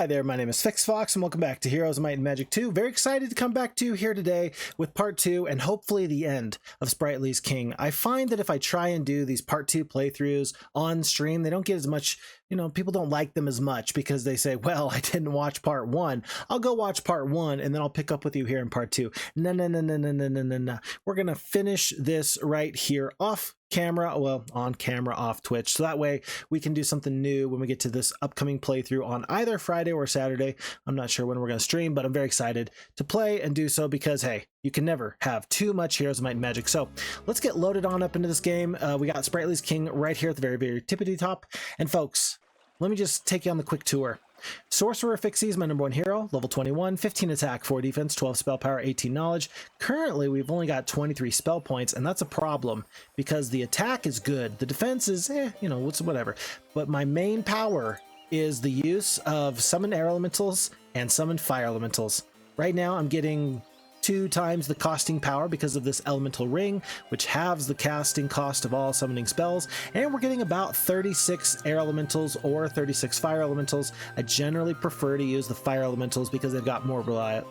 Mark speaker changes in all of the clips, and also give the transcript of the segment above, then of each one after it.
Speaker 1: Hi there, my name is Phixfox and welcome back to Heroes of Might and Magic 2. Very excited to come back to you here today with part 2 and hopefully the end of Spritelys King. I find that if I try and do these part 2 playthroughs on stream, they don't get as much, people don't like them as much because they say, well, I didn't watch part 1. I'll go watch part 1 and then I'll pick up with you here in part 2. No. We're going to finish this right here off camera, well, on camera off Twitch, so that way we can do something new when we get to this upcoming playthrough on either Friday or Saturday. I'm not sure when we're going to stream, but I'm very excited to play and do so because, hey, you can never have too much Heroes of Might and Magic. So let's get loaded on up into this game. We got Spritelys King right here at the very tippity top. And folks, let me just take you on the quick tour. Sorcerer Phixie is my number 1 hero, level 21, 15 attack, 4 defense, 12 spell power, 18 knowledge. Currently, we've only got 23 spell points, and that's a problem because the attack is good. The defense is, whatever. But my main power is the use of summon air elementals and summon fire elementals. Right now, I'm getting 2 times the casting power because of this elemental ring, which halves the casting cost of all summoning spells, and we're getting about 36 air elementals or 36 fire elementals. I generally prefer to use the fire elementals because they've got more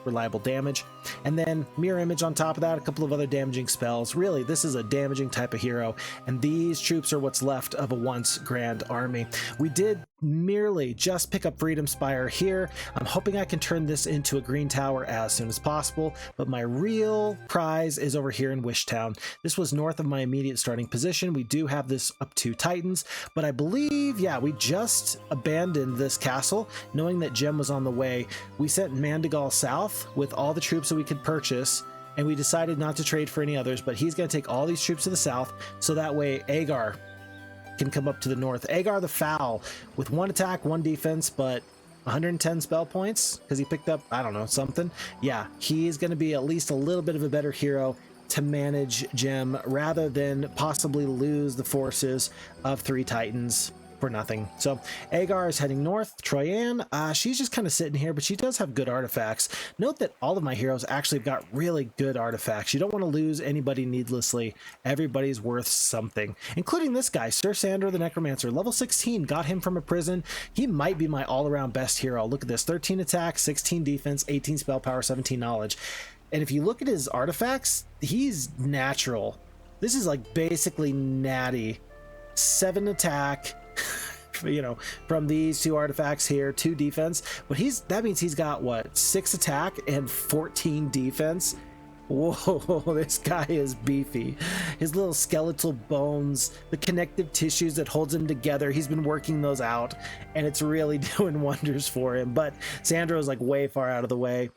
Speaker 1: reliable damage, and then mirror image on top of that, a couple of other damaging spells. Really, this is a damaging type of hero, and these troops are what's left of a once grand army. We did merely just pick up Freedom Spire here. I'm hoping I can turn this into a green tower as soon as possible, but my real prize is over here in Wishtown. This was north of my immediate starting position. We do have this up to Titans, but I believe, yeah, we just abandoned this castle knowing that Gem was on the way. We sent Mandigal south with all the troops that we could purchase, and we decided not to trade for any others, but he's going to take all these troops to the south so that way Agar can come up to the north. Agar the Foul with 1 attack, 1 defense, but 110 spell points because he picked up, I don't know, something. Yeah, he's going to be at least a little bit of a better hero to manage Gem rather than possibly lose the forces of 3 Titans for nothing. So Agar is heading north. Troyan, she's just kind of sitting here, but she does have good artifacts. Note that all of my heroes actually have got really good artifacts. You don't want to lose anybody needlessly. Everybody's worth something, including this guy, Sir Sandro the Necromancer, level 16. Got him from a prison. He might be my all-around best hero. Look at this, 13 attack, 16 defense, 18 spell power, 17 knowledge. And if you look at his artifacts, he's natural. This is like basically natty. 7 attack, from these 2 artifacts here, 2 defense, but that means he's got what, 6 attack and 14 defense. Whoa, this guy is beefy. His little skeletal bones, the connective tissues that holds him together, he's been working those out and it's really doing wonders for him. But Sandro is like way far out of the way.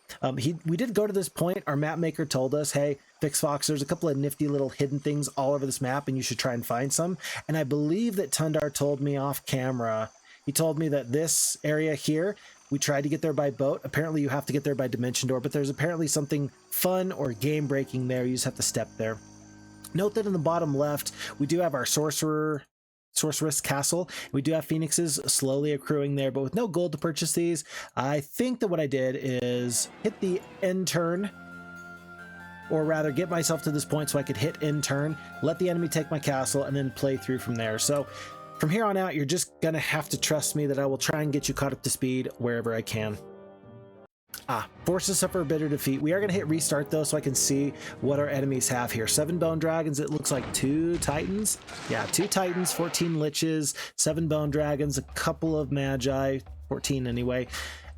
Speaker 1: We did go to this point. Our map maker told us, hey, Phixfox, there's a couple of nifty little hidden things all over this map and you should try and find some. And I believe that Tundar told me off camera, he told me that this area here, we tried to get there by boat. Apparently you have to get there by dimension door, but there's apparently something fun or game breaking there. You just have to step there. Note that in the bottom left, we do have our sorceress castle. We do have phoenixes slowly accruing there, but with no gold to purchase these. I think that what I did is hit the end turn, or rather get myself to this point so I could hit end turn, let the enemy take my castle, and then play through from there. So from here on out, you're just gonna have to trust me that I will try and get you caught up to speed wherever I can. Forces suffer a bitter defeat. We are gonna hit restart though, so I can see what our enemies have here. 7 bone dragons, it looks like 2 titans. Yeah, 2 titans, 14 liches, 7 bone dragons, a couple of magi, 14 anyway,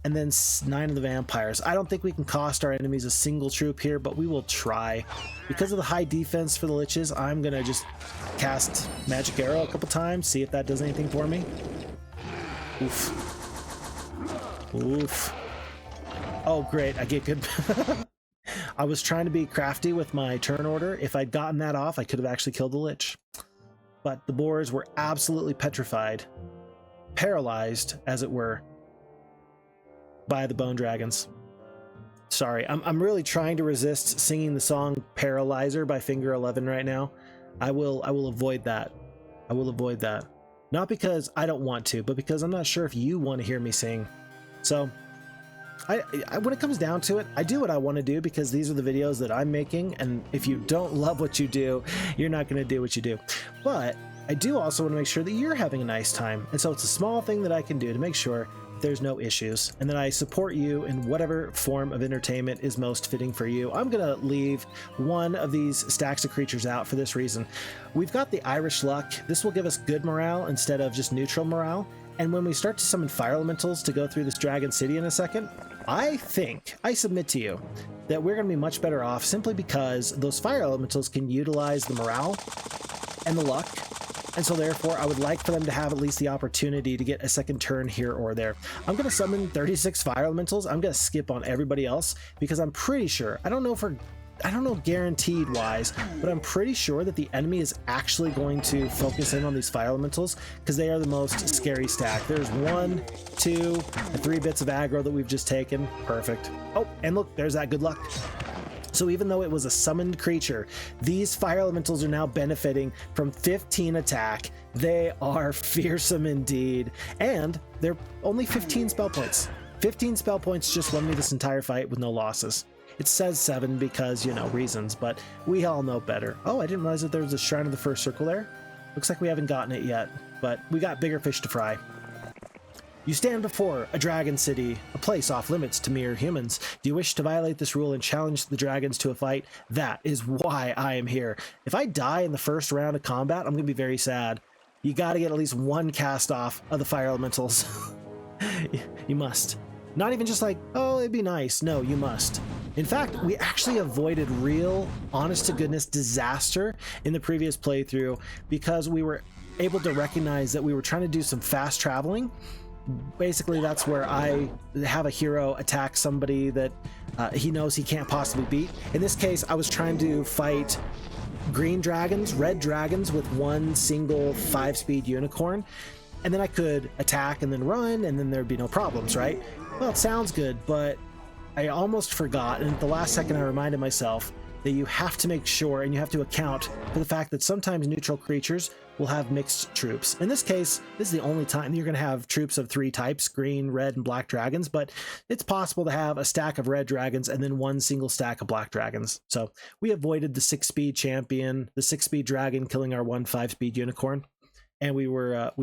Speaker 1: and then 9 of the vampires. I don't think we can cost our enemies a single troop here, but we will try. Because of the high defense for the liches, I'm gonna just cast magic arrow a couple times, see if that does anything for me. Oof. Oh great, I get good. I was trying to be crafty with my turn order. If I'd gotten that off, I could have actually killed the lich. But the boars were absolutely petrified, paralyzed as it were, by the bone dragons. Sorry, I'm really trying to resist singing the song Paralyzer by Finger 11 right now. I will avoid that. I will avoid that. Not because I don't want to, but because I'm not sure if you want to hear me sing. So when it comes down to it, I do what I want to do because these are the videos that I'm making, and if you don't love what you do, you're not going to do what you do. But I do also want to make sure that you're having a nice time, and so it's a small thing that I can do to make sure there's no issues, and that I support you in whatever form of entertainment is most fitting for you. I'm gonna leave one of these stacks of creatures out for this reason. We've got the Irish Luck. This will give us good morale instead of just neutral morale. And when we start to summon fire elementals to go through this Dragon City in a second, I submit to you that we're going to be much better off simply because those fire elementals can utilize the morale and the luck. And so therefore, I would like for them to have at least the opportunity to get a second turn here or there. I'm going to summon 36 fire elementals. I'm going to skip on everybody else because I'm pretty sure, I don't know guaranteed wise, but I'm pretty sure that the enemy is actually going to focus in on these fire elementals because they are the most scary stack. There's 1, 2, and 3 bits of aggro that we've just taken. Perfect. Oh, and look, there's that good luck. So even though it was a summoned creature, these fire elementals are now benefiting from 15 attack. They are fearsome indeed, and they're only 15 spell points. 15 spell points just won me this entire fight with no losses. It says 7 because, you know, reasons, but we all know better. Oh, I didn't realize that there was a Shrine of the First Circle there. Looks like we haven't gotten it yet, but we got bigger fish to fry. You stand before a dragon city, a place off limits to mere humans. Do you wish to violate this rule and challenge the dragons to a fight? That is why I am here. If I die in the first round of combat, I'm going to be very sad. You got to get at least 1 cast off of the fire elementals. You must. Not even just like, oh, it'd be nice. No, you must. In fact, we actually avoided real, honest-to-goodness disaster in the previous playthrough because we were able to recognize that we were trying to do some fast traveling. Basically, that's where I have a hero attack somebody that he knows he can't possibly beat. In this case, I was trying to fight green dragons, red dragons with 1 single 5-speed unicorn, and then I could attack and then run, and then there'd be no problems, right? Well, it sounds good, but I almost forgot, and at the last second I reminded myself that you have to make sure and you have to account for the fact that sometimes neutral creatures will have mixed troops. In this case, this is the only time you're going to have troops of 3 types, green, red, and black dragons, but it's possible to have a stack of red dragons and then 1 single stack of black dragons. So we avoided the 6-speed champion, the 6-speed dragon killing our 1 5-speed unicorn, and we were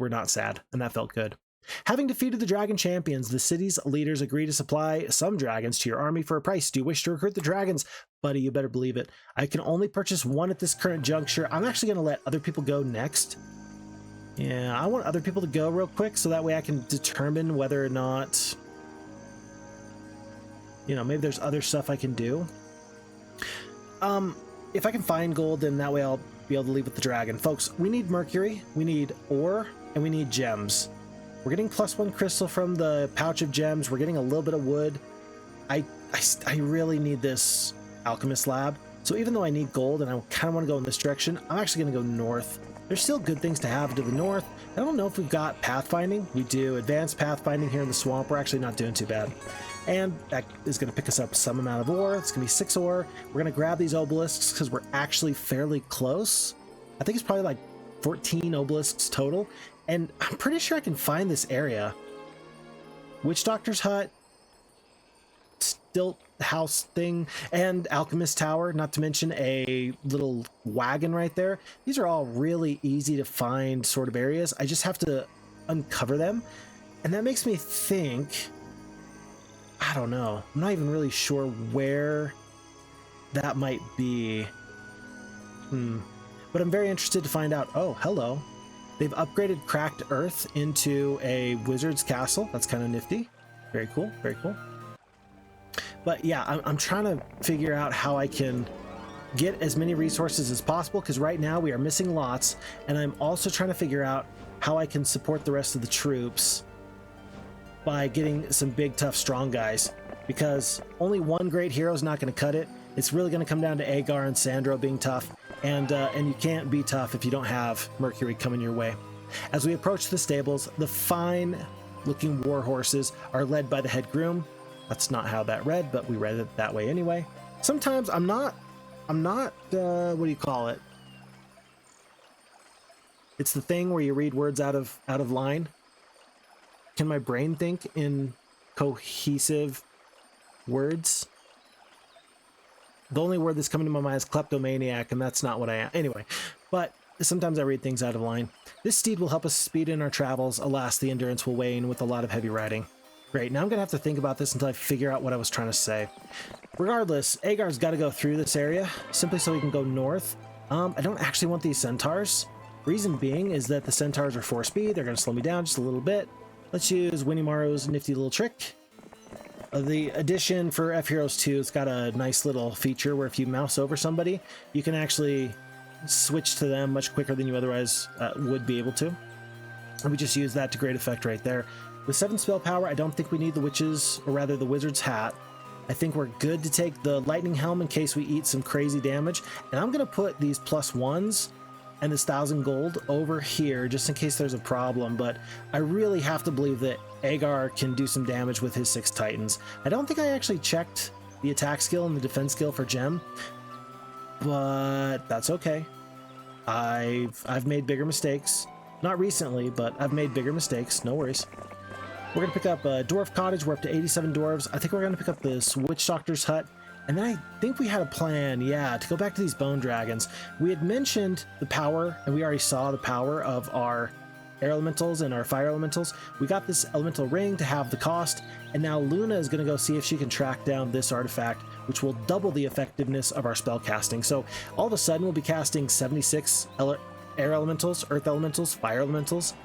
Speaker 1: not sad, and that felt good. Having defeated the dragon champions, the city's leaders agree to supply some dragons to your army for a price. Do you wish to recruit the dragons? Buddy, you better believe it. I can only purchase 1 at this current juncture. I'm actually going to let other people go next. Yeah, I want other people to go real quick so that way I can determine whether or not, you know, maybe there's other stuff I can do. If I can find gold, then that way I'll be able to leave with the dragon. Folks, we need mercury, we need ore, and we need gems. We're getting +1 crystal from the pouch of gems. We're getting a little bit of wood. I really need this alchemist lab. So even though I need gold and I kind of want to go in this direction, I'm actually going to go north. There's still good things to have to the north. I don't know if we've got pathfinding. We do. Advanced pathfinding here in the swamp. We're actually not doing too bad. And that is going to pick us up some amount of ore. It's going to be 6 ore. We're going to grab these obelisks because we're actually fairly close. I think it's probably like 14 obelisks total. And I'm pretty sure I can find this area. Witch Doctor's Hut, Stilt House thing, and Alchemist Tower, not to mention a little wagon right there. These are all really easy to find sort of areas. I just have to uncover them. And that makes me think, I don't know. I'm not even really sure where that might be. But I'm very interested to find out. Oh, hello. They've upgraded Cracked Earth into a wizard's castle. That's kind of nifty. Very cool, very cool. But yeah, I'm trying to figure out how I can get as many resources as possible, because right now we are missing lots, and I'm also trying to figure out how I can support the rest of the troops by getting some big, tough, strong guys, because only 1 great hero is not going to cut it. It's really going to come down to Agar and Sandro being tough. And you can't be tough if you don't have Mercury coming your way. As we approach the stables, the fine-looking war horses are led by the head groom. That's not how that read, but we read it that way anyway. Sometimes I'm not, what do you call it? It's the thing where you read words out of line. Can my brain think in cohesive words? The only word that's coming to my mind is kleptomaniac, and that's not what I am. Anyway, but sometimes I read things out of line. This steed will help us speed in our travels. Alas, the endurance will wane with a lot of heavy riding. Great, now I'm gonna have to think about this until I figure out what I was trying to say. Regardless, Agar's got to go through this area, simply so we can go north. I don't actually want these centaurs. Reason being is that the centaurs are 4 speed, they're gonna slow me down just a little bit. Let's use Winnie-Maru's nifty little trick. The addition for FHeroes2, it's got a nice little feature where if you mouse over somebody, you can actually switch to them much quicker than you otherwise would be able to. And we just use that to great effect right there. With 7 spell power, I don't think we need the witch's, or rather the wizard's hat. I think we're good to take the lightning helm in case we eat some crazy damage. And I'm going to put these +1s and this 1,000 gold over here just in case there's a problem. But I really have to believe that Agar can do some damage with his 6 titans. I don't think I actually checked the attack skill and the defense skill for Gem, but that's okay. I've made bigger mistakes. Not recently, but I've made bigger mistakes. No worries. We're going to pick up a dwarf cottage. We're up to 87 dwarves. I think we're going to pick up this witch doctor's hut. And then I think we had a plan, yeah, to go back to these bone dragons. We had mentioned the power, and we already saw the power of our air elementals and our fire elementals. We got this elemental ring to have the cost, and now Luna is going to go see if she can track down this artifact, which will double the effectiveness of our spell casting. So all of a sudden we'll be casting 76 air elementals, earth elementals, fire elementals.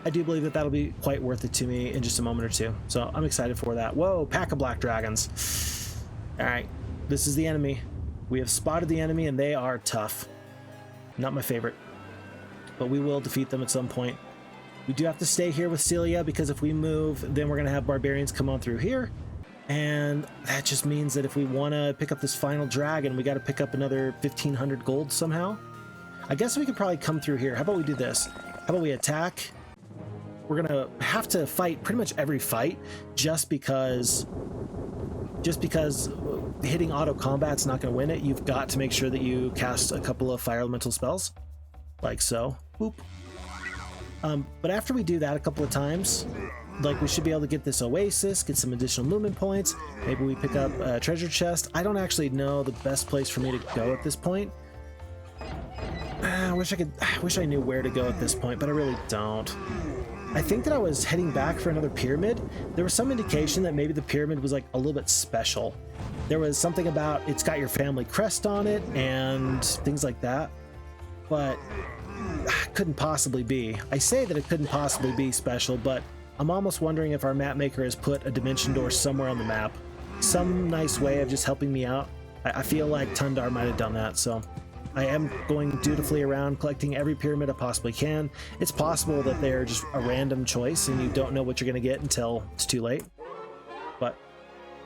Speaker 1: I do believe that that'll be quite worth it to me in just a moment or two. So I'm excited for that. Whoa, pack of black dragons. All right, this is the enemy. We have spotted the enemy and they are tough. Not my favorite, but we will defeat them at some point. We do have to stay here with Celia because if we move, then we're going to have barbarians come on through here. And that just means that if we want to pick up this final dragon, we got to pick up another 1,500 gold somehow. I guess we could probably come through here. How about we do this? How about we attack? We're going to have to fight pretty much every fight just because hitting auto combat's not going to win it. You've got to make sure that you cast a couple of fire elemental spells, like so. Boop. But after we do that a couple of times, like we should be able to get this oasis, get some additional movement points. Maybe we pick up a treasure chest. I don't actually know the best place for me to go at this point. I wish I knew where to go at this point, but I really don't. I think that I was heading back for another pyramid. There was some indication that maybe the pyramid was like a little bit special. There was something about it's got your family crest on it and things like that, but couldn't possibly be. I say that it couldn't possibly be special, but I'm almost wondering if our map maker has put a dimension door somewhere on the map. Some nice way of just helping me out. I feel like Tundar might have done that, so I am going dutifully around collecting every pyramid I possibly can. It's possible that they're just a random choice and you don't know what you're going to get until it's too late, but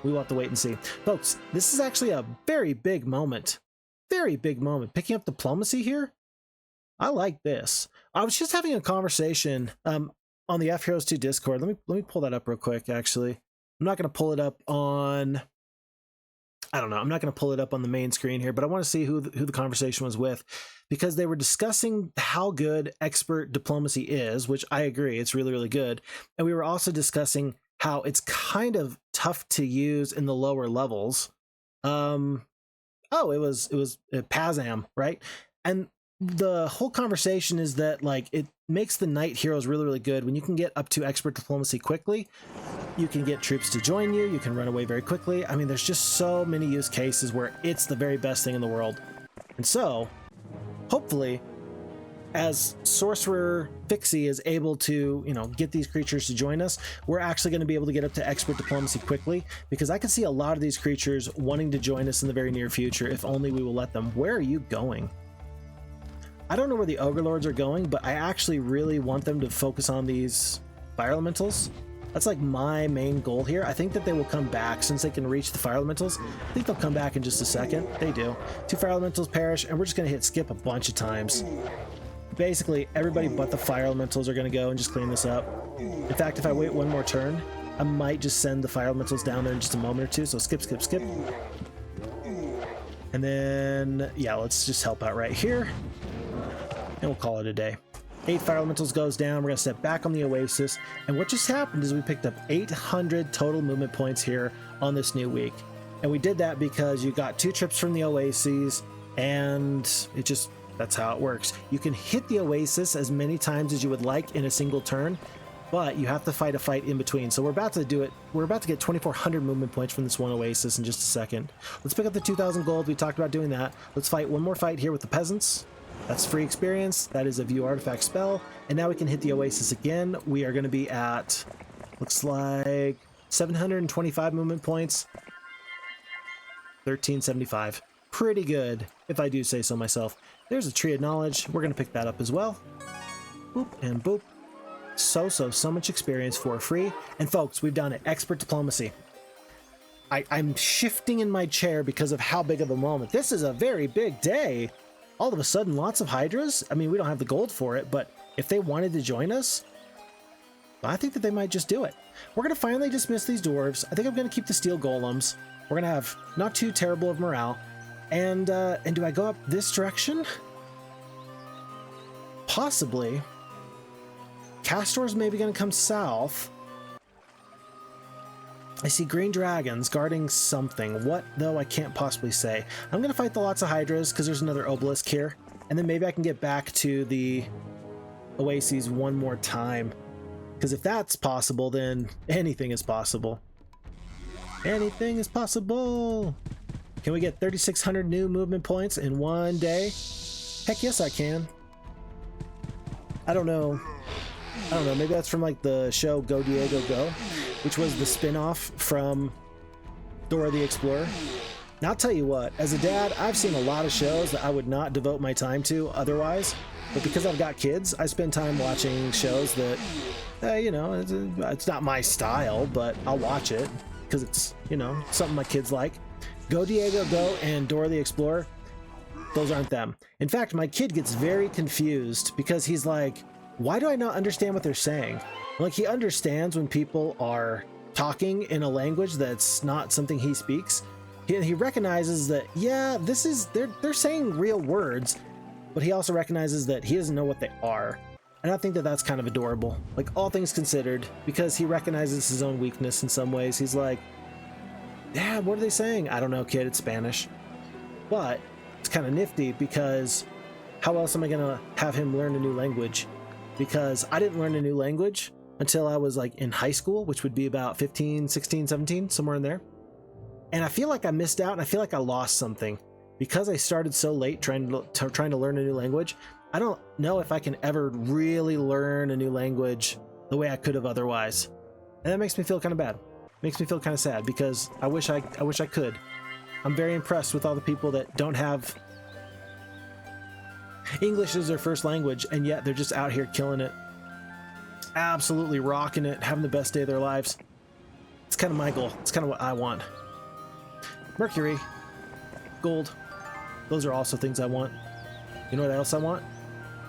Speaker 1: we will have to wait and see. Folks, this is actually a very big moment. Very big moment. Picking up diplomacy here? I like this. I was just having a conversation on the FHeroes2 Discord. Let me pull that up real quick, actually. I'm not going to pull it up on... I don't know. I'm not going to pull it up on the main screen here, but I want to see who the conversation was with, because they were discussing how good expert diplomacy is, which I agree. It's really, really good. And we were also discussing how it's kind of tough to use in the lower levels. It was Pazam, right? And the whole conversation is that like it makes the knight heroes really, really good when you can get up to expert diplomacy quickly. You can get troops to join you. You can run away very quickly. I mean, there's just so many use cases where it's the very best thing in the world. And so, hopefully, as Sorcerer Phixie is able to, get these creatures to join us, we're actually going to be able to get up to expert diplomacy quickly, because I can see a lot of these creatures wanting to join us in the very near future, if only we will let them. Where are you going? I don't know where the Ogre Lords are going, but I actually really want them to focus on these fire elementals. That's like my main goal here. I think that they will come back since they can reach the fire elementals. I think they'll come back in just a second. They do. 2 fire elementals perish, and we're just going to hit skip a bunch of times. Basically, everybody but the fire elementals are going to go and just clean this up. In fact, if I wait one more turn, I might just send the fire elementals down there in just a moment or two. So skip, skip, skip. And then, yeah, let's just help out right here. And we'll call it a day. 8 fire elementals goes down. We're going to step back on the oasis. And what just happened is we picked up 800 total movement points here on this new week. And we did that because you got 2 trips from the oases, and it just That's how it works. You can hit the oasis as many times as you would like in a single turn, but you have to fight a fight in between. So we're about to do it. We're about to get 2,400 movement points from this one oasis in just a second. Let's pick up the 2,000 gold. We talked about doing that. Let's fight one more fight here with the peasants. That's free experience. That is a view artifact spell. And now we can hit the oasis again. We are going to be at, looks like 725 movement points. 1375. Pretty good, if I do say so myself. There's a tree of knowledge. We're going to pick that up as well. Boop and boop. So much experience for free. And folks, we've done it. Expert diplomacy. I'm shifting in my chair because of how big of a moment. This is a very big day. All of a sudden, lots of hydras. I mean, we don't have the gold for it, but if they wanted to join us, I think that they might just do it. We're going to finally dismiss these dwarves. I think I'm going to keep the steel golems. We're going to have not too terrible of morale. And do I go up this direction? Possibly. Kastor's maybe going to come south. I see green dragons guarding something. What, though, I can't possibly say. I'm going to fight the lots of hydras because there's another obelisk here. And then maybe I can get back to the oases one more time. Because if that's possible, then anything is possible. Anything is possible. Can we get 3,600 new movement points in one day? Heck yes, I can. I don't know. Maybe that's from like the show Go Diego Go, which was the spin-off from Dora the Explorer. Now I'll tell you what, as a dad, I've seen a lot of shows that I would not devote my time to otherwise, but because I've got kids, I spend time watching shows that, you know, it's not my style, but I'll watch it because it's, you know, something my kids like. Go Diego Go and Dora the Explorer, those aren't them. In fact, my kid gets very confused because he's like, why do I not understand what they're saying? Like, he understands when people are talking in a language that's not something he speaks. He recognizes that, yeah, they're saying real words, but he also recognizes that he doesn't know what they are. And I think that that's kind of adorable, like, all things considered, because he recognizes his own weakness in some ways. He's like, yeah, what are they saying? I don't know, kid, it's Spanish. But it's kind of nifty because how else am I going to have him learn a new language? Because I didn't learn a new language until I was like in high school, which would be about 15, 16, 17, somewhere in there. And I feel like I missed out and I feel like I lost something because I started so late trying to learn a new language. I don't know if I can ever really learn a new language the way I could have otherwise. And that makes me feel kind of bad. Makes me feel kind of sad because I wish I could. I'm very impressed with all the people that don't have English as their first language, and yet they're just out here killing it. Absolutely rocking it, having the best day of their lives. It's kind of my goal. It's kind of what I want. Mercury, gold. Those are also things I want. You know what else I want?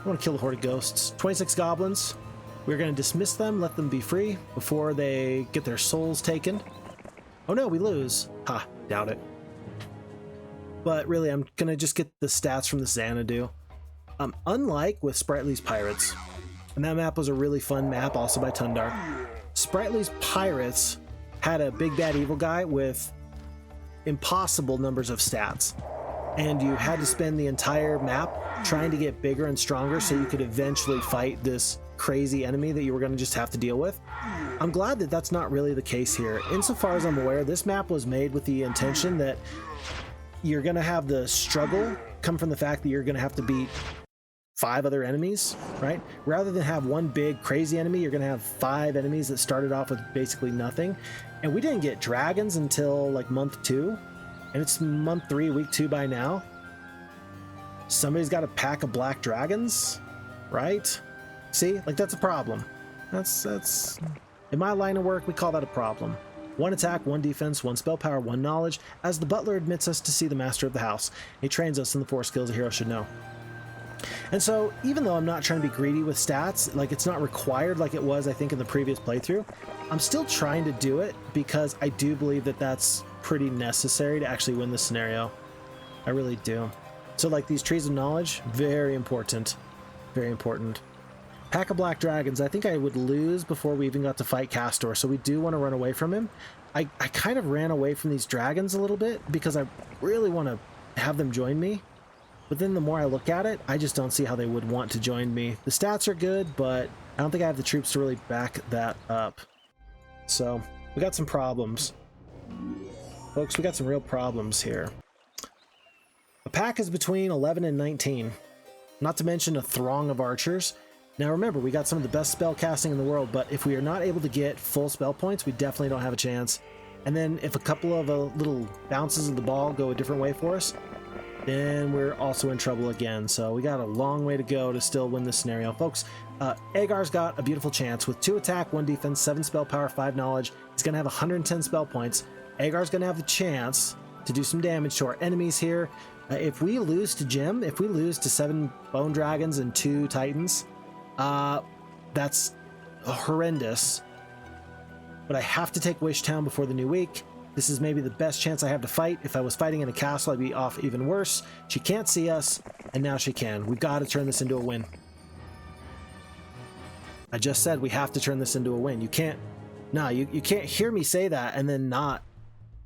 Speaker 1: I want to kill a horde of ghosts. 26 goblins. We're going to dismiss them, let them be free before they get their souls taken. Oh no, we lose. Ha, doubt it. But really, I'm going to just get the stats from the Xanadu. Unlike with Spritely's Pirates, and that map was a really fun map, also by Tundar. Spritely's Pirates had a big bad evil guy with impossible numbers of stats, and you had to spend the entire map trying to get bigger and stronger so you could eventually fight this crazy enemy that you were going to just have to deal with. I'm glad that that's not really the case here. Insofar as I'm aware, this map was made with the intention that you're going to have the struggle come from the fact that you're going to have to beat 5 other enemies, right? Rather than have one big crazy enemy, you're going to have 5 enemies that started off with basically nothing. And we didn't get dragons until like month 2, and it's month 3, week 2 by now. Somebody's got a pack of black dragons, right? See, like, that's a problem. That's in my line of work, we call that a problem. 1 attack, 1 defense, 1 spell power, 1 knowledge, as the butler admits us to see the master of the house. He trains us in the 4 skills a hero should know. And so, even though I'm not trying to be greedy with stats, like, it's not required like it was, I think, in the previous playthrough, I'm still trying to do it because I do believe that that's pretty necessary to actually win this scenario. I really do. So, like, these trees of knowledge, very important. Very important. Pack of black dragons, I think I would lose before we even got to fight Kastore, so we do want to run away from him. I kind of ran away from these dragons a little bit because I really want to have them join me. But then the more I look at it, I just don't see how they would want to join me. The stats are good, but I don't think I have the troops to really back that up. So we got some problems. Folks, we got some real problems here. A pack is between 11 and 19. Not to mention a throng of archers. Now remember, we got some of the best spell casting in the world, but if we are not able to get full spell points, we definitely don't have a chance. And then if a couple of little bounces of the ball go a different way for us, then we're also in trouble again. So we got a long way to go to still win this scenario. Folks, Agar's got a beautiful chance with 2 attack, 1 defense, 7 spell power, 5 knowledge. He's going to have 110 spell points. Agar's going to have the chance to do some damage to our enemies here. If we lose to Gem, if we lose to 7 Bone Dragons and 2 Titans, that's horrendous. But I have to take Wish Town before the new week. This is maybe the best chance I have to fight. If I was fighting in a castle, I'd be off even worse. She can't see us, and now she can. We've got to turn this into a win. I just said we have to turn this into a win. You can't hear me say that and then not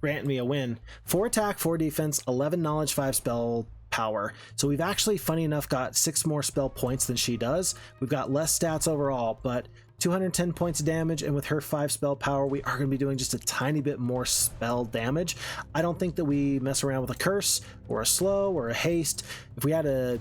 Speaker 1: grant me a win. 4 attack, 4 defense, 11 knowledge, 5 spell power. So we've actually, funny enough, got 6 more spell points than she does. We've got less stats overall, but 210 points of damage, and with her 5 spell power, we are going to be doing just a tiny bit more spell damage. I don't think that we mess around with a curse or a slow or a haste. If we had a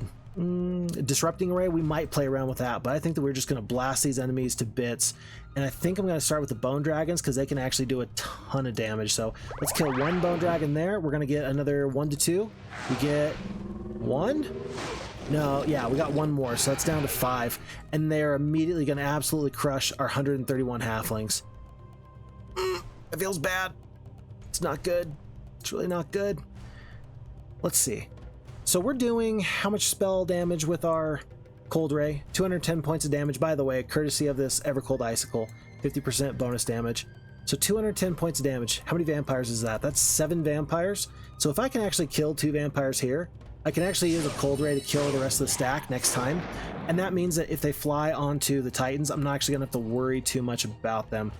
Speaker 1: disrupting array, we might play around with that, but I think that we're just going to blast these enemies to bits. And I think I'm going to start with the Bone Dragons because they can actually do a ton of damage. So let's kill 1 Bone Dragon there. We're going to get another 1 to 2. We get 1? No, yeah, we got 1 more, so that's down to 5. And they're immediately going to absolutely crush our 131 halflings. It feels bad. It's not good. It's really not good. Let's see. So we're doing how much spell damage with our Cold Ray? 210 points of damage, by the way, courtesy of this Evercold Icicle. 50% bonus damage. So 210 points of damage. How many vampires is that? That's 7 vampires. So if I can actually kill 2 vampires here, I can actually use a Cold Ray to kill the rest of the stack next time. And that means that if they fly onto the Titans, I'm not actually going to have to worry too much about them.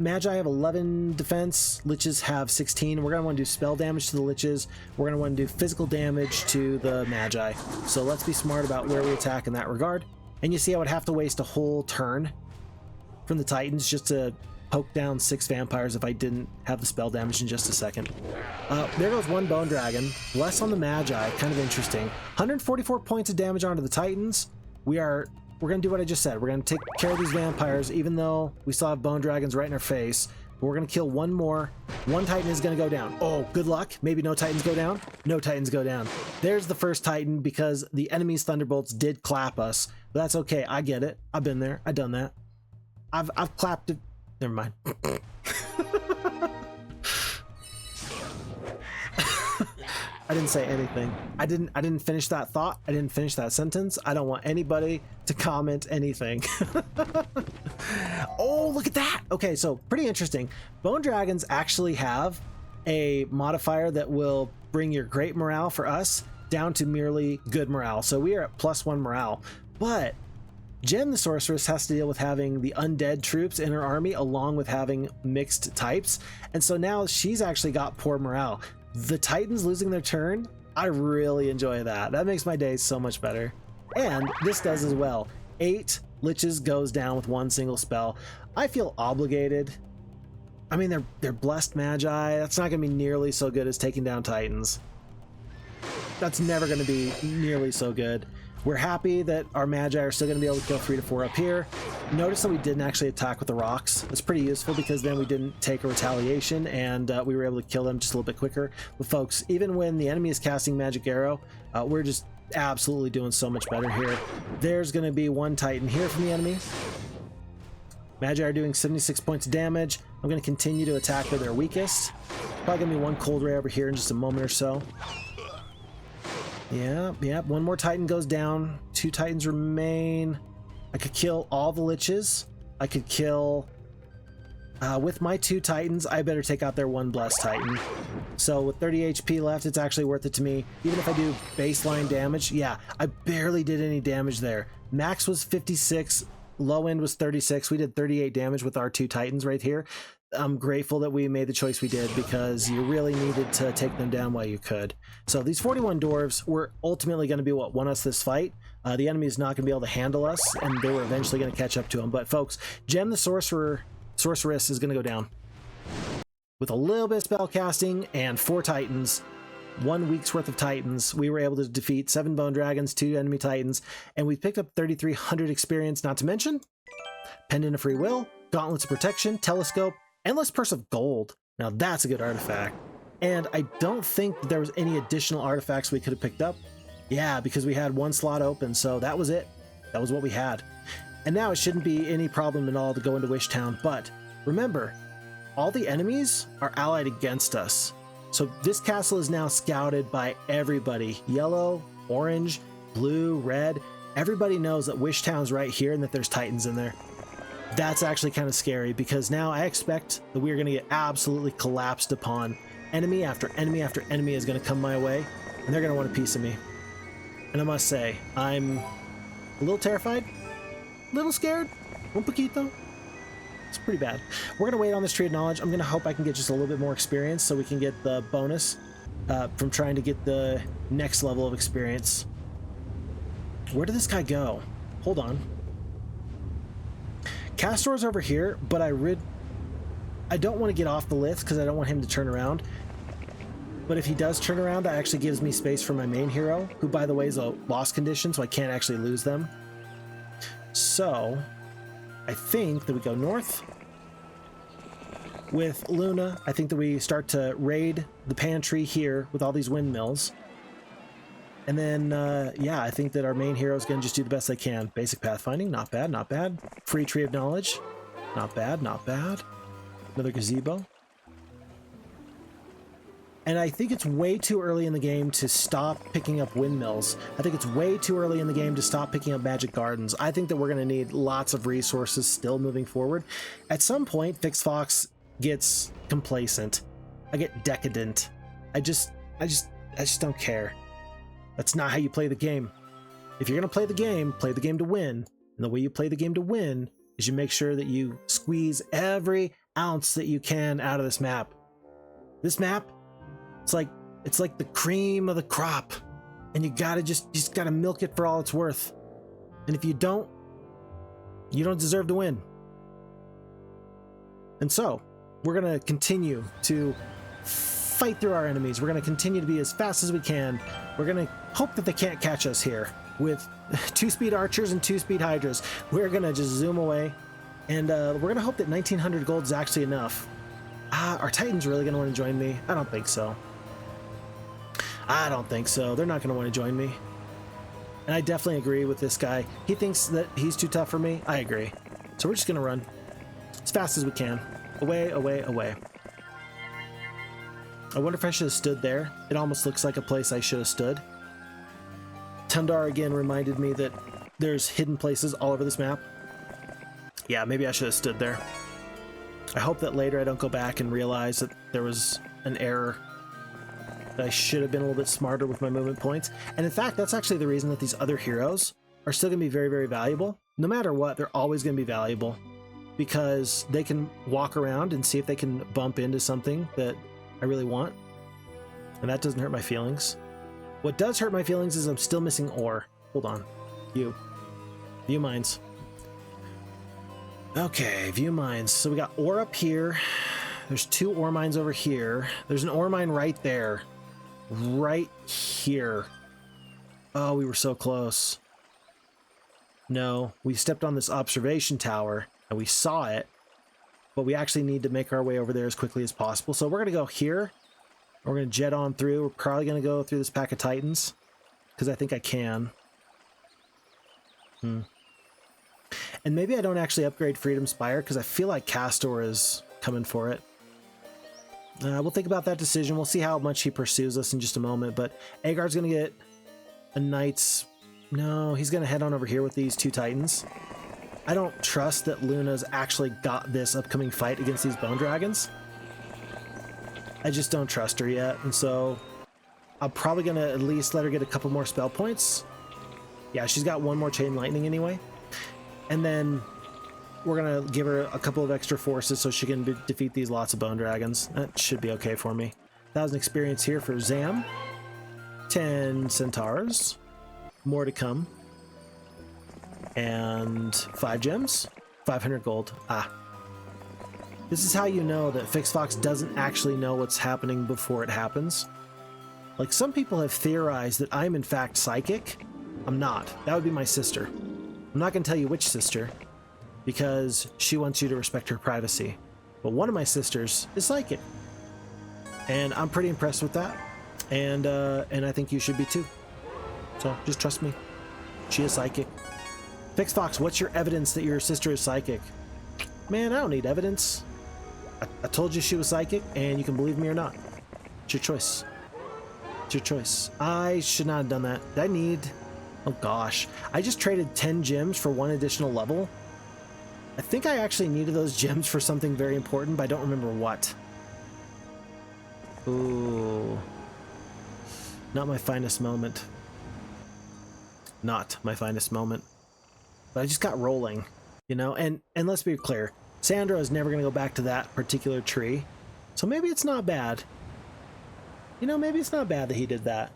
Speaker 1: Magi have 11 defense, Liches have 16. We're going to want to do spell damage to the Liches. We're going to want to do physical damage to the Magi. So let's be smart about where we attack in that regard. And you see I would have to waste a whole turn from the Titans just to poke down 6 vampires if I didn't have the spell damage in just a second. There goes 1 Bone Dragon. Less on the Magi, kind of interesting. 144 points of damage onto the Titans. We're going to do what I just said. We're going to take care of these vampires, even though we still have Bone Dragons right in our face. But we're going to kill 1 more. 1 Titan is going to go down. Oh, good luck. Maybe no Titans go down. No Titans go down. There's the first Titan because the enemy's Thunderbolts did clap us. But that's okay. I get it. I've been there. I've done that. I've clapped it. Never mind. I didn't say anything. I didn't finish that thought. I didn't finish that sentence. I don't want anybody to comment anything. Oh, look at that. Okay, so pretty interesting. Bone Dragons actually have a modifier that will bring your great morale for us down to merely good morale. So we are at +1 morale. But Jen the Sorceress has to deal with having the undead troops in her army along with having mixed types. And so now she's actually got poor morale. The Titans losing their turn, I really enjoy that. That makes my day so much better. And this does as well. 8 Liches goes down with 1 single spell. I feel obligated. I mean, they're blessed Magi. That's not going to be nearly so good as taking down Titans. That's never going to be nearly so good. We're happy that our Magi are still going to be able to kill 3 to 4 up here. Notice that we didn't actually attack with the rocks. That's pretty useful because then we didn't take a retaliation and we were able to kill them just a little bit quicker. But folks, even when the enemy is casting Magic Arrow, we're just absolutely doing so much better here. There's going to be 1 Titan here from the enemy. Magi are doing 76 points of damage. I'm going to continue to attack where they're weakest. Probably going to be 1 Cold Ray over here in just a moment or so. Yeah, 1 more Titan goes down. 2 Titans remain. I could kill all the Liches. I could kill... with my 2 Titans, I better take out their 1 Blessed Titan. So with 30 HP left, it's actually worth it to me. Even if I do baseline damage, yeah, I barely did any damage there. Max was 56, low end was 36. We did 38 damage with our 2 Titans right here. I'm grateful that we made the choice we did, because you really needed to take them down while you could. So these 41 dwarves were ultimately going to be what won us this fight. The enemy is not going to be able to handle us, and they were eventually going to catch up to them. But folks, Gem the Sorceress is going to go down. With a little bit of spell casting and 4 Titans, 1 week's worth of Titans, we were able to defeat 7 Bone Dragons, 2 enemy Titans, and we picked up 3,300 experience, not to mention Pendant of Free Will, Gauntlets of Protection, Telescope, Endless Purse of Gold. Now that's a good artifact. And I don't think there was any additional artifacts we could have picked up. Yeah, because we had 1 slot open, so that was it. That was what we had. And now it shouldn't be any problem at all to go into Wish Town, but remember, all the enemies are allied against us. So this castle is now scouted by everybody. Yellow, orange, blue, red. Everybody knows that Wish Town's right here and that there's Titans in there. That's actually kind of scary, because now I expect that we're going to get absolutely collapsed upon. Enemy after enemy after enemy is going to come my way, and they're going to want a piece of me. And I must say, I'm a little terrified, a little scared, un poquito. It's pretty bad. We're going to wait on this Tree of Knowledge. I'm going to hope I can get just a little bit more experience so we can get the bonus from trying to get the next level of experience. Where did this guy go? Hold on. Kastore's over here, but I don't want to get off the list because I don't want him to turn around. But if he does turn around, that actually gives me space for my main hero, who, by the way, is a lost condition, so I can't actually lose them. So I think that we go north with Luna. I think that we start to raid the pantry here with all these windmills. And then, yeah, I think that our main hero is going to just do the best they can. Basic pathfinding, not bad, not bad. Free Tree of Knowledge, not bad, not bad. Another gazebo. And I think it's way too early in the game to stop picking up windmills. I think it's way too early in the game to stop picking up magic gardens. I think that we're going to need lots of resources still moving forward. At some point, Phixfox gets complacent. I get decadent. I just don't care. That's not how you play the game. If you're going to play the game to win. And the way you play the game to win is you make sure that you squeeze every ounce that you can out of this map. This map, it's like the cream of the crop, and you just gotta milk it for all it's worth. And if you don't deserve to win. And so we're gonna continue to fight through our enemies. We're gonna continue to be as fast as we can. We're gonna hope that they can't catch us here with 2-speed archers and 2-speed hydras. We're gonna just zoom away, and we're gonna hope that 1900 gold is actually enough. Are Titans really gonna want to join me? I don't think so. I don't think so. They're not going to want to join me. And I definitely agree with this guy. He thinks that he's too tough for me. I agree. So we're just going to run as fast as we can. Away, away, away. I wonder if I should have stood there. It almost looks like a place I should have stood. Tundar again reminded me that there's hidden places all over this map. Yeah, maybe I should have stood there. I hope that later I don't go back and realize that there was an error. I should have been a little bit smarter with my movement points. And in fact, that's actually the reason that these other heroes are still going to be very, very valuable. No matter what, they're always going to be valuable, because they can walk around and see if they can bump into something that I really want. And that doesn't hurt my feelings. What does hurt my feelings is I'm still missing ore. Hold on. View mines. Okay, view mines. So we got ore up here. There's 2 ore mines over here. There's an ore mine right there. Right here. Oh, we were so close. No, we stepped on this observation tower and we saw it, but we actually need to make our way over there as quickly as possible. So we're going to go here. We're going to jet on through. We're probably going to go through this pack of Titans because I think I can. And maybe I don't actually upgrade Freedom Spire because I feel like Kastore is coming for it. We'll think about that decision. We'll see how much he pursues us in just a moment, but Agar's going to get a Knight's... No, he's going to head on over here with these 2 Titans. I don't trust that Luna's actually got this upcoming fight against these Bone Dragons. I just don't trust her yet, and so I'm probably going to at least let her get a couple more spell points. Yeah, she's got 1 more Chain Lightning anyway. And then we're gonna give her a couple of extra forces so she can defeat these lots of bone dragons. That should be okay for me. 1,000 experience here for Zam. 10 centaurs. More to come. And 5 gems. 500 gold. Ah. This is how you know that Phixfox doesn't actually know what's happening before it happens. Like, some people have theorized that I'm in fact psychic. I'm not. That would be my sister. I'm not going to tell you which sister, because she wants you to respect her privacy. But one of my sisters is psychic. And I'm pretty impressed with that. And I think you should be too. So just trust me. She is psychic. Phixfox, what's your evidence that your sister is psychic? Man, I don't need evidence. I told you she was psychic, and you can believe me or not. It's your choice. It's your choice. I should not have done that. Did I need... Oh gosh. I just traded 10 gems for 1 additional level. I think I actually needed those gems for something very important, but I don't remember what. Ooh. Not my finest moment. Not my finest moment. But I just got rolling, you know? And let's be clear. Sandro is never going to go back to that particular tree. So maybe it's not bad. You know, maybe it's not bad that he did that.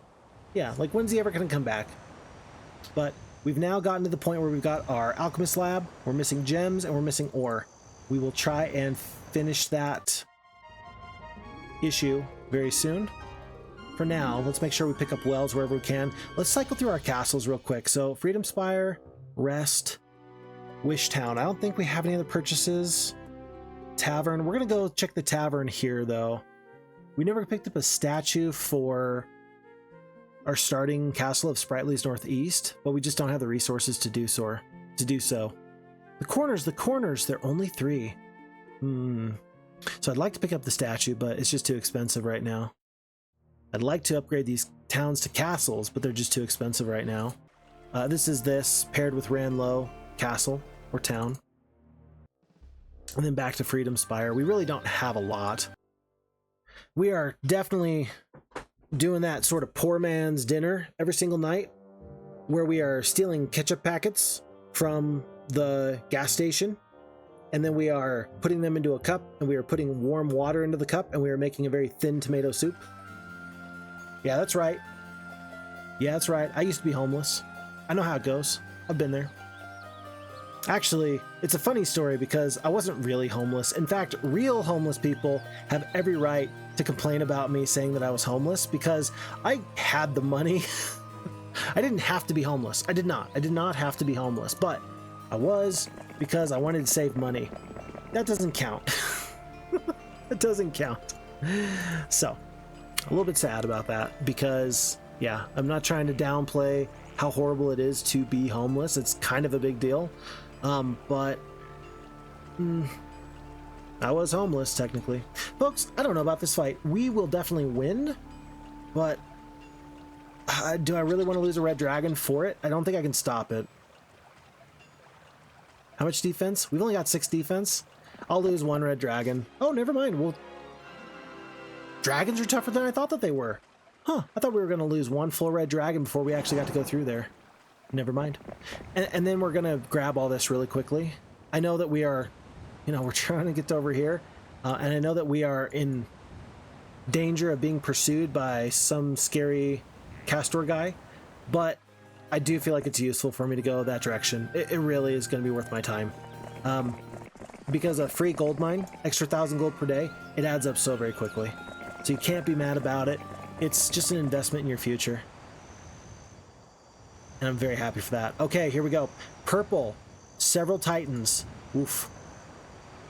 Speaker 1: Yeah, like, when's he ever going to come back? But we've now gotten to the point where we've got our alchemist lab, we're missing gems, and we're missing ore. We will try and finish that issue very soon. For now, let's make sure we pick up wells wherever we can. Let's cycle through our castles real quick. So, Freedom Spire, Rest, Wish Town. I don't think we have any other purchases. Tavern. We're going to go check the tavern here, though. We never picked up a statue for our starting castle of Spritely's Northeast, but we just don't have the resources to do so. The corners, they're only 3. So I'd like to pick up the statue, but it's just too expensive right now. I'd like to upgrade these towns to castles, but they're just too expensive right now. This paired with Ranlow Castle or town. And then back to Freedom Spire. We really don't have a lot. We are definitely doing that sort of poor man's dinner every single night, where we are stealing ketchup packets from the gas station, and then we are putting them into a cup, and we are putting warm water into the cup, and we are making a very thin tomato soup. Yeah, that's right. Yeah, that's right. I used to be homeless. I know how it goes. I've been there. Actually, it's a funny story because I wasn't really homeless. In fact, real homeless people have every right to complain about me saying that I was homeless because I had the money. I didn't have to be homeless. I did not. I did not have to be homeless, but I was because I wanted to save money. That doesn't count. It doesn't count. So, a little bit sad about that because, yeah, I'm not trying to downplay how horrible it is to be homeless. It's kind of a big deal. But I was homeless, technically. Folks, I don't know about this fight. We will definitely win, but do I really want to lose a red dragon for it? I don't think I can stop it. How much defense? We've only got 6 defense. I'll lose 1 red dragon. Oh, never mind. Dragons are tougher than I thought that they were. Huh, I thought we were going to lose 1 full red dragon before we actually got to go through there. Never mind. And then we're going to grab all this really quickly. I know that we are, we're trying to get over here. And I know that we are in danger of being pursued by some scary Kastore guy. But I do feel like it's useful for me to go that direction. It really is going to be worth my time. Because a free gold mine, extra 1,000 gold per day, it adds up so very quickly. So you can't be mad about it. It's just an investment in your future. And I'm very happy for that. Okay, here we go. Purple. Several titans. Oof.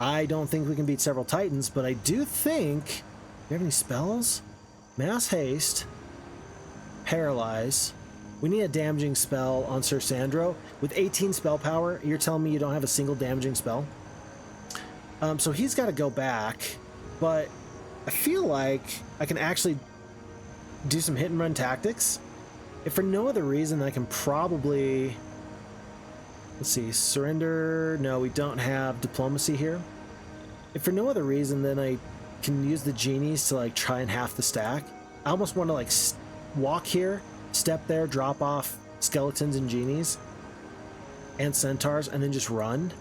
Speaker 1: I don't think we can beat several titans, but I do think... Do you have any spells? Mass Haste. Paralyze. We need a damaging spell on Sir Sandro. With 18 spell power, you're telling me you don't have a single damaging spell? So he's got to go back, but I feel like I can actually do some hit and run tactics. If for no other reason, I can probably... Let's see, surrender... No, we don't have diplomacy here. If for no other reason, then I can use the genies to, try and half the stack. I almost want to, walk here, step there, drop off skeletons and genies, and centaurs, and then just run.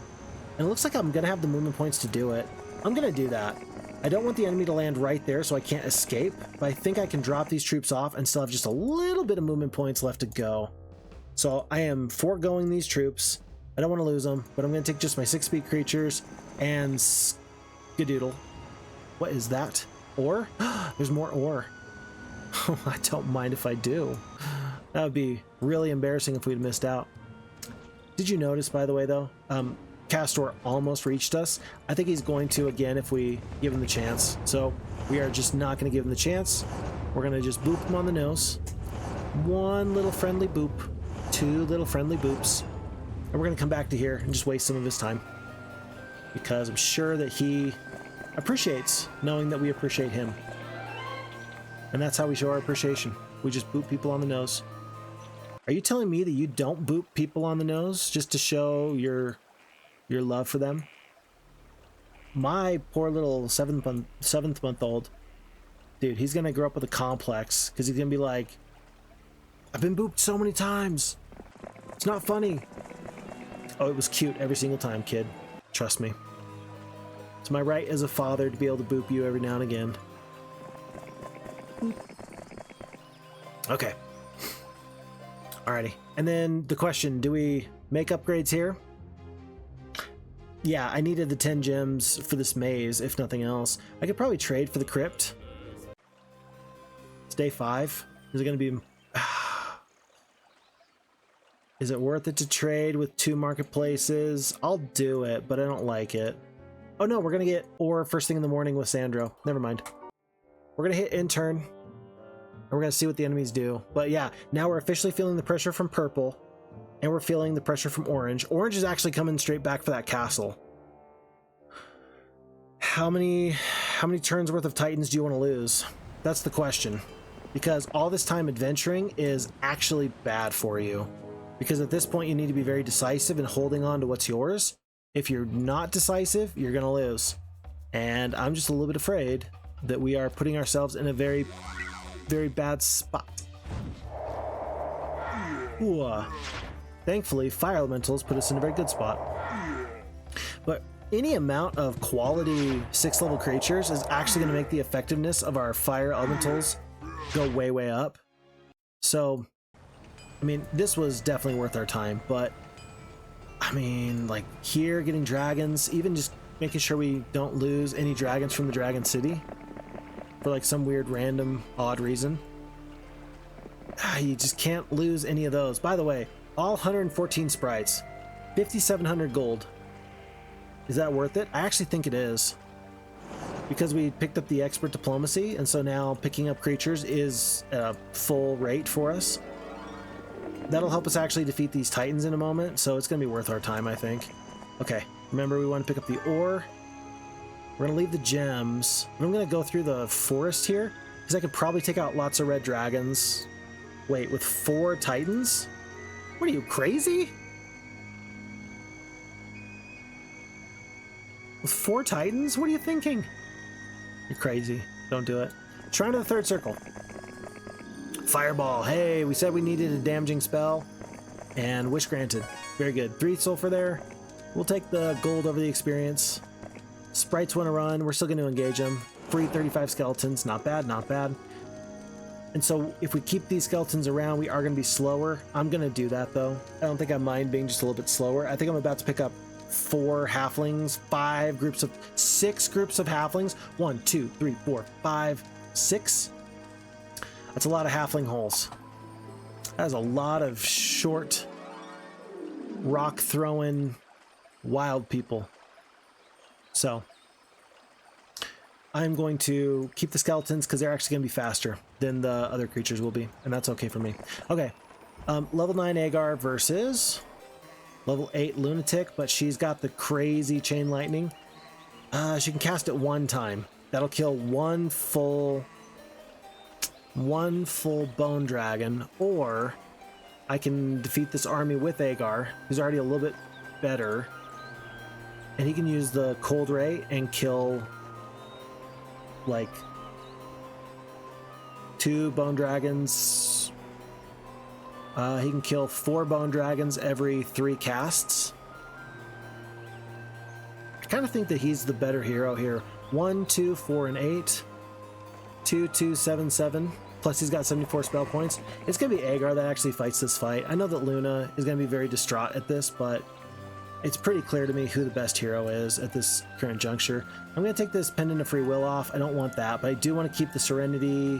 Speaker 1: And it looks like I'm going to have the movement points to do it. I'm going to do that. I don't want the enemy to land right there so I can't escape, but I think I can drop these troops off and still have just a little bit of movement points left to go. So I am foregoing these troops. I don't want to lose them, but I'm going to take just my 6-speed creatures and skadoodle. What is that? Ore? There's more ore. I don't mind if I do. That would be really embarrassing if we'd missed out. Did you notice, by the way, though? Kastore almost reached us. I think he's going to again if we give him the chance. So we are just not going to give him the chance. We're going to just boop him on the nose. One little friendly boop. 2 little friendly boops. And we're going to come back to here and just waste some of his time. Because I'm sure that he appreciates knowing that we appreciate him. And that's how we show our appreciation. We just boop people on the nose. Are you telling me that you don't boop people on the nose just to show your love for them? My poor little 7th month old dude, he's gonna grow up with a complex because he's gonna be like, I've been booped so many times, it's not funny. Oh, it was cute every single time, kid, trust me. It's my right as a father to be able to boop you every now and again. Okay, alrighty. And then the question, do we make upgrades here? Yeah, I needed the 10 gems for this maze, if nothing else. I could probably trade for the crypt. It's day 5. Is it going to be... Is it worth it to trade with 2 marketplaces? I'll do it, but I don't like it. Oh no, we're going to get ore first thing in the morning with Sandro. Never mind. We're going to hit intern, and we're going to see what the enemies do. But yeah, now we're officially feeling the pressure from purple. And we're feeling the pressure from orange. Orange is actually coming straight back for that castle. How many turns worth of Titans do you want to lose? That's the question. Because all this time adventuring is actually bad for you. Because at this point you need to be very decisive in holding on to what's yours. If you're not decisive, you're going to lose. And I'm just a little bit afraid that we are putting ourselves in a very, very bad spot. Ooh. Thankfully, fire elementals put us in a very good spot. But any amount of quality 6th level creatures is actually going to make the effectiveness of our fire elementals go way, way up. So, I mean, this was definitely worth our time. But, I mean, like here, getting dragons, even just making sure we don't lose any dragons from the Dragon City for like some weird, random, odd reason. You just can't lose any of those. By the way, all 114 sprites, 5,700 gold. Is that worth it? I actually think it is. Because we picked up the expert diplomacy, and so now picking up creatures is a full rate for us. That'll help us actually defeat these titans in a moment, so it's going to be worth our time, I think. Okay, remember we want to pick up the ore. We're going to leave the gems. I'm going to go through the forest here, because I could probably take out lots of red dragons. Wait, with 4 titans? What are you, crazy? With 4 titans? What are you thinking? You're crazy. Don't do it. Shrine to the 3rd circle. Fireball. Hey, we said we needed a damaging spell. And wish granted. Very good. 3 sulfur there. We'll take the gold over the experience. Sprites want to run. We're still going to engage them. Free 35 skeletons. Not bad, not bad. And so if we keep these skeletons around, we are going to be slower. I'm going to do that, though. I don't think I mind being just a little bit slower. I think I'm about to pick up 4 halflings, 6 groups of halflings. 1, 2, 3, 4, 5, 6. That's a lot of halfling holes. That is a lot of short, rock-throwing, wild people. So I'm going to keep the skeletons because they're actually going to be faster than the other creatures will be, and that's okay for me. Okay, level 9 Agar versus level 8 Lunatic, but she's got the crazy chain lightning. She can cast it 1 time. That'll kill one full bone dragon, or I can defeat this army with Agar, who's already a little bit better, and he can use the cold ray and kill like 2 bone dragons. He can kill 4 bone dragons every 3 casts. I kind of think that he's the better hero here. 1, 2, 4, and 8. 2, 2, 7, 7. Plus he's got 74 spell points. It's going to be Agar that actually fights this fight. I know that Luna is going to be very distraught at this, but it's pretty clear to me who the best hero is at this current juncture. I'm going to take this Pendant of Free Will off. I don't want that, but I do want to keep the Serenity,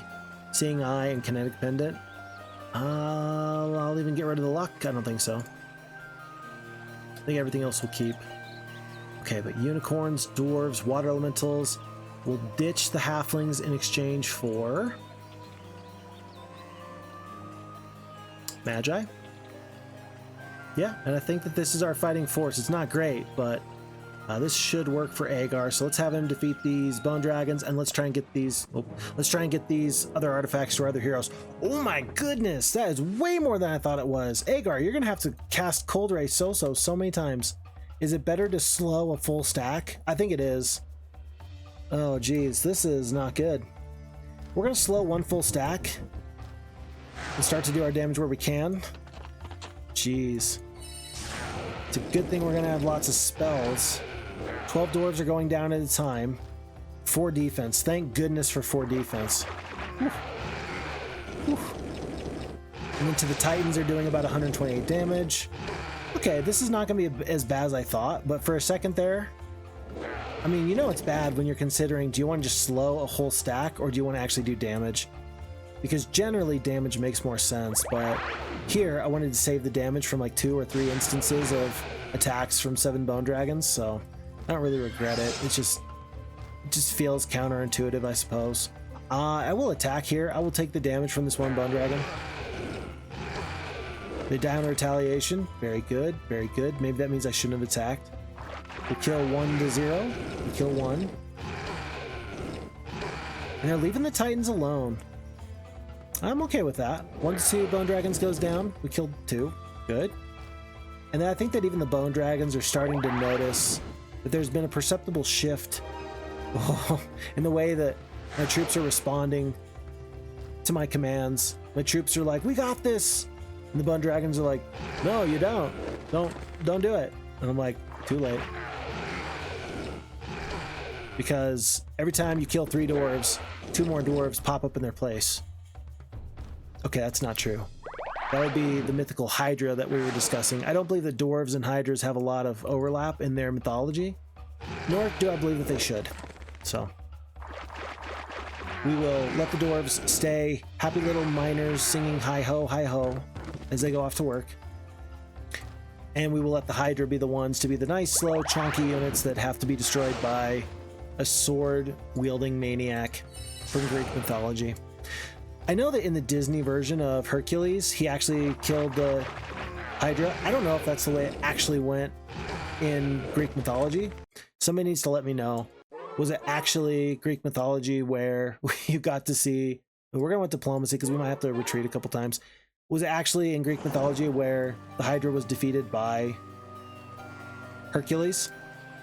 Speaker 1: Seeing Eye, and Kinetic Pendant. I'll even get rid of the Luck. I don't think so. I think everything else will keep. Okay, but Unicorns, Dwarves, Water Elementals. We'll ditch the Halflings in exchange for Magi. Yeah, and I think that this is our fighting force. It's not great, but this should work for Agar. So let's have him defeat these Bone Dragons, and let's try and get these. Let's try and get these other artifacts to our other heroes. Oh my goodness, that is way more than I thought it was. Agar, you're gonna have to cast Cold Ray so many times. Is it better to slow a full stack? I think it is. Oh geez, this is not good. We're gonna slow one full stack and start to do our damage where we can. Jeez. It's a good thing we're gonna have lots of spells. 12 dwarves are going down at a time. 4 defense. Thank goodness for 4 defense. Whew. Whew. And then to the Titans, they're doing about 128 damage. Okay, this is not gonna be as bad as I thought, but for a second there, I mean, you know it's bad when you're considering, do you want to just slow a whole stack or do you want to actually do damage? Because generally damage makes more sense, but here I wanted to save the damage from like 2 or 3 instances of attacks from 7 Bone Dragons, so I don't really regret it. It just feels counterintuitive, I suppose. I will attack here. I will take the damage from this one Bone Dragon. They die on retaliation. Very good, very good. Maybe that means I shouldn't have attacked. We kill 1 to 0. We kill 1. And they're leaving the Titans alone. I'm okay with that. 1 to 2 Bone Dragons goes down. We killed 2. Good. And then I think that even the Bone Dragons are starting to notice that there's been a perceptible shift in the way that my troops are responding to my commands. My troops are like, we got this! And the Bone Dragons are like, no, you don't. Don't do it. And I'm like, too late. Because every time you kill 3 dwarves, 2 more dwarves pop up in their place. Okay, that's not true. That would be the mythical Hydra that we were discussing. I don't believe that dwarves and hydras have a lot of overlap in their mythology, nor do I believe that they should. So we will let the dwarves stay happy little miners singing hi-ho as they go off to work. And we will let the Hydra be the ones to be the nice, slow, chonky units that have to be destroyed by a sword-wielding maniac from Greek mythology. I know that in the Disney version of Hercules, he actually killed the Hydra. I don't know if that's the way it actually went in Greek mythology. Somebody needs to let me know. Was it actually Greek mythology where you got to see... We're going with diplomacy because we might have to retreat a couple times. Was it actually in Greek mythology where the Hydra was defeated by Hercules?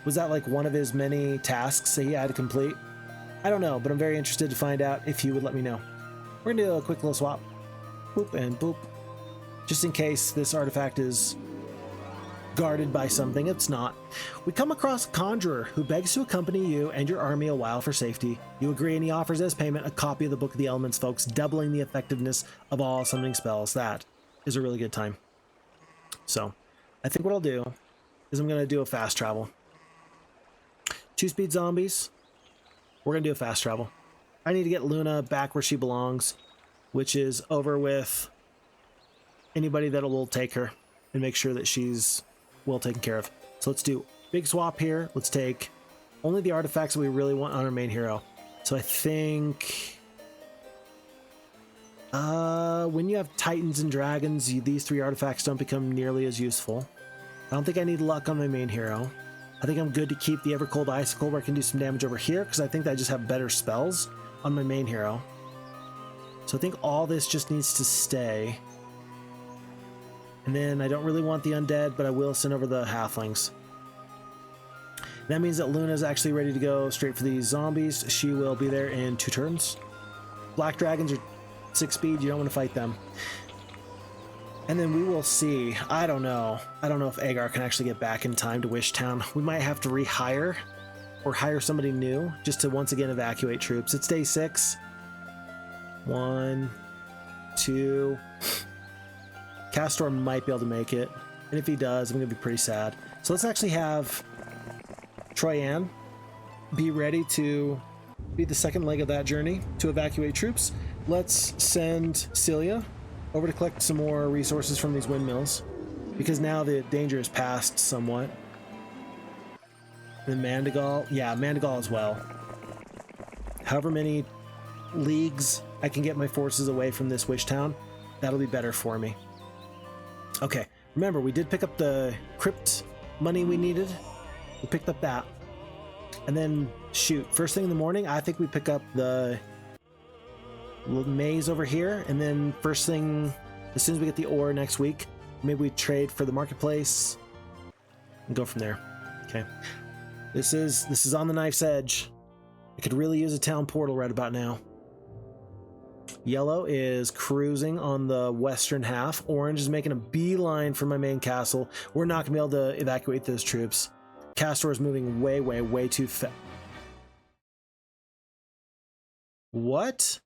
Speaker 1: Was that like one of his many tasks that he had to complete? I don't know, but I'm very interested to find out if you would let me know. We're gonna do a quick little swap. Boop and boop. Just in case this artifact is guarded by something. It's not. We come across a conjurer who begs to accompany you and your army a while for safety. You agree and he offers as payment a copy of the Book of the Elements, folks, doubling the effectiveness of all summoning spells. That is a really good time. So I think what I'll do is I'm gonna do a fast travel. 2-speed zombies. We're gonna do a fast travel. I need to get Luna back where she belongs, which is over with anybody that will take her and make sure that she's well taken care of. So let's do big swap here. Let's take only the artifacts that we really want on our main hero. So I think when you have Titans and Dragons, these 3 artifacts don't become nearly as useful. I don't think I need luck on my main hero. I think I'm good to keep the Evercold Icicle where I can do some damage over here because I think that I just have better spells on my main hero. So I think all this just needs to stay. And then I don't really want the Undead, but I will send over the Halflings. That means that Luna's actually ready to go straight for these zombies. She will be there in 2 turns. Black Dragons are 6 speed. You don't want to fight them. And then we will see. I don't know. I don't know if Agar can actually get back in time to Wishtown. We might have to rehire or hire somebody new just to once again evacuate troops. It's day 6. 1, 2. Kastore might be able to make it. And if he does, I'm going to be pretty sad. So let's actually have Troyan be ready to be the second leg of that journey to evacuate troops. Let's send Celia over to collect some more resources from these windmills, because now the danger is past somewhat. And Mandigal, yeah, Mandigal as well. However many leagues I can get my forces away from this wish town, that'll be better for me. Okay, remember, we did pick up the crypt money we needed. We picked up that. And then, shoot, first thing in the morning, I think we pick up the little maze over here, and then first thing, as soon as we get the ore next week, maybe we trade for the marketplace and go from there. Okay, this is on the knife's edge. I could really use a town portal right about now. Yellow is cruising on the western half. Orange is making a beeline for my main castle. We're not gonna be able to evacuate those troops. Kastore is moving way too fast. What?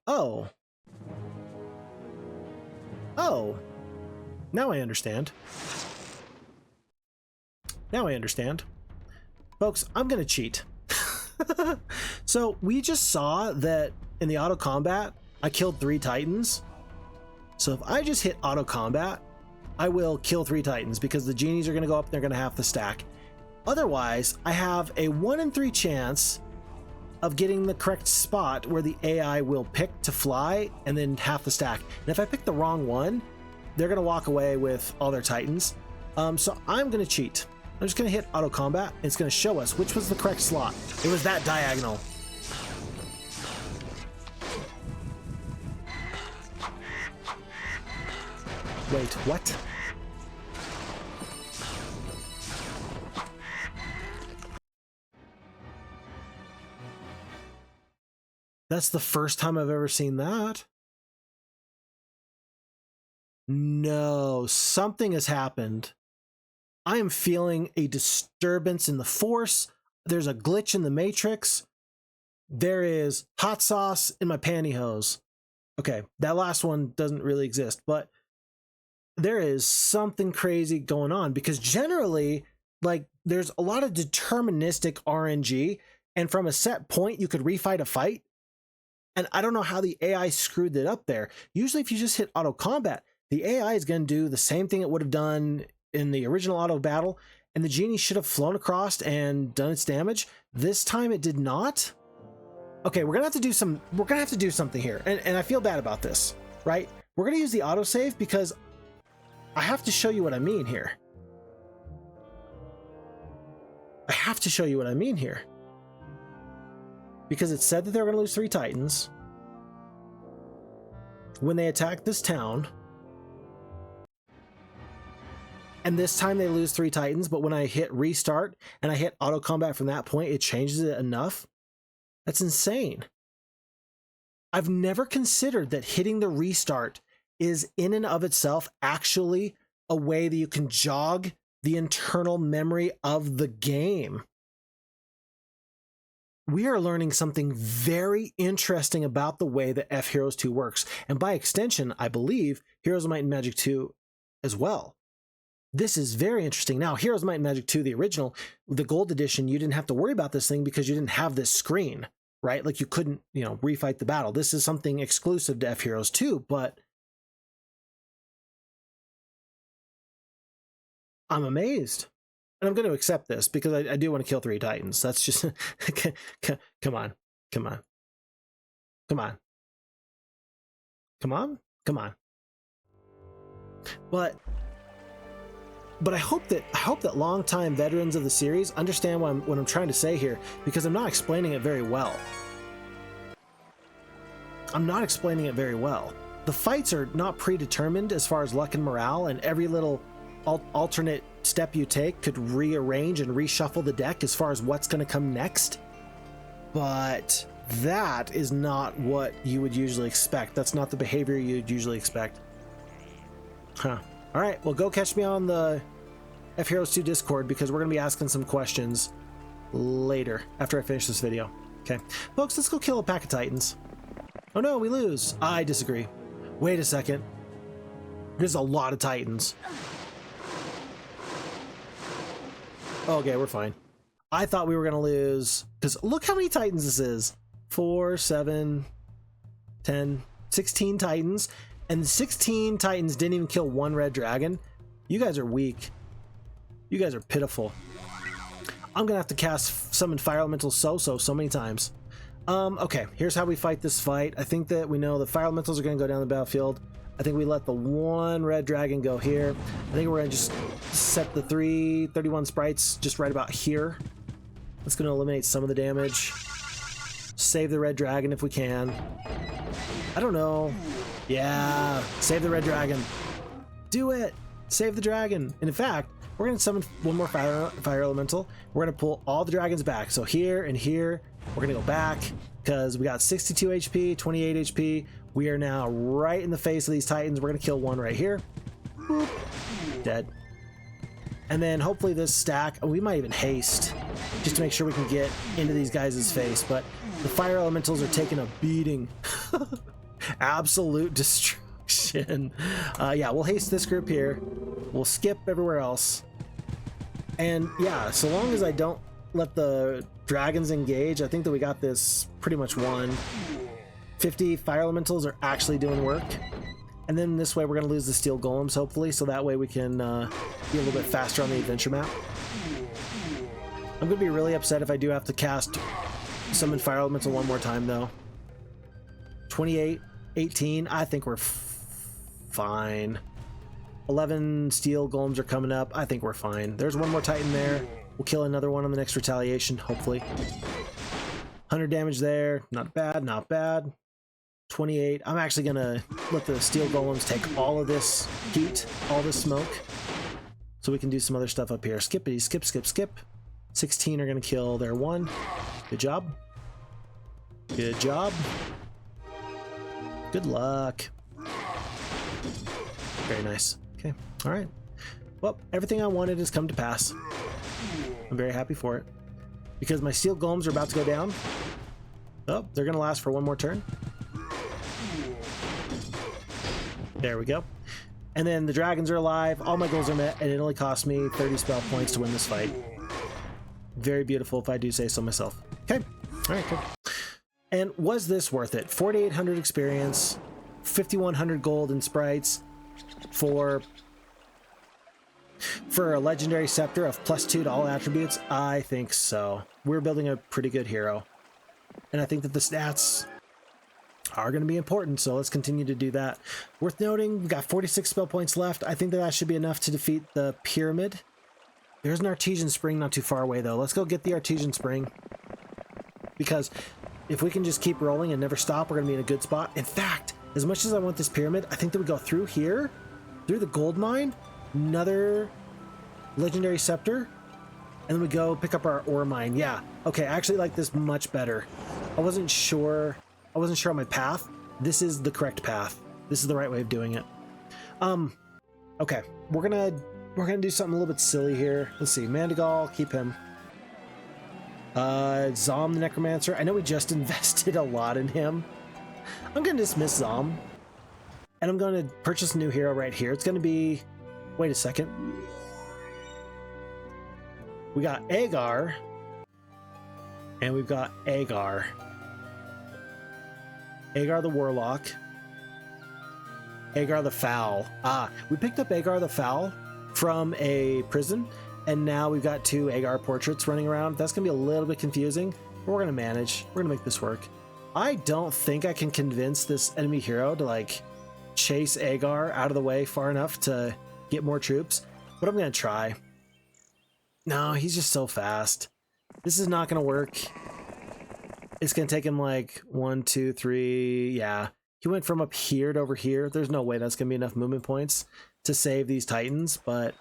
Speaker 1: Oh. Now I understand. Folks, I'm gonna cheat. So we just saw that in the auto combat, I killed 3 Titans. So if I just hit auto combat, I will kill 3 Titans, because the genies are gonna go up and they're gonna have the stack. Otherwise, I have a 1 in 3 chance of getting the correct spot where the AI will pick to fly and then half the stack. And if I pick the wrong one, they're gonna walk away with all their Titans. So I'm gonna cheat. I'm just gonna hit auto combat. It's gonna show us which was the correct slot. It was that diagonal. Wait, what? That's the first time I've ever seen that. No, something has happened. I am feeling a disturbance in the force. There's a glitch in the matrix. There is hot sauce in my pantyhose. Okay, that last one doesn't really exist, but there is something crazy going on, because generally, like, there's a lot of deterministic RNG, and from a set point, you could refight a fight. And I don't know how the AI screwed it up there. Usually if you just hit auto combat, the AI is going to do the same thing it would have done in the original auto battle, and the genie should have flown across and done its damage. This time it did not. Okay, we're gonna have to do something here, and I feel bad about this, right? We're gonna use the autosave because I have to show you what I mean here. Because it said that they were going to lose 3 Titans when they attack this town. And this time they lose 3 Titans, but when I hit restart and I hit auto combat from that point, it changes it enough. That's insane. I've never considered that hitting the restart is in and of itself actually a way that you can jog the internal memory of the game. We are learning something very interesting about the way that FHeroes2 works, and by extension, I believe Heroes of Might and Magic 2 as well. This is very interesting. Now, Heroes of Might and Magic 2, the original, the gold edition, you didn't have to worry about this thing because you didn't have this screen, right? Like, you couldn't, refight the battle. This is something exclusive to FHeroes2, but I'm amazed. And I'm going to accept this because I do want to kill 3 Titans. That's just, come on. But I hope that longtime veterans of the series understand what I'm trying to say here, because I'm not explaining it very well. The fights are not predetermined as far as luck and morale, and every little alternate step you take could rearrange and reshuffle the deck as far as what's going to come next. But that is not what you would usually expect. That's not the behavior you'd usually expect. Huh. All right, well, go catch me on the FHeroes2 Discord, because we're going to be asking some questions later after I finish this video. Okay, folks, let's go kill a pack of Titans. Oh no, we lose. I disagree. Wait a second. There's a lot of Titans. Okay, we're fine. I thought we were going to lose, because look how many Titans this is. 4, 7, 10, 16 Titans. And the 16 Titans didn't even kill one red dragon. You guys are weak. You guys are pitiful. I'm going to have to cast Summon Fire Elemental so many times. Okay, here's how we fight this fight. I think that we know the Fire Elementals are going to go down the battlefield. I think we let the one red dragon go here. I think we're going to just set the 31 sprites just right about here. That's going to eliminate some of the damage. Save the red dragon if we can. I don't know. Yeah, save the red dragon. Do it. Save the dragon. And in fact, we're going to summon one more fire elemental. We're going to pull all the dragons back. So here and here, we're going to go back because we got 62 HP, 28 HP. We are now right in the face of these Titans. We're going to kill one right here. Boop. Dead. And then hopefully this stack, we might even haste just to make sure we can get into these guys' face. But the fire elementals are taking a beating. Absolute destruction. Yeah, we'll haste this group here. We'll skip everywhere else. And yeah, so long as I don't let the dragons engage, I think that we got this pretty much won. 50 fire elementals are actually doing work. And then this way we're going to lose the steel golems, hopefully, so that way we can be a little bit faster on the adventure map. I'm going to be really upset if I do have to cast Summon Fire Elemental one more time, though. 28, 18, I think we're fine. 11 steel golems are coming up. I think we're fine. There's one more Titan there. We'll kill another one on the next retaliation, hopefully. 100 damage there. Not bad, not bad. 28. I'm actually going to let the steel golems take all of this heat, all this smoke, so we can do some other stuff up here. Skippity, skip, skip, skip. 16 are going to kill their one. Good job. Good job. Good luck. Very nice. Okay. All right. Well, everything I wanted has come to pass. I'm very happy for it. Because my steel golems are about to go down. Oh, they're going to last for one more turn. There we go. And then the dragons are alive. All my goals are met. And it only cost me 30 spell points to win this fight. Very beautiful, if I do say so myself. Okay. All right, cool. And was this worth it? 4,800 experience, 5,100 gold in sprites for a legendary scepter of +2 to all attributes? I think so. We're building a pretty good hero. And I think that the stats are going to be important, so let's continue to do that. Worth noting, we've got 46 spell points left. I think that that should be enough to defeat the pyramid. There's an artesian spring not too far away, though. Let's go get the artesian spring. Because if we can just keep rolling and never stop, we're going to be in a good spot. In fact, as much as I want this pyramid, I think that we go through here, through the gold mine, another legendary scepter, and then we go pick up our ore mine. Yeah, okay, I actually like this much better. I wasn't sure on my path. This is the correct path. This is the right way of doing it. Okay, we're gonna do something a little bit silly here. Let's see, Mandigal, keep him. Zom the Necromancer. I know we just invested a lot in him. I'm gonna dismiss Zom. And I'm gonna purchase a new hero right here. It's gonna be... Wait a second. We got Agar. And we've got Agar. Agar the Warlock. Agar the Foul. Ah, we picked up Agar the Foul from a prison, and now we've got 2 Agar portraits running around. That's gonna be a little bit confusing, but we're gonna manage. We're gonna make this work. I don't think I can convince this enemy hero to like chase Agar out of the way far enough to get more troops, but I'm gonna try. No, he's just so fast. This is not gonna work. It's gonna take him like 1, 2, 3. Yeah, he went from up here to over here. There's no way that's gonna be enough movement points to save these Titans, but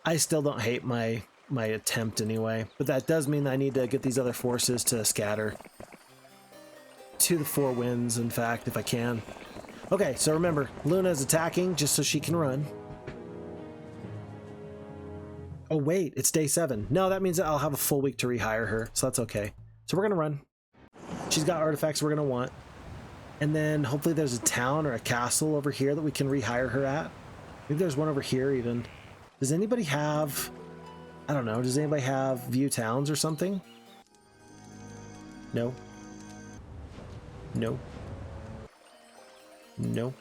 Speaker 1: I still don't hate my attempt anyway. But that does mean I need to get these other forces to scatter. to the four winds, in fact, if I can. Okay, so remember, Luna is attacking just so she can run. Oh wait, it's day 7. No, that means that I'll have a full week to rehire her, so that's okay. So we're gonna run. She's got artifacts we're gonna want. And then hopefully there's a town or a castle over here that we can rehire her at. Maybe there's one over here even. Does anybody have, I don't know, does anybody have view towns or something? No. No. No.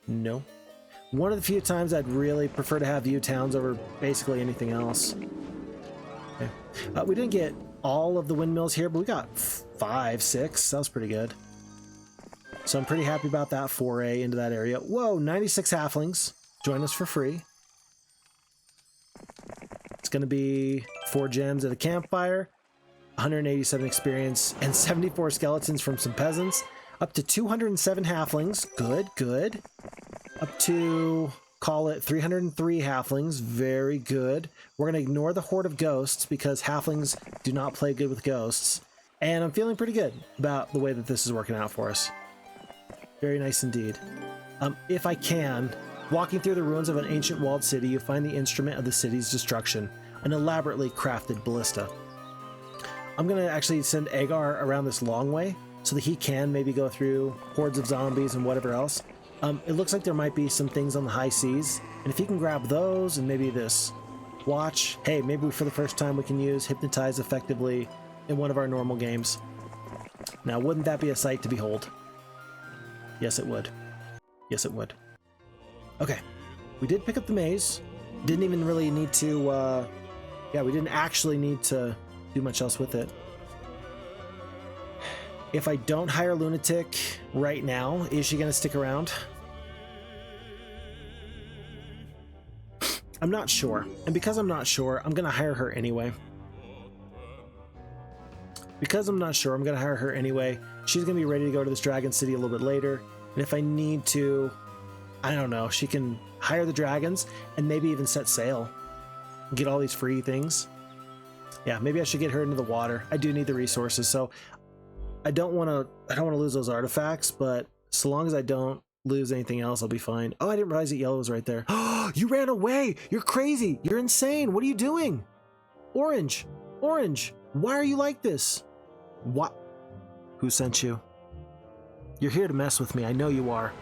Speaker 1: No. One of the few times I'd really prefer to have view towns over basically anything else. Okay. We didn't get all of the windmills here, but we got 5, 6. That was pretty good. So I'm pretty happy about that foray into that area. Whoa, 96 halflings. Join us for free. It's going to be 4 gems at a campfire, 187 experience, and 74 skeletons from some peasants. Up to 207 halflings. Good, good. Up to, call it 303 halflings. Very good. We're going to ignore the horde of ghosts because halflings do not play good with ghosts. And I'm feeling pretty good about the way that this is working out for us. Very nice indeed. If I can, walking through the ruins of an ancient walled city, you find the instrument of the city's destruction, an elaborately crafted ballista. I'm going to actually send Agar around this long way so that he can maybe go through hordes of zombies and whatever else. It looks like there might be some things on the high seas, and if he can grab those and maybe this watch, hey, maybe for the first time we can use Hypnotize effectively in one of our normal games. Now, wouldn't that be a sight to behold? Yes, it would. Yes, it would. Okay, we did pick up the maze. Didn't even really need to, yeah, we didn't actually need to do much else with it. If I don't hire Lunatic right now, is she going to stick around? I'm not sure. And because I'm not sure, I'm going to hire her anyway. Because I'm not sure, I'm going to hire her anyway. She's going to be ready to go to this Dragon City a little bit later. And if I need to, I don't know, she can hire the dragons and maybe even set sail. Get all these free things. Yeah, maybe I should get her into the water. I do need the resources, so I don't want to lose those artifacts, but so long as I don't lose anything else, I'll be fine. Oh, I didn't realize that yellow was right there. Oh, you ran away. You're crazy. You're insane. What are you doing? Orange. Orange. Why are you like this? What? Who sent you? You're here to mess with me. I know you are.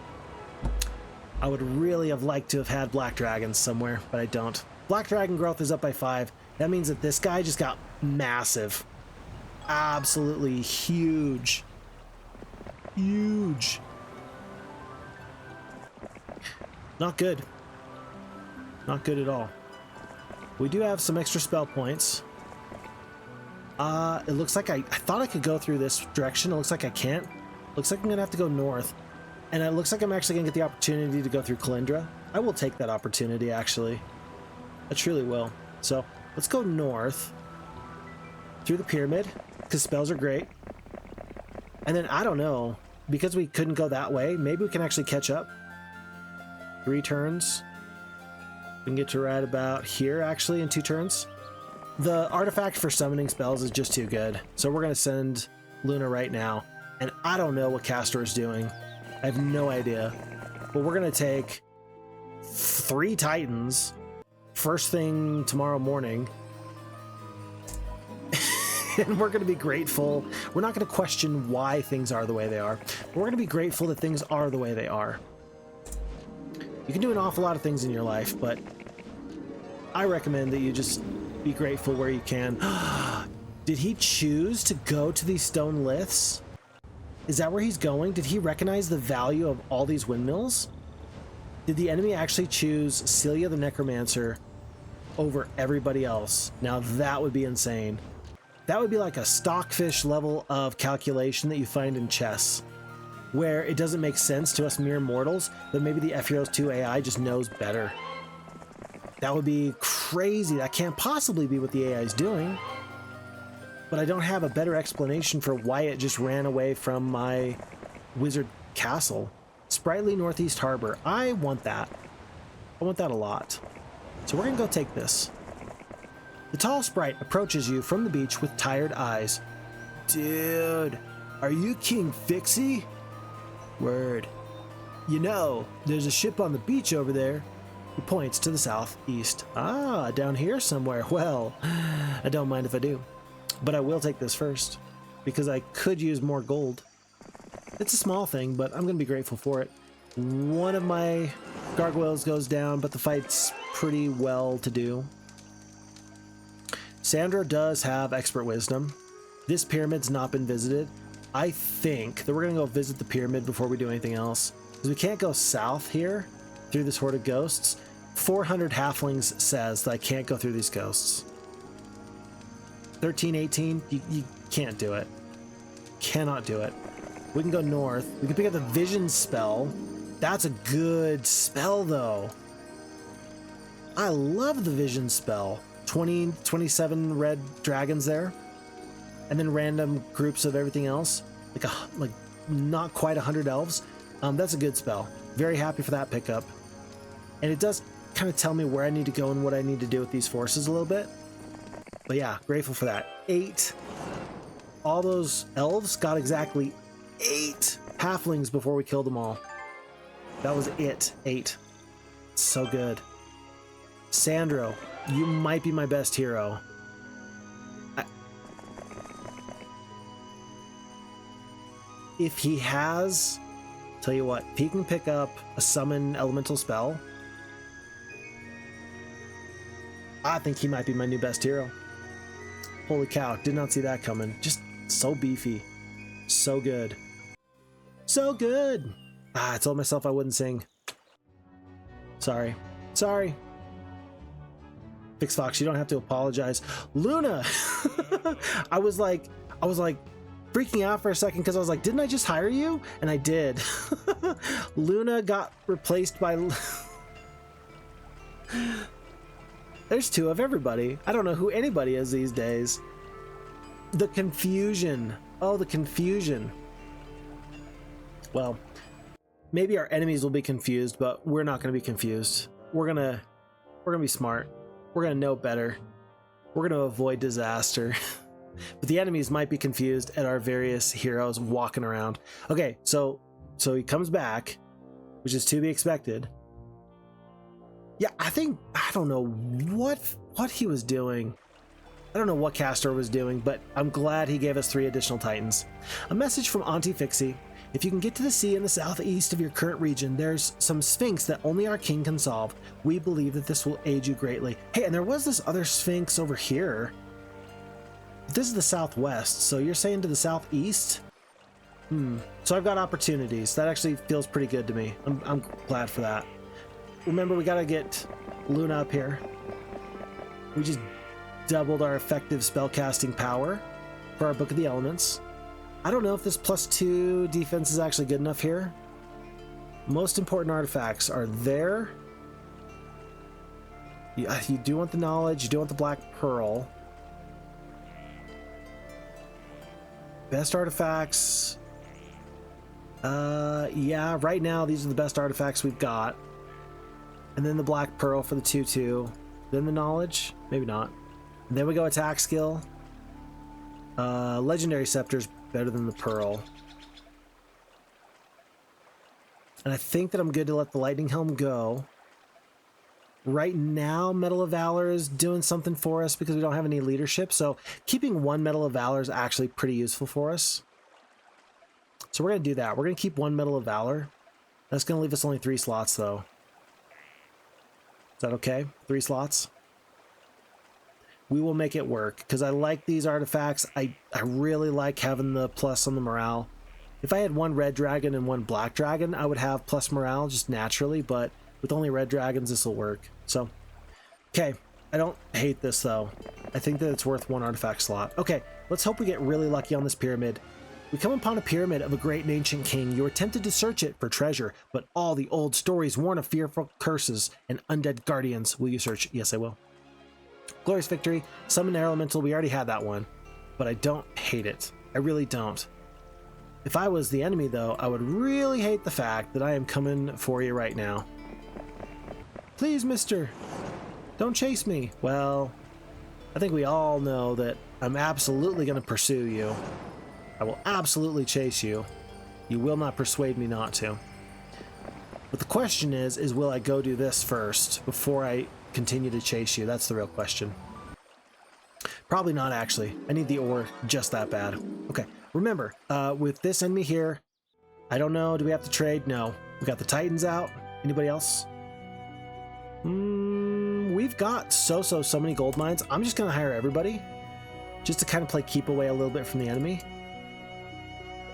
Speaker 1: I would really have liked to have had black dragons somewhere, but I don't. Black dragon growth is up by 5. That means that this guy just got massive. Absolutely huge. Huge. Not good. Not good at all. We do have some extra spell points. It looks like I thought I could go through this direction. It looks like I can't. Looks like I'm gonna have to go north. And it looks like I'm actually gonna get the opportunity to go through Kalindra. I will take that opportunity, actually. I truly will. So let's go north through the pyramid, because spells are great. And then, I don't know, because we couldn't go that way, maybe we can actually catch up. 3 turns. We can get to right about here, actually, in 2 turns. The artifact for summoning spells is just too good. So we're going to send Luna right now. And I don't know what Kastore is doing. I have no idea. But we're going to take 3 Titans first thing tomorrow morning. And we're going to be grateful. We're not going to question why things are the way they are. But we're going to be grateful that things are the way they are. You can do an awful lot of things in your life, but I recommend that you just be grateful where you can. Did he choose to go to these stone liths? Is that where he's going? Did he recognize the value of all these windmills? Did the enemy actually choose Celia the Necromancer over everybody else? Now that would be insane. That would be like a stockfish level of calculation that you find in chess, where it doesn't make sense to us mere mortals, but maybe the FHeroes2 AI just knows better. That would be crazy. That can't possibly be what the AI is doing. But I don't have a better explanation for why it just ran away from my wizard castle. Spritely Northeast Harbor. I want that. I want that a lot. So we're gonna go take this. The tall sprite approaches you from the beach with tired eyes. Dude, Are you King Phixie? Word. You know, there's a ship on the beach over there. He points to the southeast. Ah, down here somewhere. Well, I don't mind if I do. But I will take this first, because I could use more gold. It's a small thing, but I'm going to be grateful for it. One of my gargoyles goes down, but the fight's pretty well to do. Sandro does have expert wisdom. This pyramid's not been visited. I think that we're going to go visit the pyramid before we do anything else, because we can't go south here through this horde of ghosts. 400 halflings says that I can't go through these ghosts. 13, 18, you can't do it. Cannot do it. We can go north. We can pick up the vision spell. That's a good spell, though. I love the vision spell. 27 red dragons there. And then random groups of everything else. Like not quite 100 elves. That's a good spell. Very happy for that pickup. And it does kind of tell me where I need to go and what I need to do with these forces a little bit. But yeah, grateful for that. 8. All those elves got exactly 8 halflings before we killed them all. That was it. 8. So good. Sandro, you might be my best hero. If he has, tell you what, if he can pick up a summon elemental spell, I think he might be my new best hero. Holy cow, did not see that coming. Just so beefy. So good. So good. I told myself I wouldn't sing. Sorry. Sorry. Phixfox, you don't have to apologize. Luna! I was like freaking out for a second because I was like, didn't I just hire you? And I did. Luna got replaced by... There's 2 of everybody. I don't know who anybody is these days. The confusion. Oh, the confusion. Well, maybe our enemies will be confused, but we're not going to be confused. We're gonna be smart. We're gonna know better. We're gonna avoid disaster. But the enemies might be confused at our various heroes walking around. Okay, so he comes back, which is to be expected. Yeah, I don't know what he was doing. I don't know what Kastore was doing, but I'm glad he gave us 3 additional titans. A message from Auntie Phixie. If you can get to the sea in the southeast of your current region, there's some Sphinx that only our king can solve. We believe that this will aid you greatly. Hey, and there was this other Sphinx over here. This is the southwest, so you're saying to the southeast? So I've got opportunities. That actually feels pretty good to me. I'm glad for that. Remember, we gotta get Luna up here. We just doubled our effective spellcasting power for our Book of the Elements. I don't know if this +2 defense is actually good enough here. Most important artifacts are there. You do want the knowledge, you do want the Black Pearl. Best artifacts. Yeah, right now these are the best artifacts we've got. And then the Black Pearl for the 2/2. Then the knowledge, maybe not. And then we go attack skill. Legendary Scepter's better than the Pearl. And I think that I'm good to let the Lightning Helm go. Right now, Medal of Valor is doing something for us because we don't have any leadership. So keeping 1 Medal of Valor is actually pretty useful for us. So we're going to do that. We're going to keep 1 Medal of Valor. That's going to leave us only 3 slots, though. Is that okay? 3 slots? We will make it work because I like these artifacts. I really like having the plus on the morale. If I had 1 red dragon and 1 black dragon, I would have plus morale just naturally, but with only red dragons, this will work. So, okay. I don't hate this, though. I think that it's worth 1 artifact slot. Okay, let's hope we get really lucky on this pyramid. We come upon a pyramid of a great and ancient king. You are tempted to search it for treasure, but all the old stories warn of fearful curses and undead guardians. Will you search? Yes, I will. Glorious victory. Summon elemental. We already had that one, but I don't hate it. I really don't. If I was the enemy, though, I would really hate the fact that I am coming for you right now. Please, mister, don't chase me. Well, I think we all know that I'm absolutely going to pursue you. I will absolutely chase you. You will not persuade me not to. But the question is will I go do this first before I continue to chase you? That's the real question. Probably not, actually. I need the ore just that bad. Okay, remember, with this enemy here, I don't know, do we have to trade? No. We got the Titans out. Anybody else? We've got so many gold mines. I'm just gonna hire everybody just to kind of play keep away a little bit from the enemy.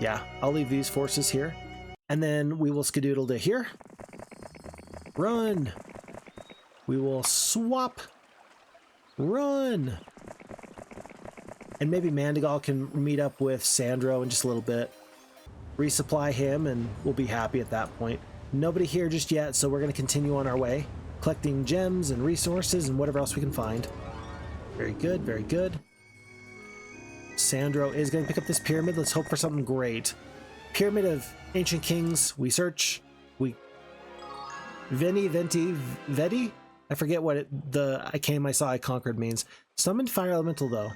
Speaker 1: Yeah, I'll leave these forces here. And then we will skedoodle to here. Run! We will swap. Run! And maybe Mandigal can meet up with Sandro in just a little bit. Resupply him and we'll be happy at that point. Nobody here just yet, so we're going to continue on our way. Collecting gems and resources and whatever else we can find. Very good, very good. Sandro is going to pick up this pyramid. Let's hope for something great. Pyramid of Ancient Kings. We search. We... Vedi? I forget what I saw, I conquered means. Summoned Fire Elemental, though.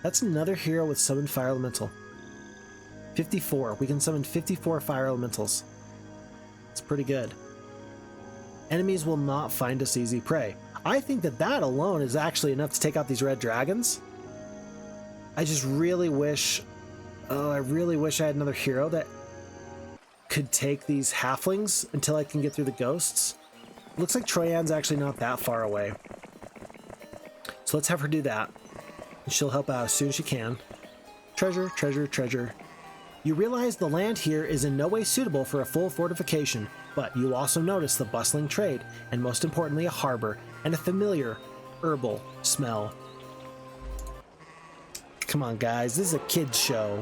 Speaker 1: That's another hero with Summoned Fire Elemental. 54. We can summon 54 Fire Elementals. It's pretty good. Enemies will not find us easy prey. I think that alone is actually enough to take out these red dragons. I just really wish... Oh, I really wish I had another hero that could take these halflings until I can get through the ghosts. Looks like Troyan's actually not that far away. So let's have her do that. And she'll help out as soon as she can. Treasure, treasure, treasure. You realize the land here is in no way suitable for a full fortification, but you also notice the bustling trade, and most importantly a harbor, and a familiar herbal smell. Come on, guys, this is a kid's show.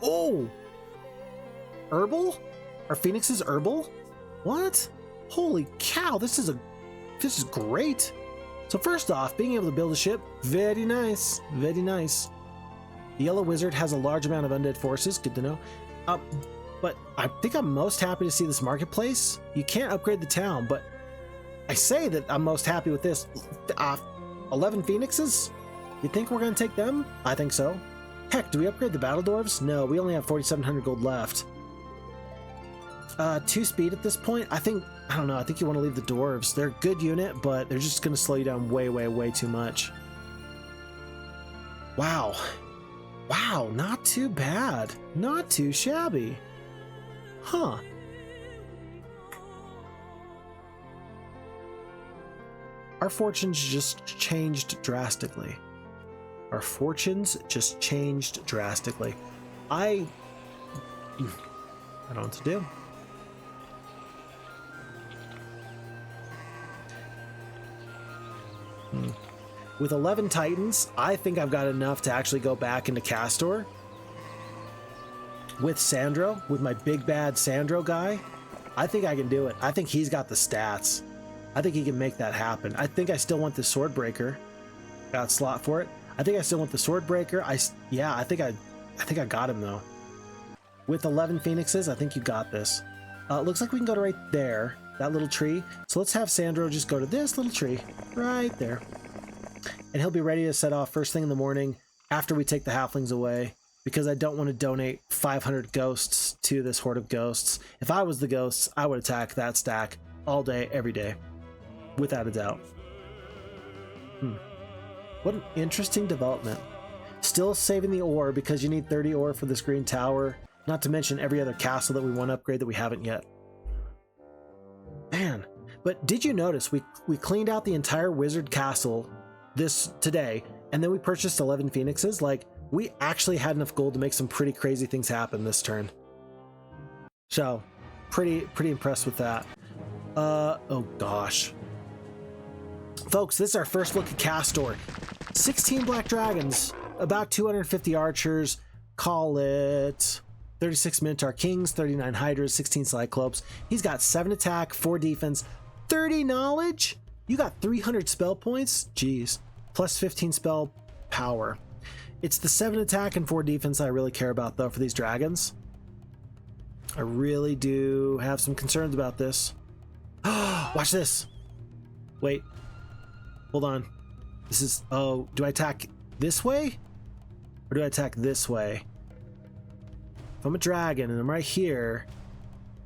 Speaker 1: Oh! Herbal? Are phoenixes herbal? What? Holy cow, this is great. So first off, being able to build a ship, very nice, very nice. The Yellow Wizard has a large amount of undead forces, good to know. But I think I'm most happy to see this marketplace. You can't upgrade the town, but I say that I'm most happy with this. 11 phoenixes? You think we're gonna take them? I think so. Heck, do we upgrade the battle dwarves? No, we only have 4,700 gold left. 2 speed at this point. I don't know, I think you want to leave the dwarves. They're a good unit, but they're just gonna slow you down way too much. Wow. Wow, not too bad. Not too shabby. Huh. Our fortunes just changed drastically. Our fortunes just changed drastically. I don't know what to do. With 11 Titans, I think I've got enough to actually go back into Kastore. With Sandro, with my big bad Sandro guy, I think I can do it. I think he's got the stats. I think he can make that happen. I think I still want the Swordbreaker. Got a slot for it. I think I still want the Swordbreaker. Yeah, I think I got him though. With 11 Phoenixes, I think you got this. Looks like we can go to right there, that little tree. So let's have Sandro just go to this little tree right there. And he'll be ready to set off first thing in the morning after we take the halflings away, because I don't want to donate 500 ghosts to this horde of ghosts. If I was the ghosts, I would attack that stack all day, every day, without a doubt. What an interesting development. Still saving the ore because you need 30 ore for this green tower, not to mention every other castle that we want to upgrade that we haven't yet. Man, but did you notice we cleaned out the entire wizard castle today, and then we purchased 11 phoenixes? Like, we actually had enough gold to make some pretty crazy things happen this turn. So, pretty impressed with that. Oh gosh. Folks, this is our first look at Kastore. 16 black dragons, about 250 archers, call it 36 Minotaur Kings, 39 Hydras, 16 Cyclopes. He's got 7 attack, 4 defense, 30 knowledge. You got 300 spell points? Jeez. Plus 15 spell power. It's the 7 attack and 4 defense I really care about, though, for these dragons. I really do have some concerns about this. Watch this. Wait. Hold on. This is... Oh, do I attack this way? Or do I attack this way? If I'm a dragon and I'm right here,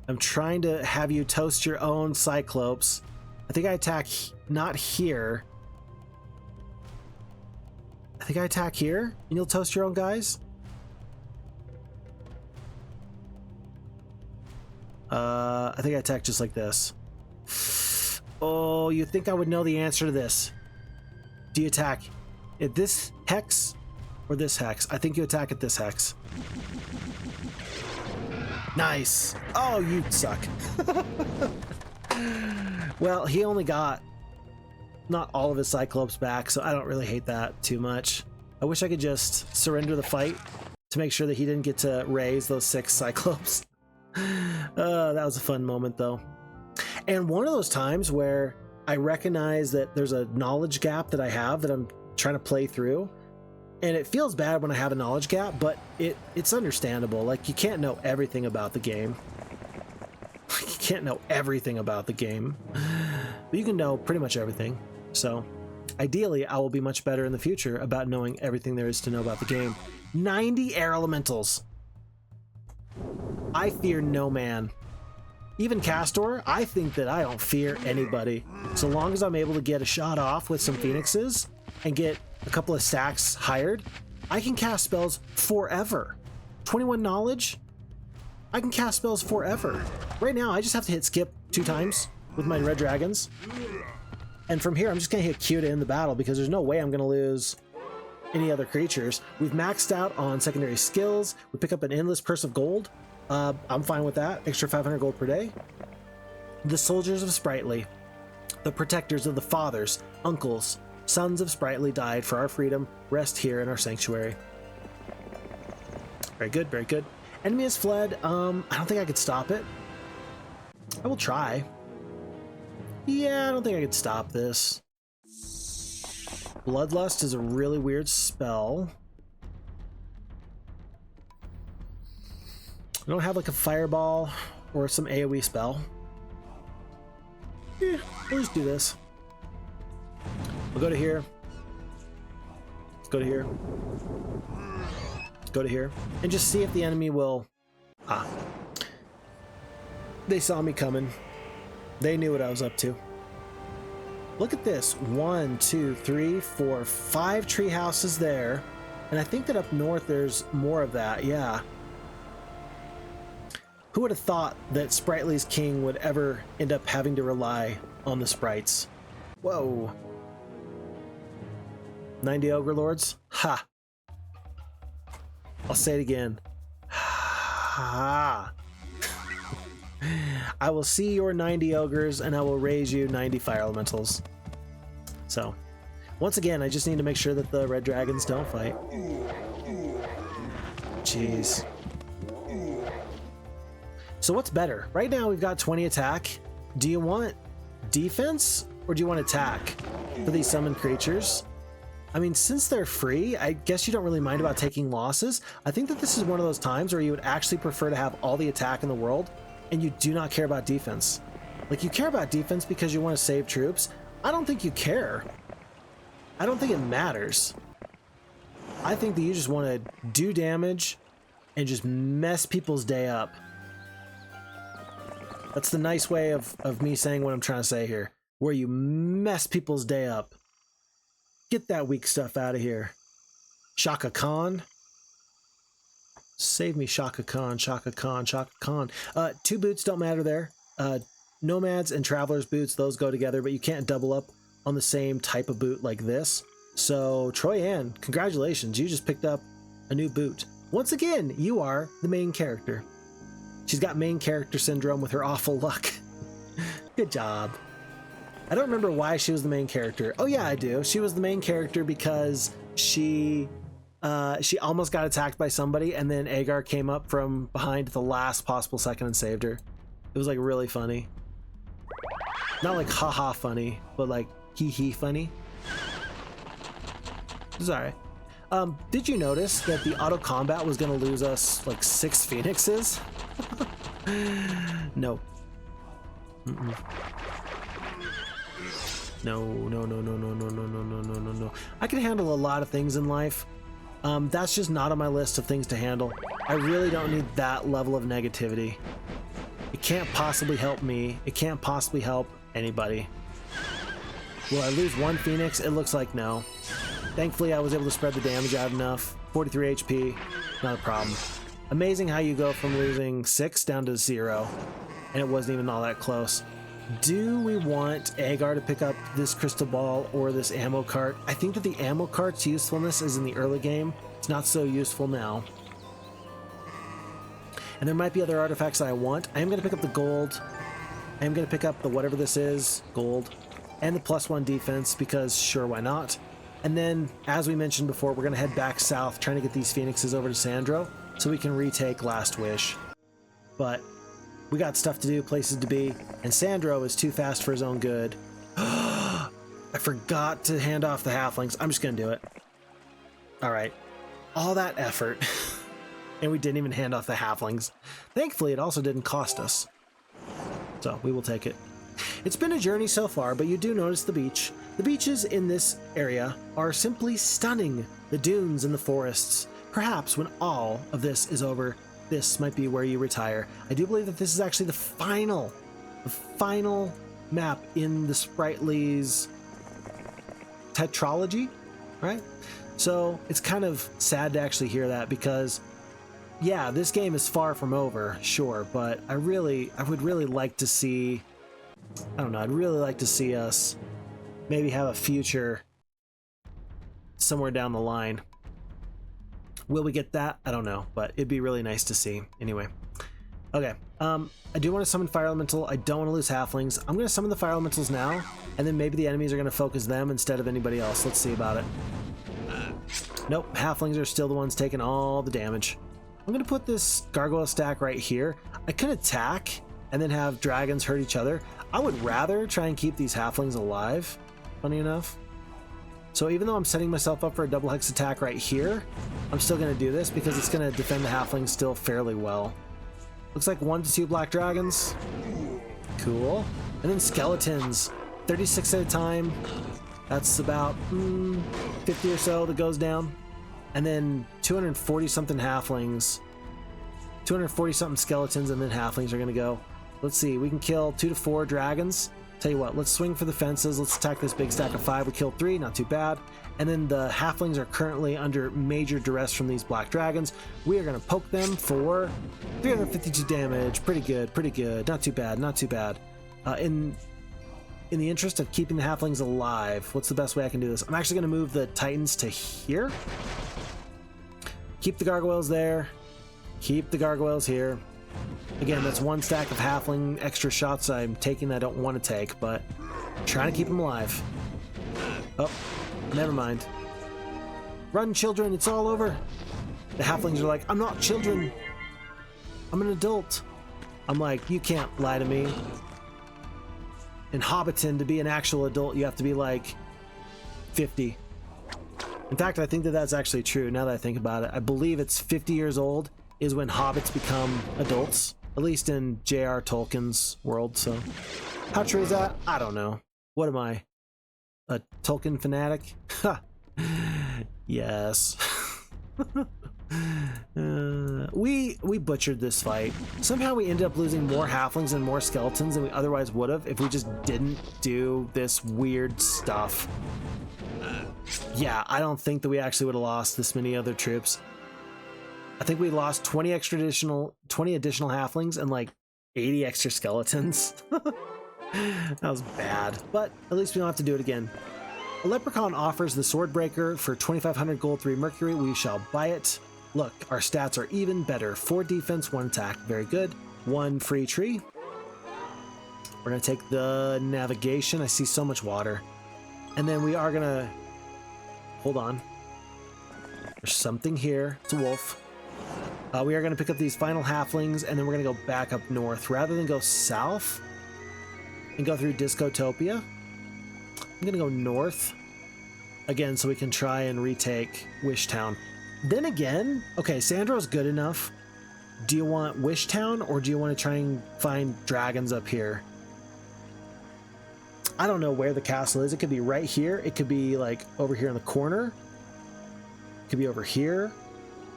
Speaker 1: I'm trying to have you toast your own Cyclops. I think I attack not here. I think I attack here and you'll toast your own guys. I think I attack just like this. Oh, you think I would know the answer to this? Do you attack at this hex or this hex? I think you attack at this hex. Nice. Oh, you suck. Well, he only got not all of his Cyclops back, so I don't really hate that too much. I wish I could just surrender the fight to make sure that he didn't get to raise those 6 Cyclops. That was a fun moment, though. And one of those times where I recognize that there's a knowledge gap that I have that I'm trying to play through. And it feels bad when I have a knowledge gap, but it's understandable. Like, you can't know everything about the game. You can't know everything about the game. But you can know pretty much everything. So, ideally, I will be much better in the future about knowing everything there is to know about the game. 90 air elementals. I fear no man. Even Kastore, I think that I don't fear anybody. So long as I'm able to get a shot off with some Phoenixes and get a couple of stacks hired, I can cast spells forever. 21 knowledge, I can cast spells forever. Right now, I just have to hit skip 2 times with my red dragons. And from here, I'm just gonna hit Q to end the battle because there's no way I'm gonna lose any other creatures. We've maxed out on secondary skills. We pick up an endless purse of gold. I'm fine with that. Extra 500 gold per day. The soldiers of Spritely, the protectors of the fathers, uncles, sons of Spritely died for our freedom, rest here in our sanctuary. Very good, very good. Enemy has fled. I don't think I could stop it. I will try. Yeah, I don't think I could stop this. Bloodlust is a really weird spell. I don't have like a fireball or some AoE spell. Yeah, we'll just do this. We'll go to here. Let's go to here. Let's go to here. And just see if the enemy will... Ah. They saw me coming. They knew what I was up to. Look at this. 1, 2, 3, 4, 5 tree houses there. And I think that up north there's more of that. Yeah. Who would have thought that Spritelys King would ever end up having to rely on the sprites? Whoa. 90 Ogre Lords? Ha. I'll say it again. Ha. I will see your 90 ogres and I will raise you 90 fire elementals. So, once again, I just need to make sure that the red dragons don't fight. Jeez. So what's better? Right now we've got 20 attack. Do you want defense or do you want attack for these summoned creatures? I mean, since they're free, I guess you don't really mind about taking losses. I think that this is one of those times where you would actually prefer to have all the attack in the world and you do not care about defense. Like, you care about defense because you want to save troops. I don't think you care. I don't think it matters. I think that you just want to do damage and just mess people's day up. That's the nice way of me saying what I'm trying to say here. Where you mess people's day up. Get that weak stuff out of here. Shaka Khan. Save me, Shaka Khan, Shaka Khan, Shaka Khan. 2 boots don't matter there. Nomads and Traveler's boots, those go together, but you can't double up on the same type of boot like this. So, Troy-Ann, congratulations. You just picked up a new boot. Once again, you are the main character. She's got main character syndrome with her awful luck. Good job. I don't remember why she was the main character. Oh yeah, I do. She was the main character because she almost got attacked by somebody and then Agar came up from behind at the last possible second and saved her. It was like really funny. Not like haha funny, but like hee hee funny. It's alright. Did you notice that the auto combat was gonna lose us like 6 Phoenixes? No. Mm-mm. No. I can handle a lot of things in life, That's just not on my list of things to handle. I really don't need that level of negativity. It can't possibly help me. It can't possibly help anybody. Will I lose one Phoenix? It looks like no. Thankfully, I was able to spread the damage out enough. 43 HP, not a problem. Amazing how you go from losing 6 down to 0, and it wasn't even all that close. Do we want Agar to pick up this crystal ball or this ammo cart? I think that the ammo cart's usefulness is in the early game. It's not so useful now. And there might be other artifacts that I want. I am going to pick up the gold. I am going to pick up the whatever this is, gold, and the +1 defense because sure, why not? And then, as we mentioned before, we're going to head back south, trying to get these phoenixes over to Sandro so we can retake Last Wish. But we got stuff to do, places to be, and Sandro is too fast for his own good. I forgot to hand off the halflings. I'm just going to do it. All right. All that effort, and we didn't even hand off the halflings. Thankfully, it also didn't cost us. So we will take it. It's been a journey so far, but you do notice the beach. The beaches in this area are simply stunning. The dunes and the forests. Perhaps when all of this is over, this might be where you retire. I do believe that this is actually the final map in the Spritelys tetralogy, right? So it's kind of sad to actually hear that because, yeah, this game is far from over, sure, but I would really like to see, I don't know, I'd really like to see us maybe have a future somewhere down the line. Will we get that? I don't know, but it'd be really nice to see. Anyway. Okay. I do want to summon Fire Elemental. I don't want to lose Halflings. I'm going to summon the Fire Elementals now, and then maybe the enemies are going to focus them instead of anybody else. Let's see about it. Nope. Halflings are still the ones taking all the damage. I'm going to put this Gargoyle stack right here. I could attack and then have dragons hurt each other. I would rather try and keep these Halflings alive, funny enough. So even though I'm setting myself up for a double hex attack right here, I'm still going to do this because it's going to defend the halflings still fairly well. Looks like 1 to 2 black dragons. Cool. And then skeletons. 36 at a time. That's about 50 or so that goes down. And then 240 something halflings. 240 something skeletons and then halflings are going to go. Let's see. We can kill 2 to 4 dragons. Tell you what, let's swing for the fences. Let's attack this big stack of 5. We killed 3, not too bad. And then the halflings are currently under major duress from these black dragons. We are going to poke them for 352 damage. Pretty good, pretty good. Not too bad, not too bad. In the interest of keeping the halflings alive, what's the best way I can do this? I'm actually going to move the titans to here. Keep the gargoyles there. Keep the gargoyles here. Again, that's 1 stack of halfling extra shots I'm taking I don't want to take, but I'm trying to keep them alive. Oh, never mind. Run, children, it's all over. The halflings are like, I'm not children. I'm an adult. I'm like, you can't lie to me. In Hobbiton, to be an actual adult, you have to be like 50. In fact, I think that that's actually true now that I think about it. I believe it's 50 years old is when hobbits become adults, at least in J.R. Tolkien's world. So how true is that? I don't know. What am I? A Tolkien fanatic? Ha! Yes. We butchered this fight. Somehow we ended up losing more halflings and more skeletons than we otherwise would have if we just didn't do this weird stuff. Yeah, I don't think that we actually would have lost this many other troops. I think we lost 20 additional halflings and like 80 extra skeletons. That was bad, but at least we don't have to do it again. A leprechaun offers the Swordbreaker for 2,500 gold, 3 mercury. We shall buy it. Look, our stats are even better. 4 defense, 1 attack. Very good. 1 free tree. We're going to take the navigation. I see so much water. And then we are going to... Hold on. There's something here. It's a wolf. We are going to pick up these final halflings, and then we're going to go back up north. Rather than go south and go through Discotopia, I'm going to go north again so we can try and retake Wishtown. Then again, okay, Sandro's good enough. Do you want Wishtown, or do you want to try and find dragons up here? I don't know where the castle is. It could be right here. It could be like over here in the corner. Could be over here.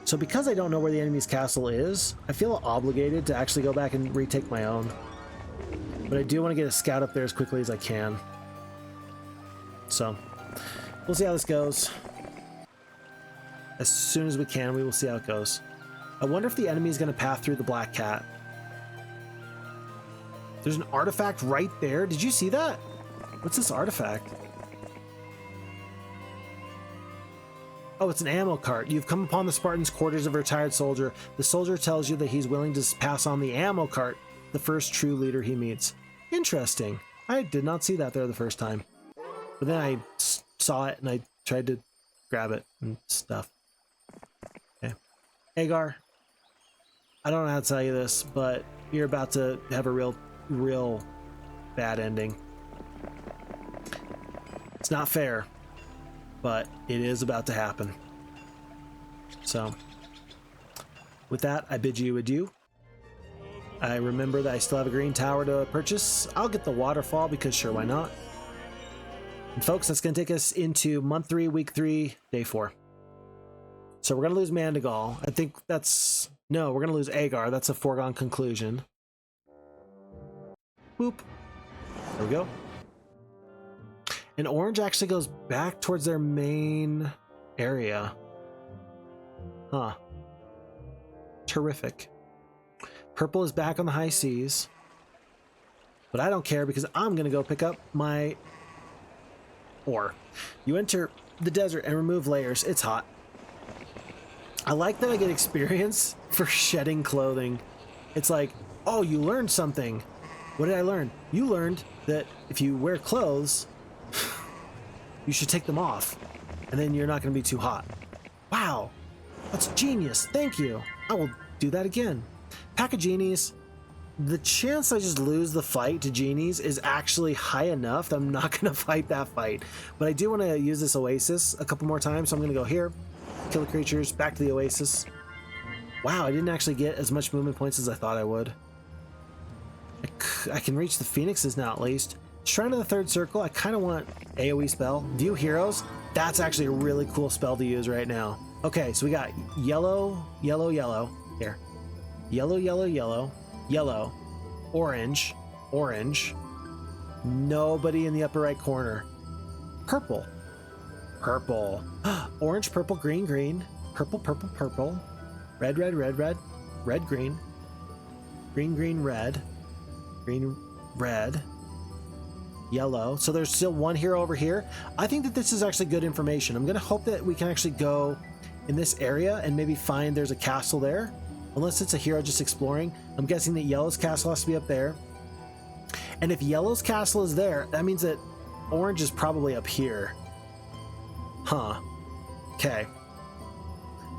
Speaker 1: So because I don't know where the enemy's castle is, I feel obligated to actually go back and retake my own. But I do want to get a scout up there as quickly as I can. So we'll see how this goes. As soon as we can, we will see how it goes. I wonder if the enemy is going to path through the Black Cat. There's an artifact right there. Did you see that? What's this artifact? Oh, it's an ammo cart. You've come upon the Spartan's quarters of a retired soldier. The soldier tells you that he's willing to pass on the ammo cart, the first true leader he meets. Interesting. I did not see that there the first time. But then I saw it and I tried to grab it and stuff. Okay. Agar, I don't know how to tell you this, but you're about to have a real bad ending. It's not fair, but it is about to happen. So, with that, I bid you adieu. I remember that I still have a green tower to purchase. I'll get the waterfall because sure, why not? And folks, that's going to take us into month 3, week 3, day 4. So we're going to lose Mandigal. I think that's... No, we're going to lose Agar. That's a foregone conclusion. Boop. There we go. And orange actually goes back towards their main area. Huh. Terrific. Purple is back on the high seas. But I don't care because I'm going to go pick up my ore. You enter the desert and remove layers. It's hot. I like that I get experience for shedding clothing. It's like, oh, you learned something. What did I learn? You learned that if you wear clothes, you should take them off, and then you're not going to be too hot. Wow, that's genius. Thank you. I will do that again. Pack of genies. The chance I just lose the fight to genies is actually high enough that I'm not going to fight that fight. But I do want to use this oasis a couple more times, so I'm going to go here, kill the creatures, back to the oasis. Wow, I didn't actually get as much movement points as I thought I would. I can reach the phoenixes now at least. Shrine of the Third Circle, I kind of want AoE spell. View heroes, that's actually a really cool spell to use right now. Okay, so we got yellow, yellow, yellow, here. Yellow, yellow, yellow, yellow, orange, orange. Nobody in the upper right corner. Purple, purple, orange, purple, green, green, purple, purple, purple, red, red, red, red, red, green, green, green, red, green, red, yellow. So there's still one hero over here. I think that this is actually good information. I'm going to hope that we can actually go in this area and maybe find there's a castle there. Unless it's a hero just exploring. I'm guessing that yellow's castle has to be up there. And if yellow's castle is there, that means that orange is probably up here. Huh. Okay.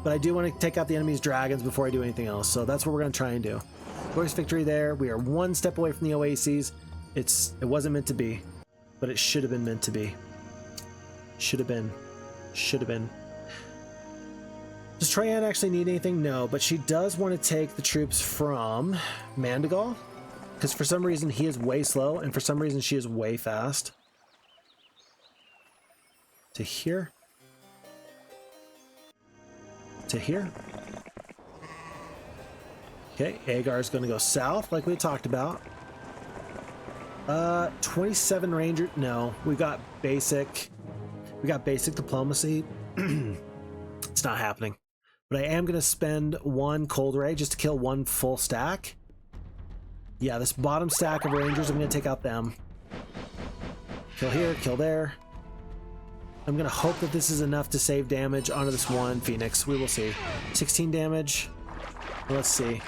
Speaker 1: But I do want to take out the enemy's dragons before I do anything else. So that's what we're going to try and do. Glorious victory there. We are one step away from the oases. It wasn't meant to be, but it should have been meant to be. Should have been. Should have been. Does Trianne actually need anything? No, but she does want to take the troops from Mandigal, because for some reason he is way slow, and for some reason she is way fast. To here. To here. Okay, Agar is going to go south, like we talked about. 27 ranger. No, we got basic. We got basic diplomacy. It's not happening. But I am going to spend one cold ray just to kill one full stack. Yeah, this bottom stack of rangers, I'm going to take out them. Kill here, kill there. I'm going to hope that this is enough to save damage onto this one Phoenix. We will see. 16 damage. Let's see.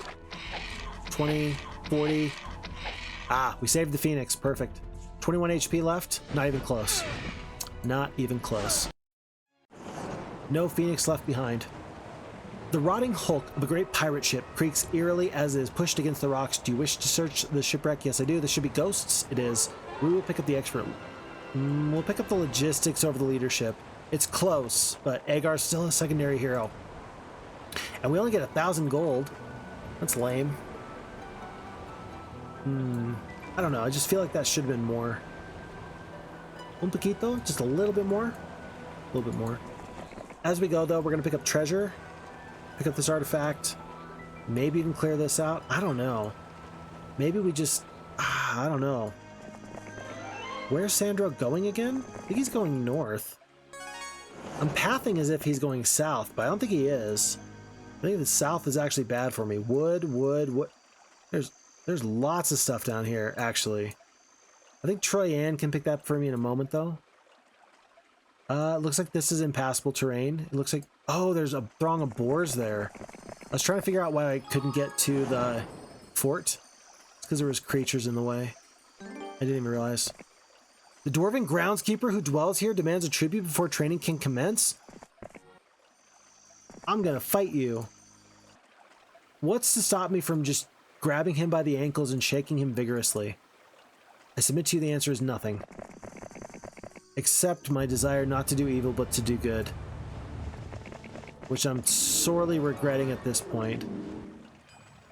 Speaker 1: 20, 40. Ah, we saved the Phoenix. Perfect. 21 HP left. Not even close. Not even close. No Phoenix left behind. The rotting hulk of a great pirate ship creaks eerily as it is pushed against the rocks. Do you wish to search the shipwreck? Yes, I do. There should be ghosts. It is. We will pick up the expert. We'll pick up the logistics over the leadership. It's close, but Agar's still a secondary hero. And we only get 1,000 gold. That's lame. I don't know. I just feel like that should have been more. Un poquito? Just a little bit more? A little bit more. As we go, though, we're going to pick up treasure, pick up this artifact, maybe even clear this out. I don't know. Maybe we just... I don't know. Where's Sandro going again? I think he's going north. I'm pathing as if he's going south, but I don't think he is. I think the south is actually bad for me. Wood. There's lots of stuff down here, actually. I think Troy Ann can pick that up for me in a moment, though. It looks like this is impassable terrain. It looks like... Oh, there's a throng of boars there. I was trying to figure out why I couldn't get to the fort. It's because there was creatures in the way. I didn't even realize. The dwarven groundskeeper who dwells here demands a tribute before training can commence? I'm gonna fight you. What's to stop me from just grabbing him by the ankles and shaking him vigorously? I submit to you the answer is nothing. Except my desire not to do evil but to do good. Which I'm sorely regretting at this point.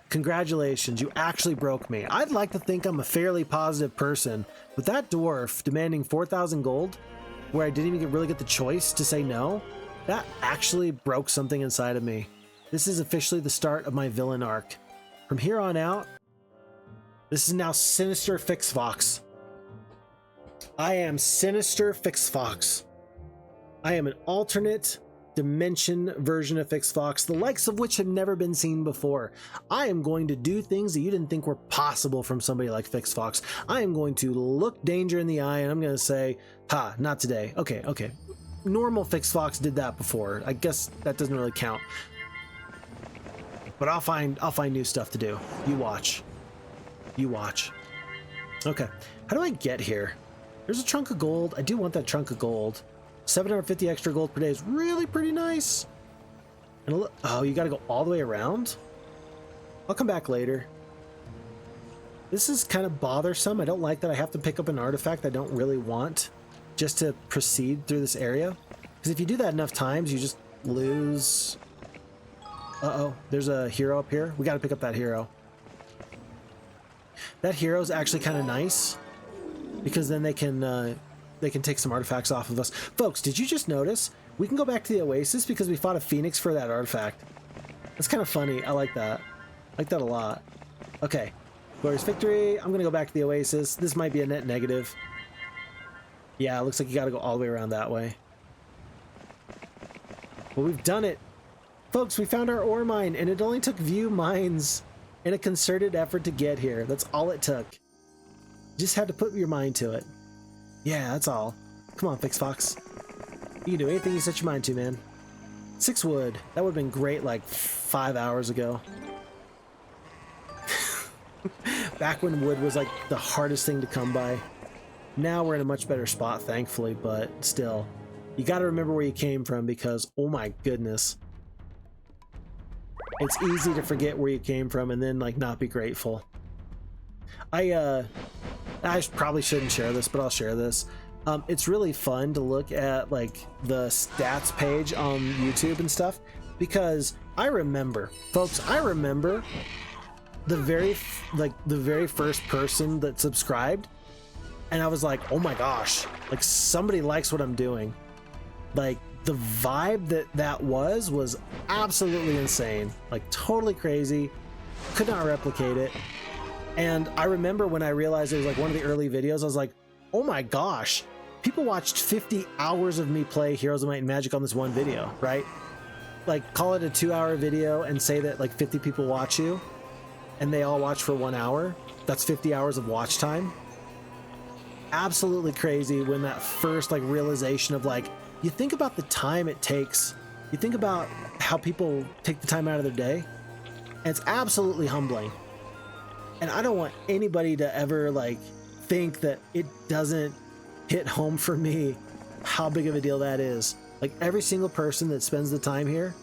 Speaker 1: Congratulations, you actually broke me. I'd like to think I'm a fairly positive person, but that dwarf demanding 4,000 gold, where I didn't even really get the choice to say no, that actually broke something inside of me. This is officially the start of my villain arc. From here on out, this is now Sinister Phixfox. I am Sinister Phixfox. I am an alternate dimension version of Phixfox, the likes of which have never been seen before. I am going to do things that you didn't think were possible from somebody like Phixfox. I am going to look danger in the eye and I'm going to say, ha, not today. Okay. Normal Phixfox did that before. I guess that doesn't really count. But I'll find new stuff to do. You watch. You watch. Okay. How do I get here? There's a chunk of gold. I do want that chunk of gold. 750 extra gold per day is really pretty nice. And oh, you gotta go all the way around? I'll come back later. This is kind of bothersome. I don't like that I have to pick up an artifact I don't really want just to proceed through this area. Because if you do that enough times, you just lose... Uh-oh, there's a hero up here. We gotta pick up that hero. That hero is actually kind of nice. Because then they can take some artifacts off of us. Folks, did you just notice? We can go back to the Oasis because we fought a Phoenix for that artifact. That's kind of funny. I like that. I like that a lot. Okay. Glorious victory. I'm going to go back to the Oasis. This might be a net negative. Yeah, it looks like you got to go all the way around that way. Well, we've done it. Folks, we found our ore mine, and it only took few mines in a concerted effort to get here. That's all it took. Just had to put your mind to it. Yeah, that's all. Come on, Phixfox. You can do anything you set your mind to, man. 6 wood. That would have been great like 5 hours ago. Back when wood was like the hardest thing to come by. Now we're in a much better spot, thankfully, but still. You gotta remember where you came from because, oh my goodness. It's easy to forget where you came from and then like not be grateful. I probably shouldn't share this, but I'll share this. It's really fun to look at like the stats page on YouTube and stuff because I remember, folks, I remember the very first person that subscribed and I was like, oh my gosh, like somebody likes what I'm doing. Like the vibe that was absolutely insane, like totally crazy. Could not replicate it. And I remember when I realized it was like one of the early videos, I was like, oh my gosh, people watched 50 hours of me play Heroes of Might and Magic on this one video, right? Like call it a 2-hour video and say that like 50 people watch you and they all watch for 1 hour. That's 50 hours of watch time. Absolutely crazy when that first like realization of like, you think about the time it takes, you think about how people take the time out of their day, and it's absolutely humbling. And I don't want anybody to ever like think that it doesn't hit home for me how big of a deal that is. Like every single person that spends the time here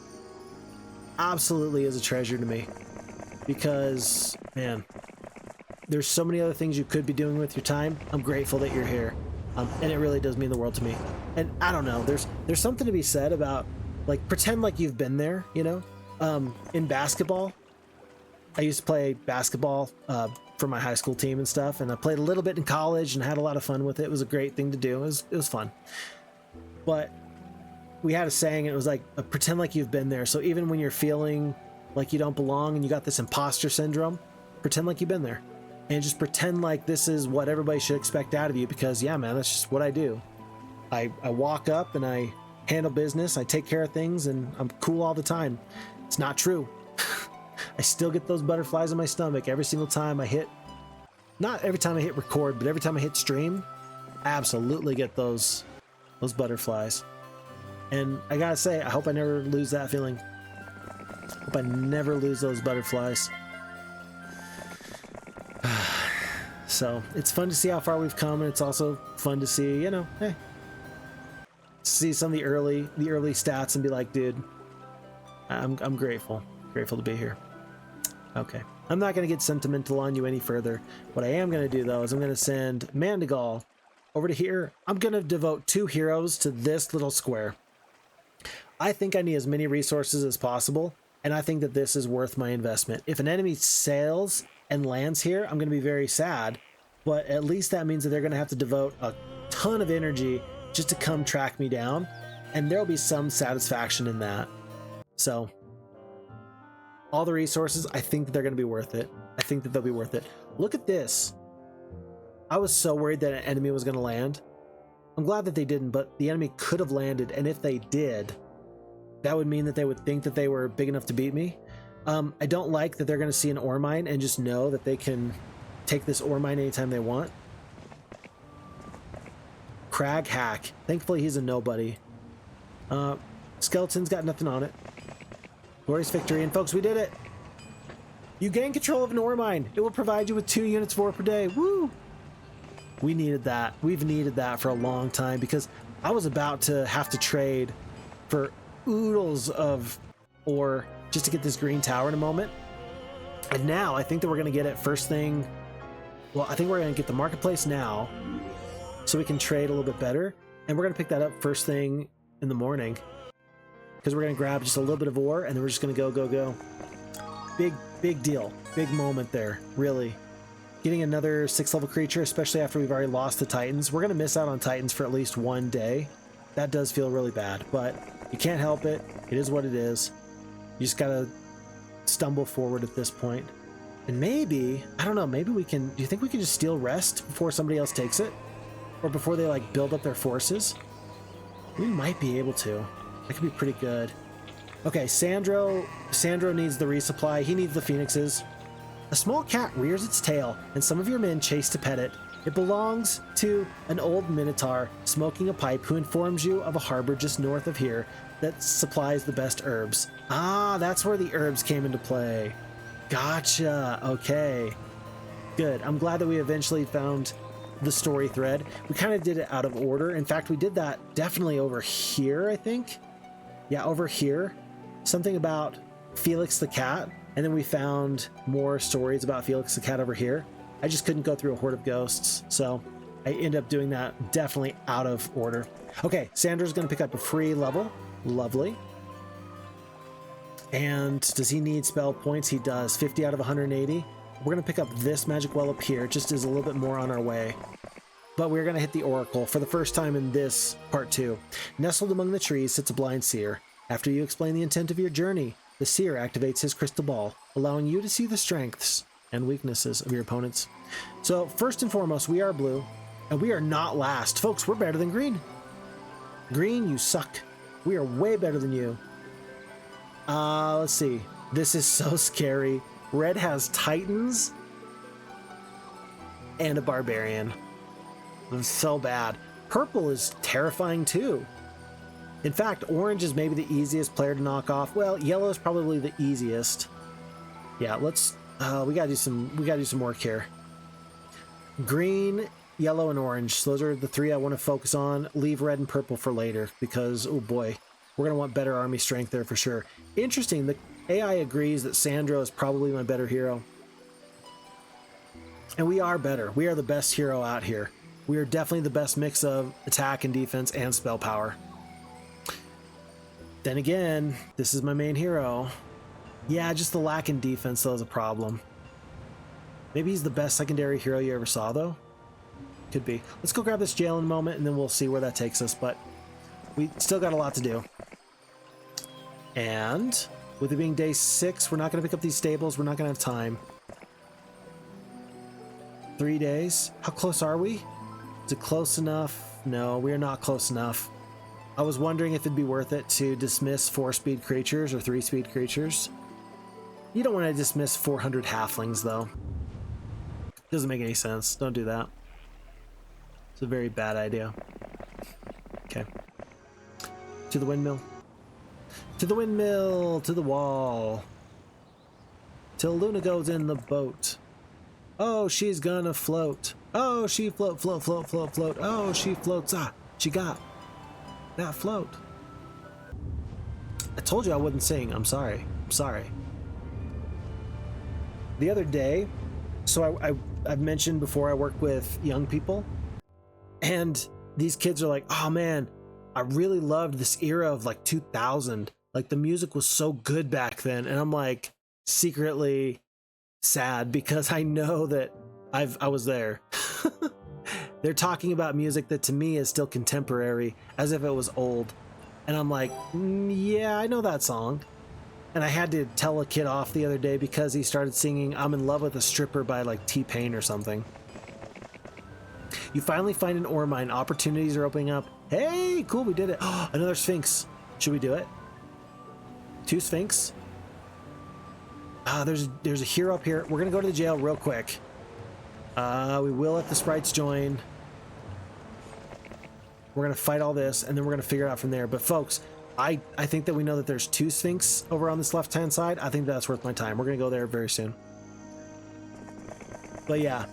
Speaker 1: absolutely is a treasure to me because man, there's so many other things you could be doing with your time. I'm grateful that you're here. And it really does mean the world to me. And I don't know, there's something to be said about like pretend like you've been there, you know? In basketball, I used to play basketball for my high school team and stuff, and I played a little bit in college and had a lot of fun with it. It was a great thing to do. It was fun. But we had a saying, it was like, pretend like you've been there. So even when you're feeling like you don't belong and you got this imposter syndrome, pretend like you've been there. And just pretend like this is what everybody should expect out of you, because yeah, man, that's just what I do. I walk up and I handle business, I take care of things, and I'm cool all the time. It's not true. I still get those butterflies in my stomach every single time I hit, not every time I hit record, but every time I hit stream, I absolutely get those butterflies. And I gotta say, I hope I never lose that feeling. Hope I never lose those butterflies. So it's fun to see how far we've come, and it's also fun to see, you know, hey, see some of the early stats and be like, dude, I'm grateful to be here. Okay, I'm not gonna get sentimental on you any further. What I am gonna do though is I'm gonna send Mandigal over to here. I'm gonna devote 2 heroes to this little square. I think I need as many resources as possible, and I think that this is worth my investment. If an enemy sails and lands here, I'm going to be very sad, but at least that means that they're going to have to devote a ton of energy just to come track me down, and there'll be some satisfaction in that. So all the resources, I think that they're going to be worth it. I think that they'll be worth it. Look at this. I was so worried that an enemy was going to land. I'm glad that they didn't, but the enemy could have landed, and if they did, that would mean that they would think that they were big enough to beat me. I don't like that they're going to see an ore mine and just know that they can take this ore mine anytime they want. Crag hack. Thankfully, he's a nobody. Skeleton's got nothing on it. Glorious victory. And folks, we did it. You gain control of an ore mine. It will provide you with 2 units of ore per day. Woo! We needed that. We've needed that for a long time, because I was about to have to trade for oodles of ore just to get this green tower in a moment. And now I think that we're going to get it first thing. Well, I think we're going to get the marketplace now so we can trade a little bit better. And we're going to pick that up first thing in the morning, because we're going to grab just a little bit of ore, and then we're just going to go. Big deal. Big moment there, really. Getting another 6th level creature, especially after we've already lost the Titans. We're going to miss out on Titans for at least 1 day. That does feel really bad, but you can't help it. It is what it is. You just gotta stumble forward at this point. And maybe, I don't know, maybe we can, do you think we can just steal rest before somebody else takes it? Or before they like build up their forces? We might be able to. That could be pretty good. Okay, Sandro needs the resupply. He needs the phoenixes. A small cat rears its tail, and some of your men chase to pet it. It belongs to an old minotaur smoking a pipe who informs you of a harbor just north of here that supplies the best herbs. Ah, that's where the herbs came into play. Gotcha. Okay. Good. I'm glad that we eventually found the story thread. We kind of did it out of order. In fact, we did that definitely over here, I think. Yeah, over here. Something about Felix the cat. And then we found more stories about Felix the cat over here. I just couldn't go through a horde of ghosts, so I ended up doing that definitely out of order. Okay, Sandro's going to pick up a free level. Lovely. And does he need spell points? He does. 50 out of 180. We're going to pick up this magic well up here, just as a little bit more on our way. But we're going to hit the Oracle for the first time in this part 2. Nestled among the trees sits a blind seer. After you explain the intent of your journey, the seer activates his crystal ball, allowing you to see the strengths and weaknesses of your opponents. So first and foremost, we are blue, and we are not last. Folks, we're better than green. Green, you suck. We are way better than you. Let's see. This is so scary. Red has Titans and a Barbarian. It's so bad. Purple is terrifying too. In fact, orange is maybe the easiest player to knock off. Well, yellow is probably the easiest. Yeah, let's we gotta do some work here. Green, yellow, and orange. Those are the 3 I want to focus on. Leave red and purple for later, because oh boy, we're gonna want better army strength there for sure. Interesting, the AI agrees that Sandro is probably my better hero. And we are better. We are the best hero out here. We are definitely the best mix of attack and defense and spell power. Then again, this is my main hero. Yeah, just the lack in defense though is a problem. Maybe he's the best secondary hero you ever saw though. Could be. Let's go grab this jail in a moment and then we'll see where that takes us. But we still got a lot to do. And with it being day 6, we're not going to pick up these stables. We're not going to have time. 3 days. How close are we? Is it close enough? No, we are not close enough. I was wondering if it'd be worth it to dismiss 4-speed creatures or 3-speed creatures. You don't want to dismiss 400 halflings, though. Doesn't make any sense. Don't do that. It's a very bad idea. Okay. To the windmill. To the windmill! To the wall. Till Luna goes in the boat. Oh, she's gonna float. Oh, she float, float, float, float, float. Oh, she floats. Ah, she got that float. I told you I wouldn't sing. I'm sorry. I'm sorry. The other day, so I've mentioned before I work with young people, and these kids are like, oh man, I really loved this era of like 2000. Like the music was so good back then. And I'm like secretly sad because I know that I was there. They're talking about music that to me is still contemporary, as if it was old. And I'm like, yeah, I know that song. And I had to tell a kid off the other day because he started singing I'm in Love with a Stripper by like T-Pain or something. You finally find an ore mine. Opportunities are opening up. Hey, cool, we did it. Oh, another Sphinx. Should we do it? 2 Sphinx. There's a hero up here. We're gonna go to the jail real quick. We will let the sprites join. We're gonna fight all this, and then we're gonna figure it out from there. But folks, I think that we know that there's 2 Sphinx over on this left-hand side. I think that's worth my time. We're gonna go there very soon. But yeah,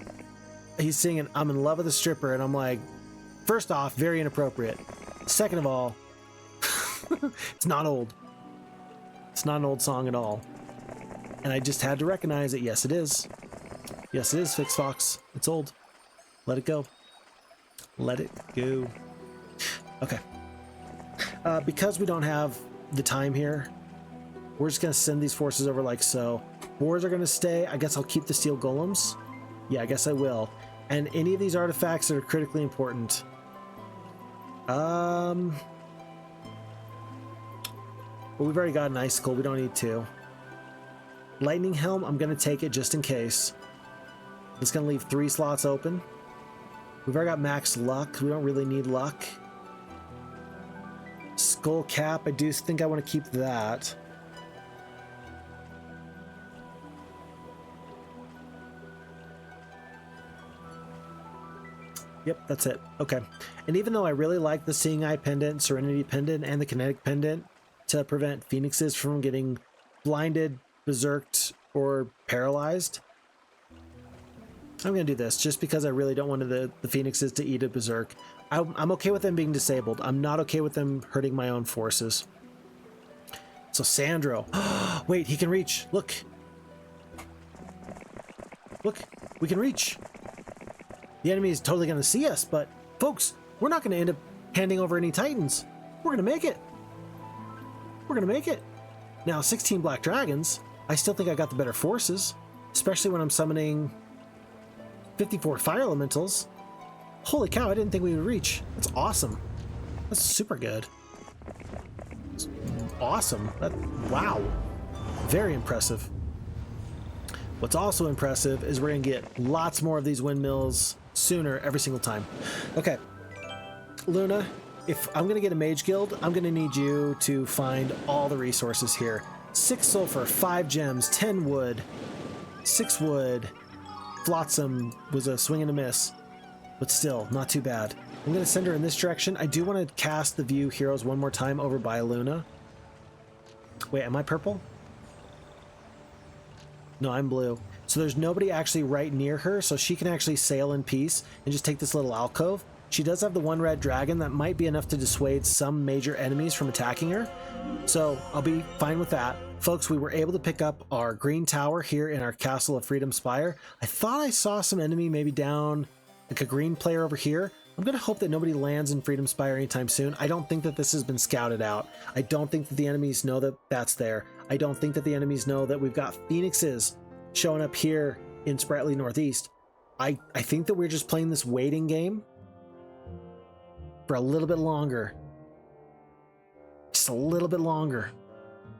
Speaker 1: he's singing I'm in love with a stripper, and I'm like, first off, very inappropriate. Second of all, it's not old. It's not an old song at all. And I just had to recognize it. Yes, it is. Yes, it is, Phixfox. It's old. Let it go. Let it go. Okay. Because we don't have the time here, we're just going to send these forces over like so. Boars are going to stay. I guess I'll keep the steel golems. Yeah, I guess I will. And any of these artifacts that are critically important. Well, we've already got an icicle. We don't need 2. Lightning helm, I'm going to take it just in case. It's going to leave 3 slots open. We've already got max luck. We don't really need luck. Skull cap, I do think I want to keep that. Yep, that's it. Okay. And even though I really like the Seeing Eye Pendant, Serenity Pendant, and the Kinetic Pendant to prevent phoenixes from getting blinded, berserked, or paralyzed, I'm going to do this just because I really don't want the phoenixes to eat a berserk. I'm okay with them being disabled. I'm not okay with them hurting my own forces. So Sandro. Wait, he can reach. Look. Look, we can reach. The enemy is totally going to see us, but folks, we're not going to end up handing over any titans. We're going to make it. We're going to make it. Now, 16 black dragons, I still think I got the better forces, especially when I'm summoning 54 fire elementals. Holy cow, I didn't think we would reach. That's awesome. That's super good. That's awesome. Wow. Very impressive. What's also impressive is we're going to get lots more of these windmills sooner every single time. Okay. Luna, if I'm going to get a mage guild, I'm going to need you to find all the resources here. 6 sulfur, 5 gems, 10 wood, 6 wood. Flotsam was a swing and a miss, but still not too bad. I'm going to send her in this direction. I do want to cast the view heroes one more time over by Luna. Wait, am I purple? No, I'm blue. So there's nobody actually right near her, so she can actually sail in peace and just take this little alcove. She does have the 1 red dragon that might be enough to dissuade some major enemies from attacking her. So I'll be fine with that. Folks, we were able to pick up our green tower here in our Castle of Freedom Spire. I thought I saw some enemy maybe down, like a green player over here. I'm going to hope that nobody lands in Freedom Spire anytime soon. I don't think that this has been scouted out. I don't think that the enemies know that that's there. I don't think that the enemies know that we've got phoenixes showing up here in Spritely Northeast. I think that we're just playing this waiting game for a little bit longer. just a little bit longer.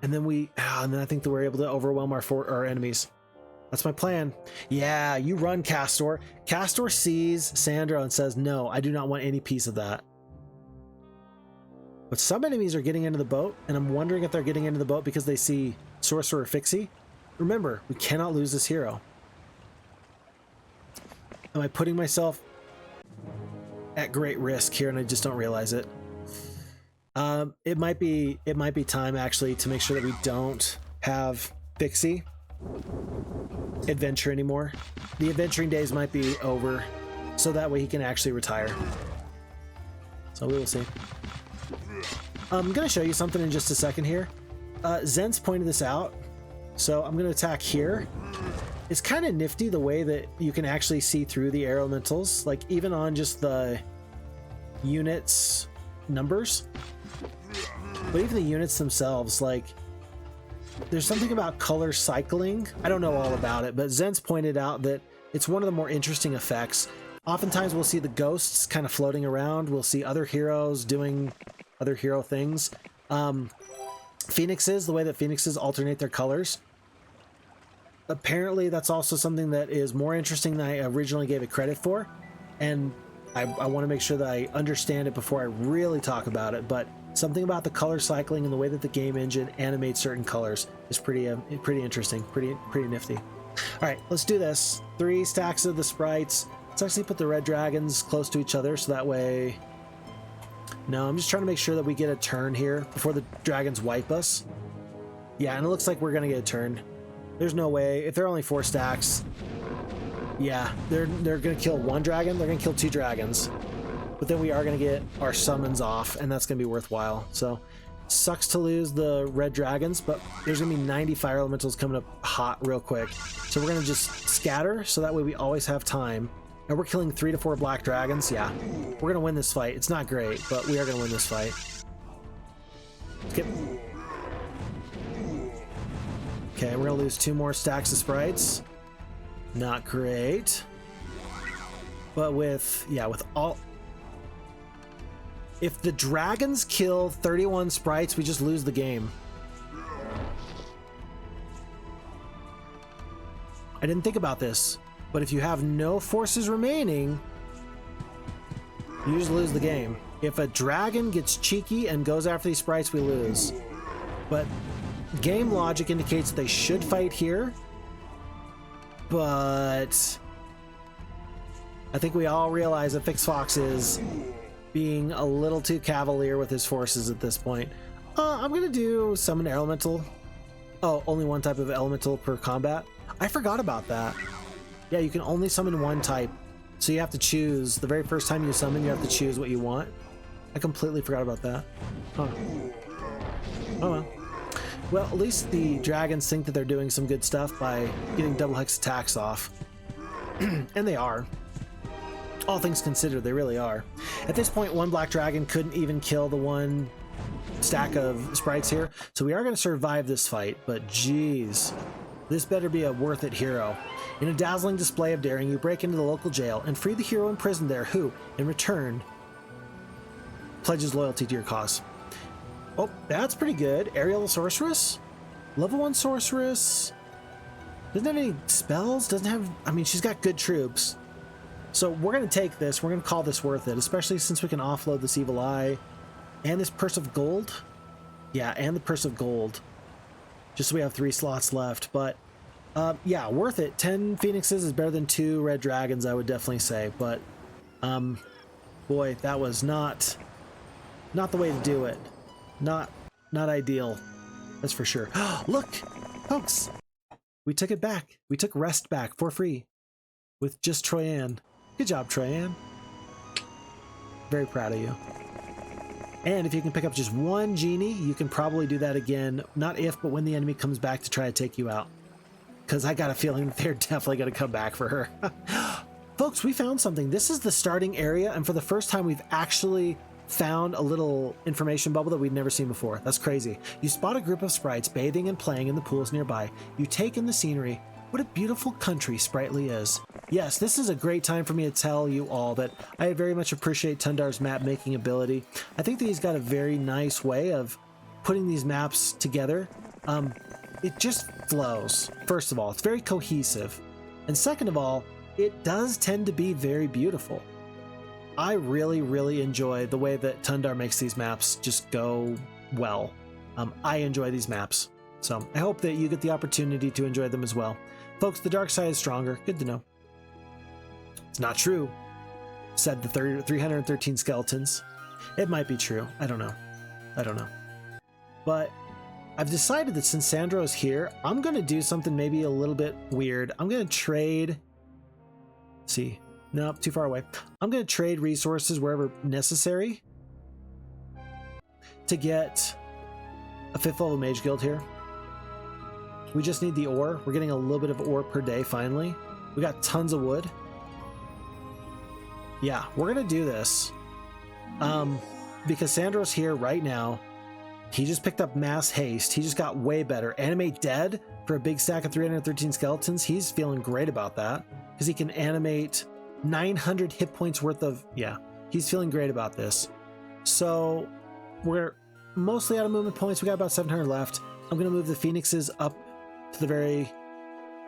Speaker 1: And then I think that we're able to overwhelm our enemies. That's my plan. Yeah, you run, Kastore. Kastore sees Sandro and says, no, I do not want any piece of that. But some enemies are getting into the boat, and I'm wondering if they're getting into the boat because they see Sorcerer Phixie. Remember, we cannot lose this hero. Am I putting myself at great risk here and I just don't realize it? It might be time actually to make sure that we don't have Phixie adventure anymore. The adventuring days might be over, so that way he can actually retire. So we will see. I'm gonna show you something in just a second here. Zent's pointed this out, so I'm gonna attack here. It's kind of nifty the way that you can actually see through the air elementals, like even on just the units numbers, but even the units themselves, like there's something about color cycling. I don't know all about it, but Zent's pointed out that it's one of the more interesting effects. Oftentimes we'll see the ghosts kind of floating around. We'll see other heroes doing other hero things. Phoenixes, the way that phoenixes alternate their colors. Apparently that's also something that is more interesting than I originally gave it credit for. And I want to make sure that I understand it before I really talk about it. But something about the color cycling and the way that the game engine animates certain colors is pretty interesting, pretty nifty. All right, let's do this. 3 stacks of the sprites. Let's actually put the red dragons close to each other so that way... No, I'm just trying to make sure that we get a turn here before the dragons wipe us. Yeah, and it looks like we're going to get a turn. There's no way. If they're only 4 stacks... Yeah, they're going to kill 1 dragon. They're going to kill 2 dragons. But then we are going to get our summons off, and that's going to be worthwhile. So, sucks to lose the red dragons, but there's going to be 90 fire elementals coming up hot real quick. So we're going to just scatter, so that way we always have time. And we're killing 3 to 4 black dragons. Yeah, we're going to win this fight. It's not great, but we are going to win this fight. Skip. Okay, we're going to lose 2 more stacks of sprites. Not great. But with all... If the dragons kill 31 sprites, we just lose the game. I didn't think about this, but if you have no forces remaining, you just lose the game. If a dragon gets cheeky and goes after these sprites, we lose. But game logic indicates they should fight here, but I think we all realize that Phixfox is being a little too cavalier with his forces at this point. I'm gonna do summon elemental. Oh, only 1 type of elemental per combat. I forgot about that. Yeah, you can only summon 1 type, so you have to choose. The very first time you summon, you have to choose what you want. I completely forgot about that. Huh. Oh well. Well, at least the dragons think that they're doing some good stuff by getting double hex attacks off. And they are. All things considered, they really are. At this point, 1 black dragon couldn't even kill the 1 stack of sprites here, so we are going to survive this fight, but geez, this better be a worth it hero. In a dazzling display of daring, you break into the local jail and free the hero imprisoned there who, in return, pledges loyalty to your cause. Oh, that's pretty good. Aerial Sorceress? Level 1 Sorceress. Doesn't have any spells, doesn't have... I mean, she's got good troops. So we're going to take this. We're going to call this worth it, especially since we can offload this Evil Eye and this Purse of Gold. Yeah, and the Purse of Gold. Just so we have 3 slots left. But, yeah, worth it. 10 Phoenixes is better than 2 Red Dragons, I would definitely say. But, boy, that was not the way to do it. Not ideal. That's for sure. Look, folks, we took it back. We took rest back for free with just Troyan. Good job, Troyan. Very proud of you. And if you can pick up just 1 Genie, you can probably do that again. Not if, but when the enemy comes back to try to take you out. Because I got a feeling that they're definitely going to come back for her. Folks, we found something. This is the starting area, and for the first time, we've actually found a little information bubble that we'd never seen before. That's crazy. You spot a group of sprites bathing and playing in the pools nearby. You take in the scenery. What a beautiful country Spritely is. Yes, this is a great time for me to tell you all that I very much appreciate Tundar's map making ability. I think that he's got a very nice way of putting these maps together, it just flows. First of all, it's very cohesive. And second of all, it does tend to be very beautiful. I really, really enjoy the way that Tundar makes these maps just go well. I enjoy these maps. So I hope that you get the opportunity to enjoy them as well. Folks, the dark side is stronger. Good to know. It's not true, said the 313 skeletons. It might be true. I don't know. But I've decided that since Sandro is here, I'm going to do something maybe a little bit weird. I'm going to trade... See. Nope, too far away. I'm going to trade resources wherever necessary to get a 5th level mage guild here. We just need the ore. We're getting a little bit of ore per day finally. We got tons of wood. Yeah, we're going to do this. Because Sandro's here right now. He just picked up mass haste. He just got way better. Animate dead for a big stack of 313 skeletons. He's feeling great about that because he can animate 900 hit points worth of... Yeah, he's feeling great about this. So we're mostly out of movement points. We got about 700 left. I'm going to move the phoenixes up to the very...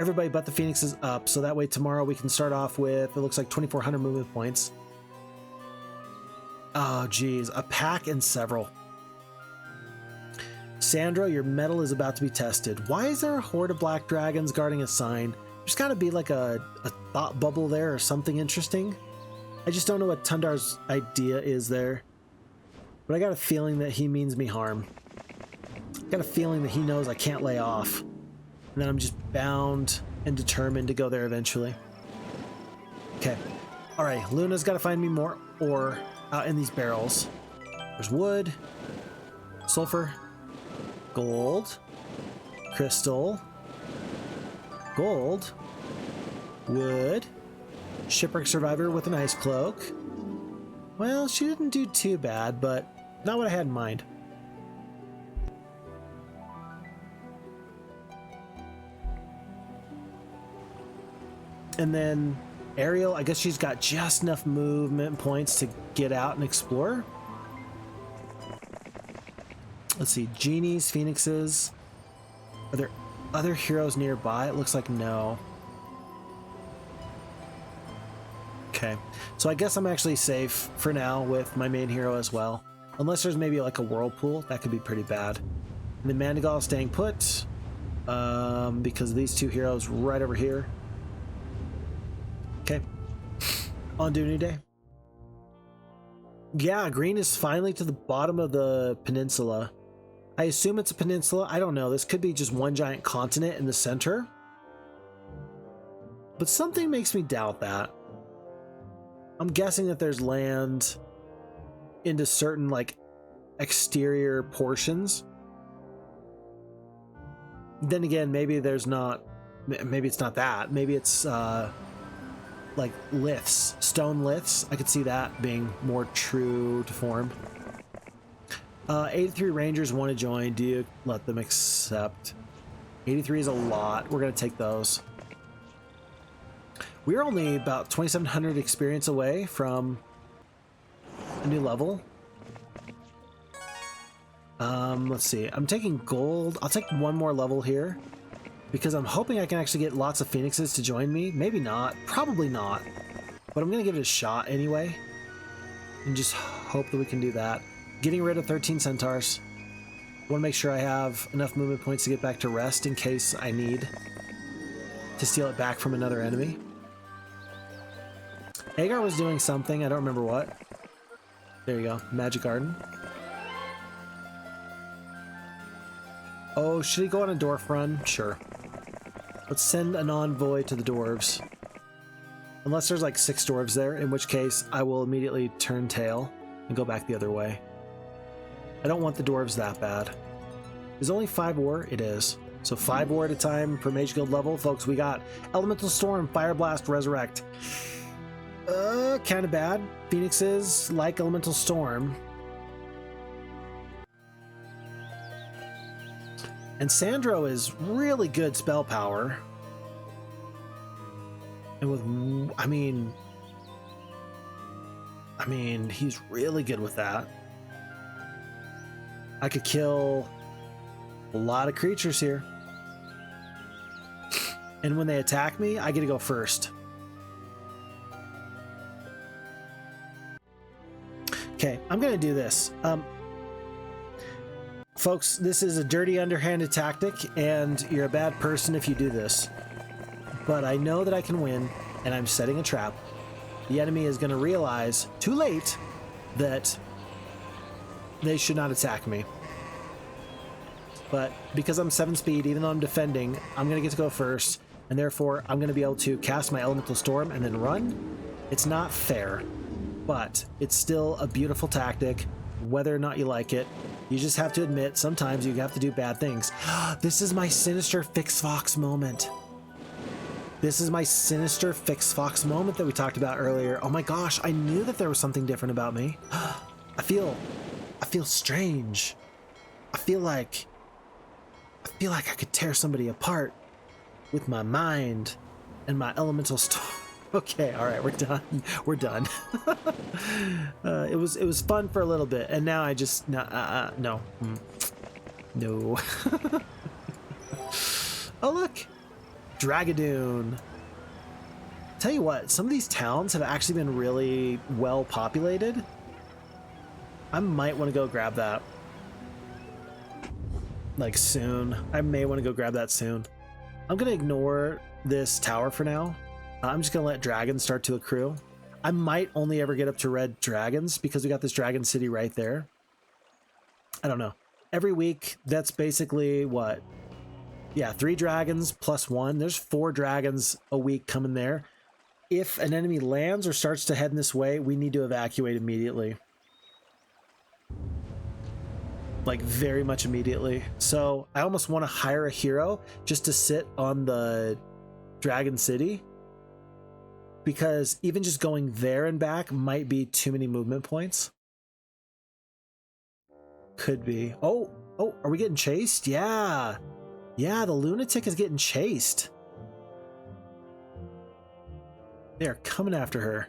Speaker 1: Everybody but the phoenixes up. So that way tomorrow we can start off with, it looks like 2,400 movement points. Oh, geez. A pack and several. Sandro, your metal is about to be tested. Why is there a horde of black dragons guarding a sign? There's got to be like a thought bubble there or something interesting. I just don't know what Tundar's idea is there. But I got a feeling that he means me harm. I got a feeling that he knows I can't lay off. And that I'm just bound and determined to go there eventually. Okay. Alright, Luna's got to find me more ore out in these barrels. There's wood, sulfur, gold, crystal, gold, wood, shipwreck survivor with an ice cloak. Well, she didn't do too bad, but not what I had in mind. And then Ariel, I guess she's got just enough movement points to get out and explore. Let's see, genies, phoenixes. Are there other heroes nearby? It looks like no. Okay, so I guess I'm actually safe for now with my main hero as well. Unless there's maybe like a whirlpool, that could be pretty bad. And then Mandigal staying put because of these two heroes right over here. Okay, on to a new day. Yeah, green is finally to the bottom of the peninsula. I assume it's a peninsula. I don't know. This could be just one giant continent in the center. But something makes me doubt that. I'm guessing that there's land into certain, like, exterior portions. Then again, maybe there's not... Maybe it's not that. Maybe it's, like, liths. Stone liths. I could see that being more true to form. 83 Rangers want to join. Do you let them accept? 83 is a lot. We're going to take those. We're only about 2,700 experience away from a new level. Let's see. I'm taking gold. I'll take one more level here because I'm hoping I can actually get lots of phoenixes to join me. Maybe not. Probably not. But I'm going to give it a shot anyway and just hope that we can do that. Getting rid of 13 centaurs. Want to make sure I have enough movement points to get back to rest in case I need to steal it back from another enemy. Agar was doing something. I don't remember what. There you go. Magic Garden. Oh, should he go on a dwarf run? Sure. Let's send an envoy to the dwarves. Unless there's like 6 dwarves there, in which case I will immediately turn tail and go back the other way. I don't want the dwarves that bad. Is it only 5 ore? It is. So 5 ore at a time per Mage Guild level. Folks, we got Elemental Storm, Fire Blast, Resurrect. Kind of bad. Phoenixes like Elemental Storm. And Sandro is really good spell power. And with, I mean, he's really good with that. I could kill a lot of creatures here. And when they attack me, I get to go first. Okay, I'm going to do this. Folks, this is a dirty, underhanded tactic, and you're a bad person if you do this. But I know that I can win, and I'm setting a trap. The enemy is going to realize, too late, that they should not attack me. But because I'm 7 speed, even though I'm defending, I'm going to get to go first, and therefore I'm going to be able to cast my Elemental Storm and then run. It's not fair, but it's still a beautiful tactic, whether or not you like it. You just have to admit, sometimes you have to do bad things. This is my sinister Phixfox moment. This is my sinister Phixfox moment that we talked about earlier. Oh my gosh, I knew that there was something different about me. I feel strange. I feel like I could tear somebody apart with my mind and my elemental storm. Okay, all right, we're done. We're done. It was fun for a little bit, and now I just no. Oh look, Dragadoon. Tell you what, some of these towns have actually been really well populated. I might want to go grab that. Like soon. I may want to go grab that soon. I'm gonna ignore this tower for now. I'm just gonna let dragons start to accrue. I might only ever get up to red dragons because we got this dragon city right there. I don't know. Every week, that's basically what? Yeah, 3 dragons plus 1. There's 4 dragons a week coming there. If an enemy lands or starts to head in this way, we need to evacuate immediately. Like very much immediately. So I almost want to hire a hero just to sit on the dragon city, because even just going there and back might be too many movement points. Could be. Oh, are we getting chased? Yeah, the lunatic is getting chased. They are coming after her.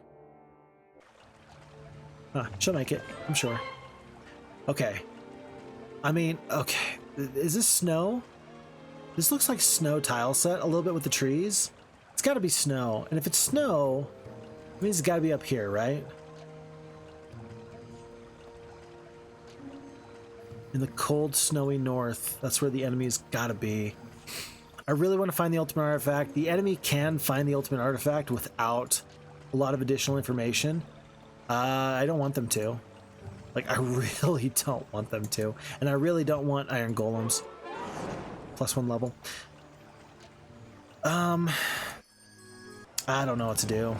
Speaker 1: She'll make it, I'm sure. Okay. I mean, okay. Is this snow? This looks like snow tile set a little bit with the trees. It's got to be snow. And if it's snow, it means it's got to be up here, right? In the cold, snowy north. That's where the enemy's got to be. I really want to find the ultimate artifact. The enemy can find the ultimate artifact without a lot of additional information. I don't want them to. Like, I really don't want them to. And I really don't want iron golems. +1 level. I don't know what to do.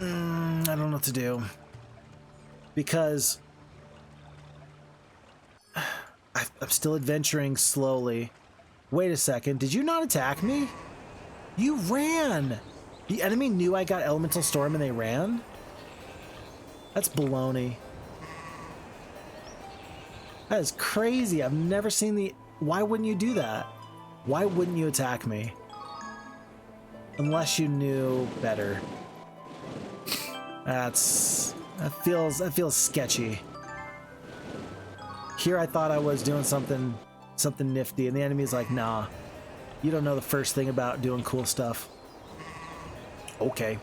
Speaker 1: I don't know what to do. Because I'm still adventuring slowly. Wait a second, did you not attack me? You ran! The enemy knew I got Elemental Storm and they ran? That's baloney. That is crazy. I've never seen the... Why wouldn't you do that? Why wouldn't you attack me? Unless you knew better. That feels sketchy. Here I thought I was doing something nifty, and the enemy's like, nah, you don't know the first thing about doing cool stuff. Okay.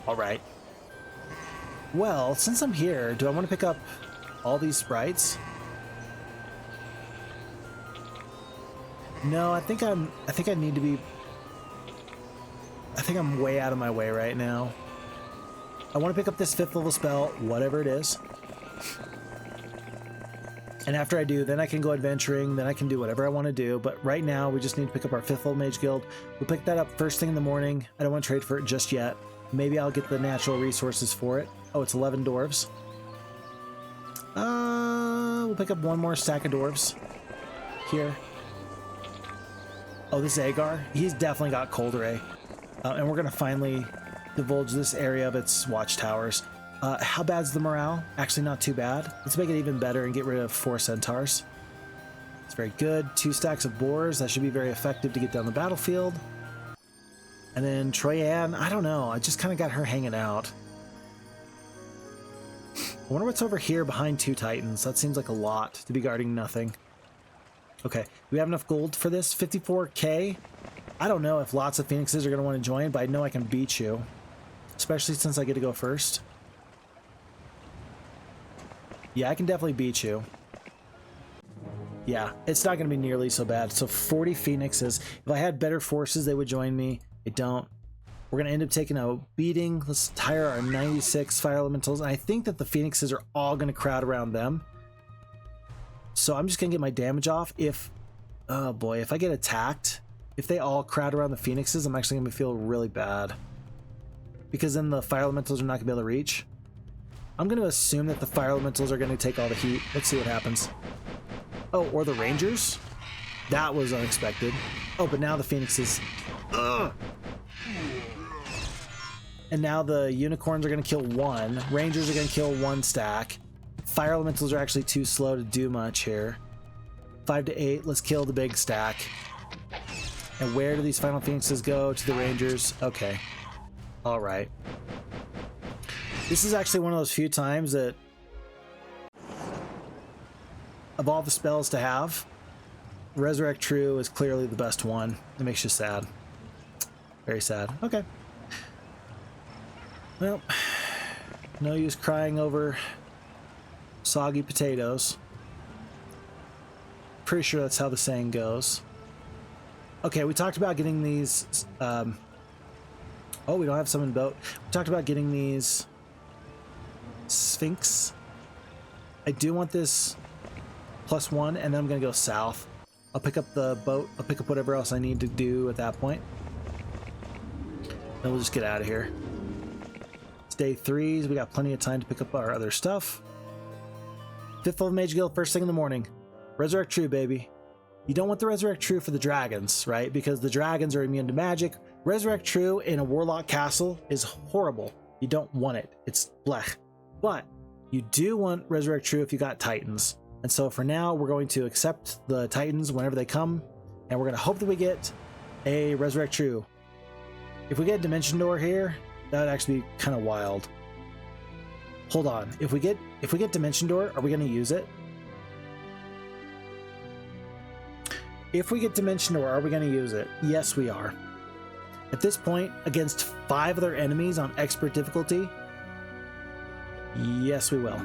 Speaker 1: All right. Well, since I'm here, do I want to pick up all these sprites? No, I think I'm way out of my way right now. I want to pick up this 5th level spell, whatever it is. And after I do, then I can go adventuring, then I can do whatever I want to do. But right now, we just need to pick up our 5th level Mage Guild. We'll pick that up first thing in the morning. I don't want to trade for it just yet. Maybe I'll get the natural resources for it. Oh, it's 11 dwarves. We'll pick up 1 more stack of dwarves. Here. Oh, this is Agar. He's definitely got Cold Ray. And we're going to finally divulge this area of its watchtowers. How bad's the morale? Actually, not too bad. Let's make it even better and get rid of 4 centaurs. It's very good. 2 stacks of boars. That should be very effective to get down the battlefield. And then Troyanne, I don't know. I just kind of got her hanging out. I wonder what's over here behind 2 Titans. That seems like a lot to be guarding nothing. Okay, do we have enough gold for this? 54k? I don't know if lots of Phoenixes are going to want to join, but I know I can beat you. Especially since I get to go first. Yeah, I can definitely beat you. Yeah, it's not going to be nearly so bad. So 40 Phoenixes. If I had better forces, they would join me. I don't. We're going to end up taking a beating. Let's tire our 96 fire elementals. And I think that the Phoenixes are all going to crowd around them. So I'm just going to get my damage off. If, oh boy, if I get attacked, if they all crowd around the Phoenixes, I'm actually going to feel really bad. Because then the fire elementals are not going to be able to reach. I'm going to assume that the fire elementals are going to take all the heat. Let's see what happens. Oh, or the Rangers? That was unexpected. Oh, but now the Phoenixes. Ugh. And now the unicorns are going to kill 1. Rangers are going to kill 1 stack. Fire elementals are actually too slow to do much here. 5 to 8. Let's kill the big stack. And where do these final Phoenixes go? To the Rangers. Okay. All right. This is actually one of those few times that of all the spells to have, Resurrect True is clearly the best one. It makes you sad. Very sad. Okay. Well, no use crying over soggy potatoes. Pretty sure that's how the saying goes. Okay, we talked about getting these... oh, we don't have some in boat. We talked about getting these Sphinx. I do want this +1, and then I'm going to go south. I'll pick up the boat. I'll pick up whatever else I need to do at that point. Then we'll just get out of here. It's day 3. We got plenty of time to pick up our other stuff. 5th level Mage Guild, first thing in the morning. Resurrect True, baby. You don't want the Resurrect True for the dragons, right? Because the dragons are immune to magic. Resurrect True in a Warlock castle is horrible. You don't want it. It's blech. But you do want Resurrect True if you got Titans. And so for now, we're going to accept the Titans whenever they come. And we're going to hope that we get a Resurrect True. If we get Dimension Door here, that would actually be kind of wild. Hold on. If we get Dimension Door, are we going to use it? If we get Dimension Door, are we going to use it? Yes, we are. At this point, against 5 other enemies on expert difficulty, yes, we will.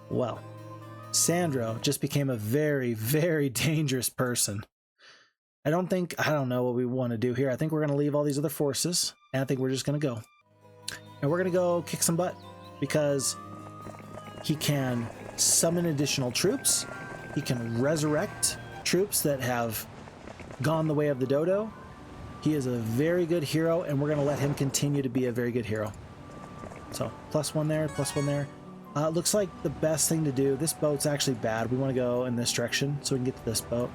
Speaker 1: Well, Sandro just became a very, very dangerous person. I don't know what we want to do here. I think we're going to leave all these other forces, and I think we're just going to go. And we're going to go kick some butt, because he can summon additional troops. He can resurrect troops that have gone the way of the dodo. He is a very good hero, and we're going to let him continue to be a very good hero. So, +1 there, +1 there. Looks like the best thing to do, this boat's actually bad. We want to go in this direction so we can get to this boat.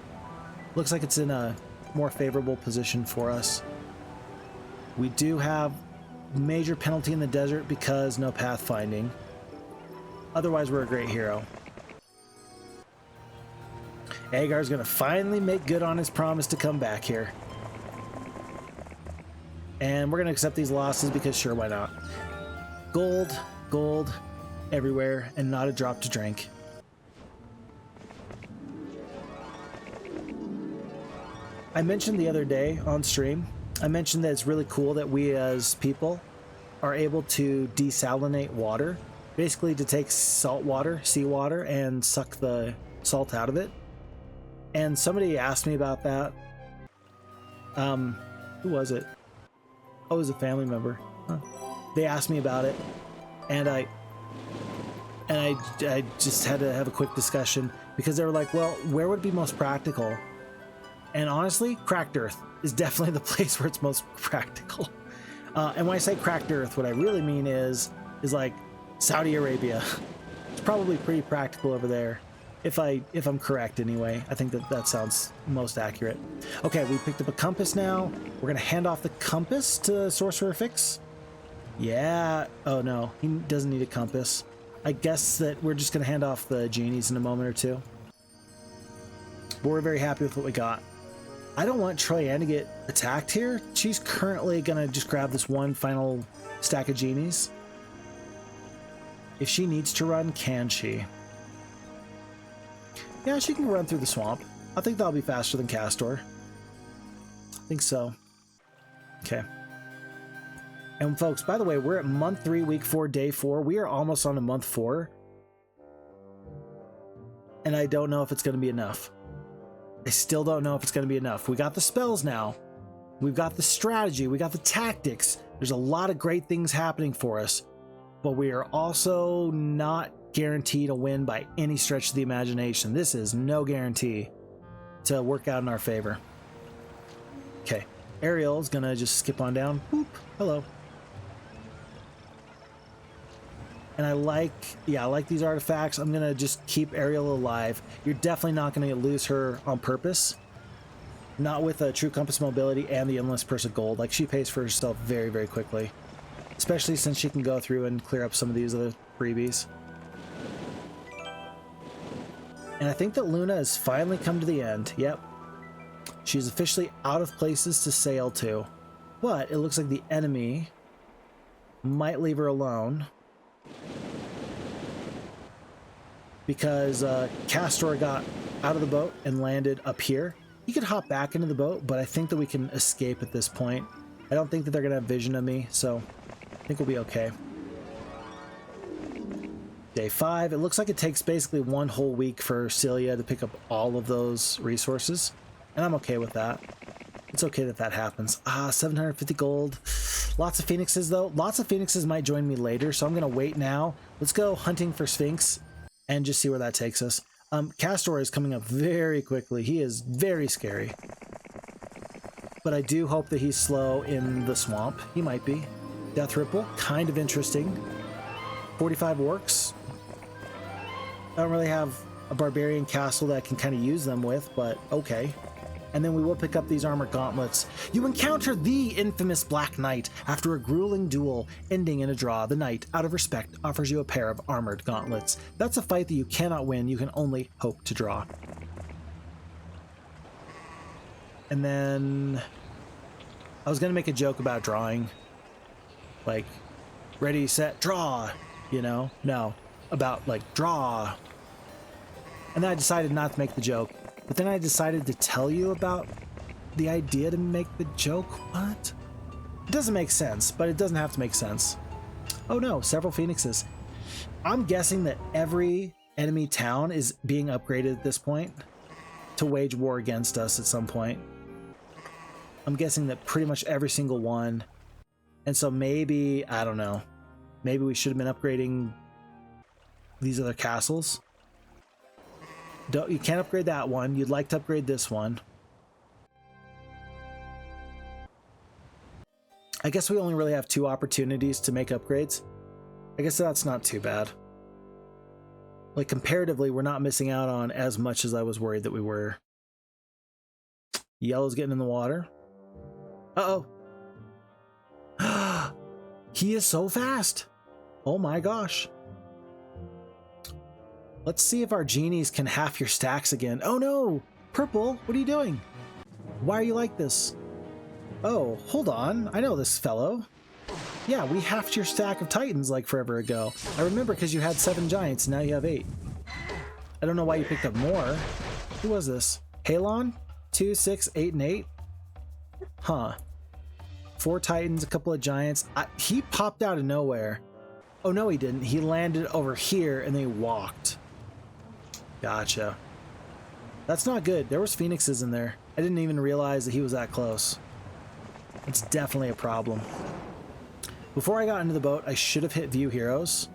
Speaker 1: Looks like it's in a more favorable position for us. We do have major penalty in the desert because no pathfinding. Otherwise, we're a great hero. Agar's going to finally make good on his promise to come back here. And we're going to accept these losses because sure, why not? Gold, gold everywhere, and not a drop to drink. I mentioned the other day on stream, I mentioned that it's really cool that we as people are able to desalinate water, basically to take salt water, seawater, and suck the salt out of it. And somebody asked me about that. Who was it? Oh, it was a family member. Huh. They asked me about it, and I just had to have a quick discussion because they were like, well, where would it be most practical? And honestly, cracked earth is definitely the place where it's most practical. And when I say cracked earth, what I really mean is like Saudi Arabia. It's probably pretty practical over there. If I'm correct anyway. I think that sounds most accurate. Okay, we picked up a compass now. We're gonna hand off the compass to Sorcerer Fix. Yeah, oh no, he doesn't need a compass. I guess that we're just gonna hand off the genies in a moment or two. But we're very happy with what we got. I don't want Troyanne to get attacked here. She's currently gonna just grab this one final stack of genies. If she needs to run, can she? Yeah, she can run through the swamp. I think that'll be faster than Kastore. I think so. Okay. And folks, by the way, we're at month 3, week 4, day 4. We are almost on to month 4. And I don't know if it's going to be enough. I still don't know if it's going to be enough. We got the spells now. We've got the strategy. We got the tactics. There's a lot of great things happening for us. But we are also not guaranteed a win by any stretch of the imagination. This is no guarantee to work out in our favor. Okay. Ariel's going to just skip on down. Boop. Hello. And I like these artifacts. I'm gonna just keep Ariel alive. You're definitely not gonna lose her on purpose. Not with a true compass mobility and the endless purse of gold. Like, she pays for herself very, very quickly. Especially since she can go through and clear up some of these other freebies. And I think that Luna has finally come to the end. Yep. She's officially out of places to sail to. But it looks like the enemy might leave her alone. Because Kastore got out of the boat and landed up here. He could hop back into the boat, but I think that we can escape at this point. I don't think that they're going to have vision of me, so I think we'll be okay. Day 5. It looks like it takes basically 1 whole week for Celia to pick up all of those resources, and I'm okay with that. It's okay that that happens. 750 gold. Lots of phoenixes, though. Lots of phoenixes might join me later, so I'm going to wait now. Let's go hunting for Sphinx and just see where that takes us. Kastore is coming up very quickly. He is very scary. But I do hope that he's slow in the swamp. He might be. Death Ripple, kind of interesting. 45 orcs. I don't really have a barbarian castle that I can kind of use them with, but okay. And then we will pick up these armor gauntlets. You encounter the infamous Black Knight after a grueling duel, ending in a draw. The knight, out of respect, offers you a pair of armored gauntlets. That's a fight that you cannot win. You can only hope to draw. And then I was going to make a joke about drawing. Like, ready, set, draw, you know? No, about like draw. And then I decided not to make the joke. But then I decided to tell you about the idea to make the joke. What? It doesn't make sense, but it doesn't have to make sense. Oh no, several phoenixes. I'm guessing that every enemy town is being upgraded at this point to wage war against us at some point. I'm guessing that pretty much every single one. And so maybe, I don't know, maybe we should have been upgrading these other castles. You can't upgrade that one. You'd like to upgrade this one. I guess we only really have 2 opportunities to make upgrades. I guess that's not too bad. Like, comparatively, we're not missing out on as much as I was worried that we were. Yellow's getting in the water. Uh-oh. He is so fast. Oh my gosh. Let's see if our genies can half your stacks again. Oh no! Purple, what are you doing? Why are you like this? Oh, hold on. I know this fellow. Yeah, we halved your stack of titans like forever ago. I remember because you had 7 giants, now you have 8. I don't know why you picked up more. Who was this? Halon? 2, 6, 8, and 8? Huh. 4 titans, a couple of giants. He popped out of nowhere. Oh no, he didn't. He landed over here and then he walked. Gotcha. That's not good. There was phoenixes in there. I didn't even realize that he was that close. It's definitely a problem. Before I got into the boat, I should have hit view heroes.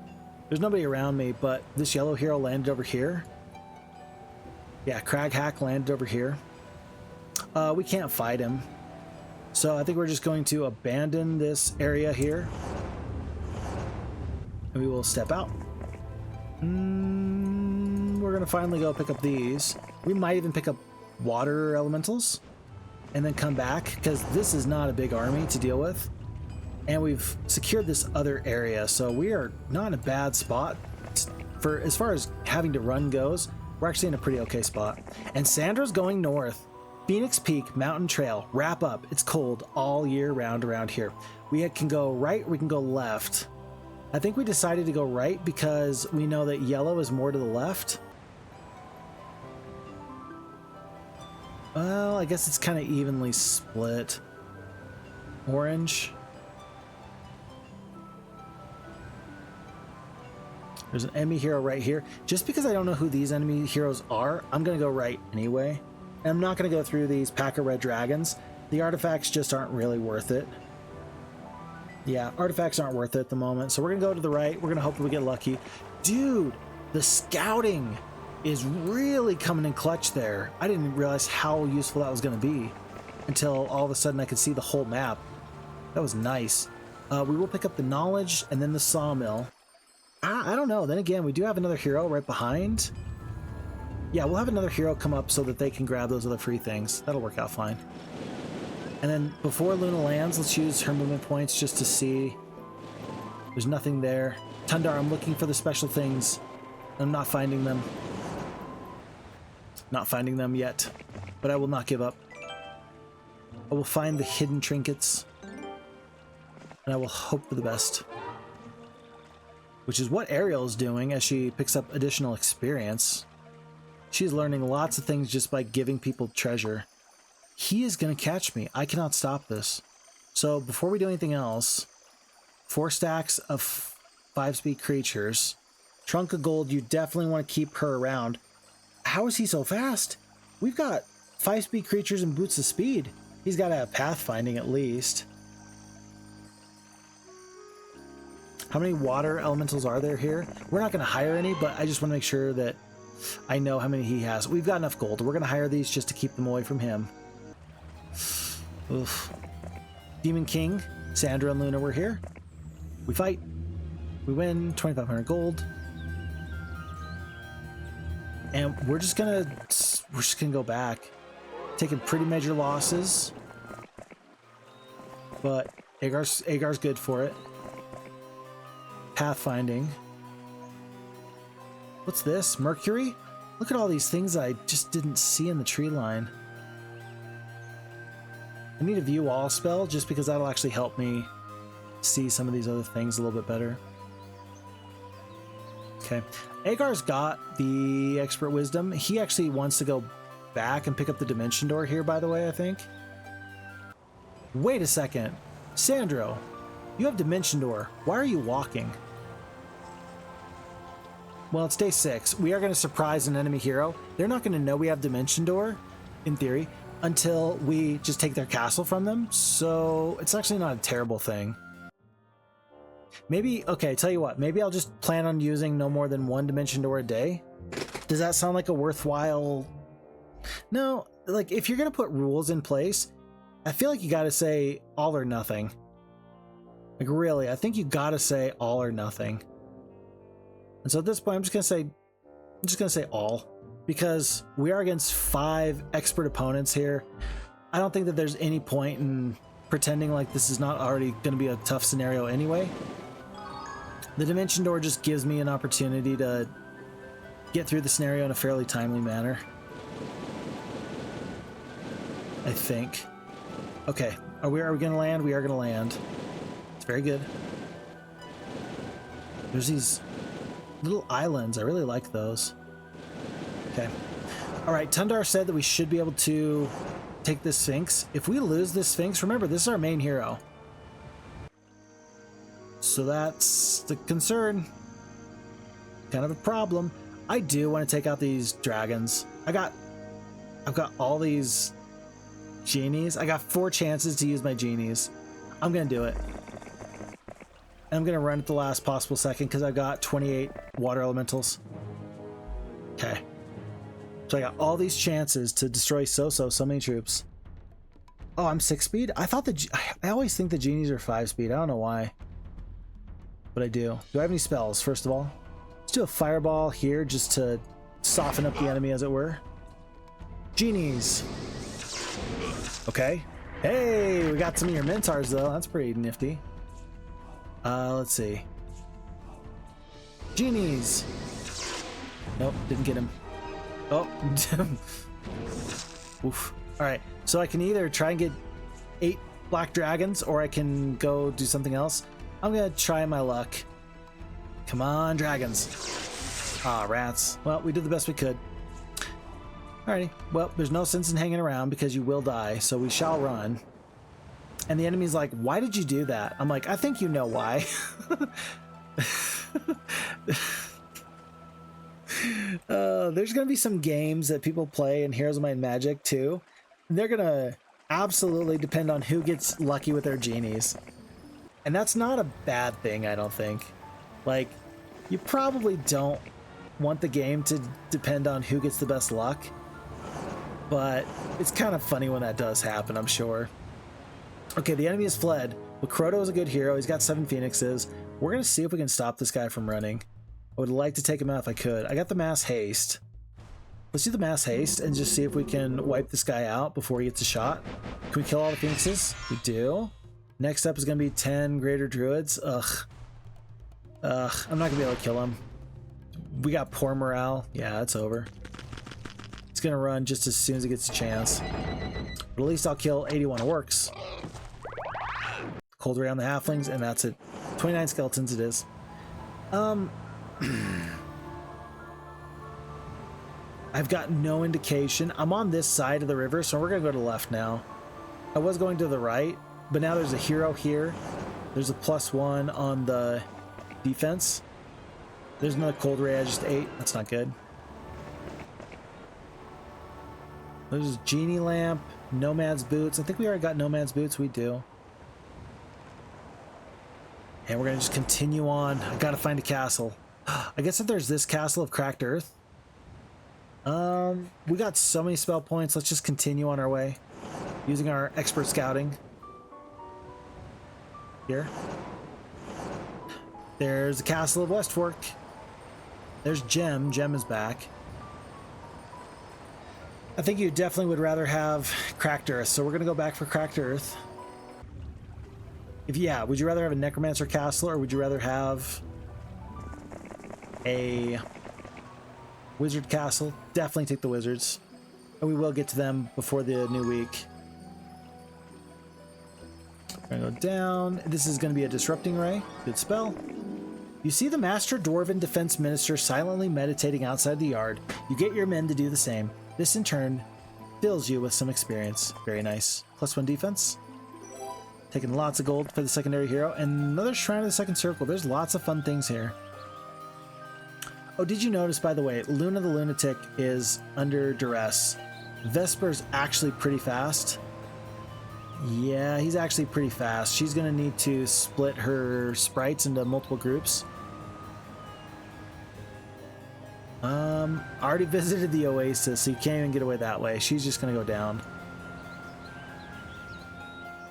Speaker 1: There's nobody around me, but this yellow hero landed over here. Yeah, Crag Hack landed over here. We can't fight him. So I think we're just going to abandon this area here. And we will step out. We're going to finally go pick up these. We might even pick up water elementals and then come back, because this is not a big army to deal with. And we've secured this other area, so we are not in a bad spot for as far as having to run goes. We're actually in a pretty okay spot. And Sandro's going north. Phoenix Peak Mountain Trail. Wrap up. It's cold all year round around here. We can go right, we can go left. I think we decided to go right because we know that yellow is more to the left. Well, I guess it's kind of evenly split. Orange. There's an enemy hero right here. Just because I don't know who these enemy heroes are, I'm going to go right anyway. And I'm not going to go through these pack of red dragons. The artifacts just aren't really worth it. Yeah, artifacts aren't worth it at the moment. So we're going to go to the right. We're going to hope that we get lucky. Dude, the scouting is really coming in clutch there. I didn't realize how useful that was going to be until all of a sudden I could see the whole map. That was nice. We will pick up the knowledge and then the sawmill. I don't know. Then again, we do have another hero right behind. Yeah, we'll have another hero come up so that they can grab those other free things. That'll work out fine. And then before Luna lands, let's use her movement points just to see. There's nothing there. Tundar, I'm looking for the special things. I'm not finding them. Not finding them yet, but I will not give up. I will find the hidden trinkets, and I will hope for the best. Which is what Ariel is doing as she picks up additional experience. She's learning lots of things just by giving people treasure. He is going to catch me. I cannot stop this. So before we do anything else, 4 stacks of 5-speed creatures. Trunk of gold, you definitely want to keep her around. How is he so fast? We've got 5-speed creatures and boots of speed. He's got to have pathfinding at least. How many water elementals are there here? We're not going to hire any, but I just want to make sure that I know how many he has. We've got enough gold. We're going to hire these just to keep them away from him. Oof. Demon King, Sandro and Luna were here. We fight. We win 2,500 gold. And we're just gonna go back. Taking pretty major losses. But Agar's good for it. Pathfinding. What's this? Mercury? Look at all these things I just didn't see in the tree line. I need a view all spell just because that'll actually help me see some of these other things a little bit better. Okay. Agar's got the expert wisdom. He actually wants to go back and pick up the dimension door here, by the way, I think. Wait a second. Sandro, you have dimension door. Why are you walking? Well, it's day 6. We are going to surprise an enemy hero. They're not going to know we have dimension door, in theory, until we just take their castle from them. So it's actually not a terrible thing. Maybe, okay, tell you what, maybe I'll just plan on using no more than 1 dimension door a day. Does that sound like a worthwhile? No, like if you're going to put rules in place, I feel like you got to say all or nothing. Like really, I think you got to say all or nothing. And so at this point, I'm just going to say all, because we are against 5 expert opponents here. I don't think that there's any point in pretending like this is not already going to be a tough scenario anyway. The dimension door just gives me an opportunity to get through the scenario in a fairly timely manner. I think. Okay, are we going to land? We are going to land. It's very good. There's these little islands. I really like those. Okay. All right, Tundar said that we should be able to take this Sphinx. If we lose this Sphinx, remember, this is our main hero. So that's the concern. Kind of a problem. I do want to take out these dragons. I've got all these genies. I got 4 chances to use my genies. I'm going to do it. And I'm going to run at the last possible second because I've got 28 water elementals. Okay. So I got all these chances to destroy so many troops. Oh, I'm 6 speed? I thought I always think the genies are 5 speed. I don't know why. But I do. Do I have any spells, first of all? Let's do a fireball here just to soften up the enemy, as it were. Genies. Okay. Hey, we got some of your Minotaurs, though. That's pretty nifty. Let's see. Genies. Nope, didn't get him. Oh. Oof. All right. So I can either try and get 8 black dragons, or I can go do something else. I'm gonna try my luck. Come on, dragons. Ah, rats. Well, we did the best we could. Alrighty. Well, there's no sense in hanging around because you will die, so we shall run. And the enemy's like, why did you do that? I'm like, I think you know why. There's gonna be some games that people play in Heroes of Might and Magic too. They're gonna absolutely depend on who gets lucky with their genies. And that's not a bad thing, I don't think. Like, you probably don't want the game to depend on who gets the best luck. But it's kind of funny when that does happen, I'm sure. Okay, the enemy has fled. But Crota is a good hero. He's got 7 phoenixes. We're going to see if we can stop this guy from running. I would like to take him out if I could. I got the mass haste. Let's do the mass haste and just see if we can wipe this guy out before he gets a shot. Can we kill all the phoenixes? We do. Next up is going to be 10 greater druids. Ugh. I'm not going to be able to kill him. We got poor morale. Yeah, it's over. It's going to run just as soon as it gets a chance. But at least I'll kill 81. It works. Cold ray on the halflings, and that's it. 29 skeletons it is. I've got no indication. I'm on this side of the river, so we're going to go to the left now. I was going to the right, but now there's a hero here. There's a +1 on the defense. There's another cold ray I just ate. That's not good. There's a genie lamp, nomad's boots. I think we already got nomad's boots. We do. And we're going to just continue on. I got to find a castle. I guess if there's this castle of cracked earth. We got so many spell points. Let's just continue on our way using our expert scouting. Here. There's the castle of Westfork. There's Gem. Gem is back. I think you definitely would rather have cracked earth, so we're gonna go back for cracked earth. Yeah, would you rather have a necromancer castle, or would you rather have a wizard castle? Definitely take the wizards, and we will get to them before the new week. We're gonna go down. This is gonna be a disrupting ray. Good spell. You see the master dwarven defense minister silently meditating outside the yard. You get your men to do the same. This in turn fills you with some experience. Very nice. +1 defense. Taking lots of gold for the secondary hero. And another Shrine of the Second Circle. There's lots of fun things here. Oh, did you notice, by the way, Luna the Lunatic is under duress. Vesper's actually pretty fast. Yeah, he's actually pretty fast. She's going to need to split her sprites into multiple groups. I already visited the Oasis, so you can't even get away that way. She's just going to go down.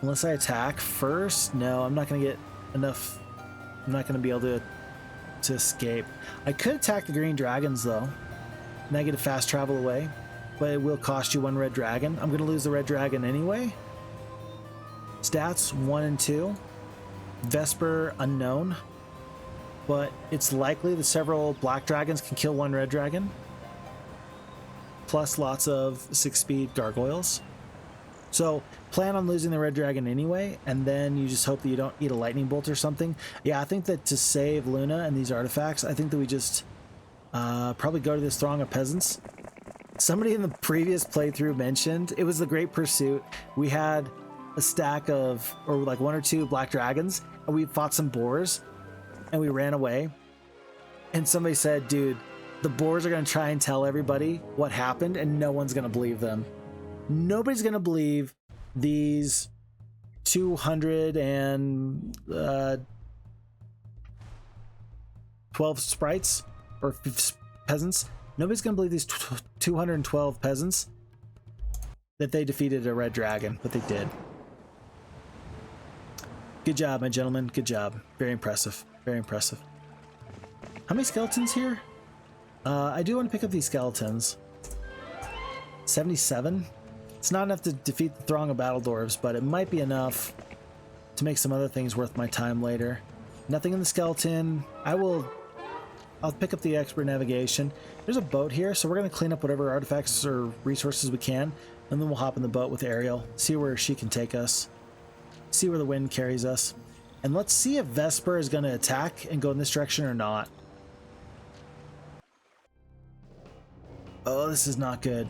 Speaker 1: Unless I attack first? No, I'm not going to get enough. I'm not going to be able to escape. I could attack the green dragons, though. Negative fast travel away. But it will cost you 1 red dragon. I'm going to lose the red dragon anyway. Stats 1 and 2. Vesper unknown. But it's likely that several black dragons can kill 1 red dragon. Plus lots of 6-speed gargoyles. So plan on losing the red dragon anyway, and then you just hope that you don't eat a lightning bolt or something. Yeah, I think that to save Luna and these artifacts, I think that we just probably go to this throng of peasants. Somebody in the previous playthrough mentioned it was the Great Pursuit. We had a stack of, or like 1 or 2 black dragons, and we fought some boars, and we ran away. And somebody said, dude, the boars are going to try and tell everybody what happened, and no one's going to believe them. Nobody's going to believe these 212 sprites, or peasants. Nobody's going to believe these 212 peasants that they defeated a red dragon, but they did. Good job, my gentlemen. Good job. Very impressive. Very impressive. How many skeletons here? I do want to pick up these skeletons. 77? It's not enough to defeat the throng of battle dwarves, but it might be enough to make some other things worth my time later. Nothing in the skeleton. I will I'll pick up the expert navigation. There's a boat here, so we're going to clean up whatever artifacts or resources we can, and then we'll hop in the boat with Ariel, see where she can take us, see where the wind carries us. And let's see if Vesper is going to attack and go in this direction or not. Oh, this is not good.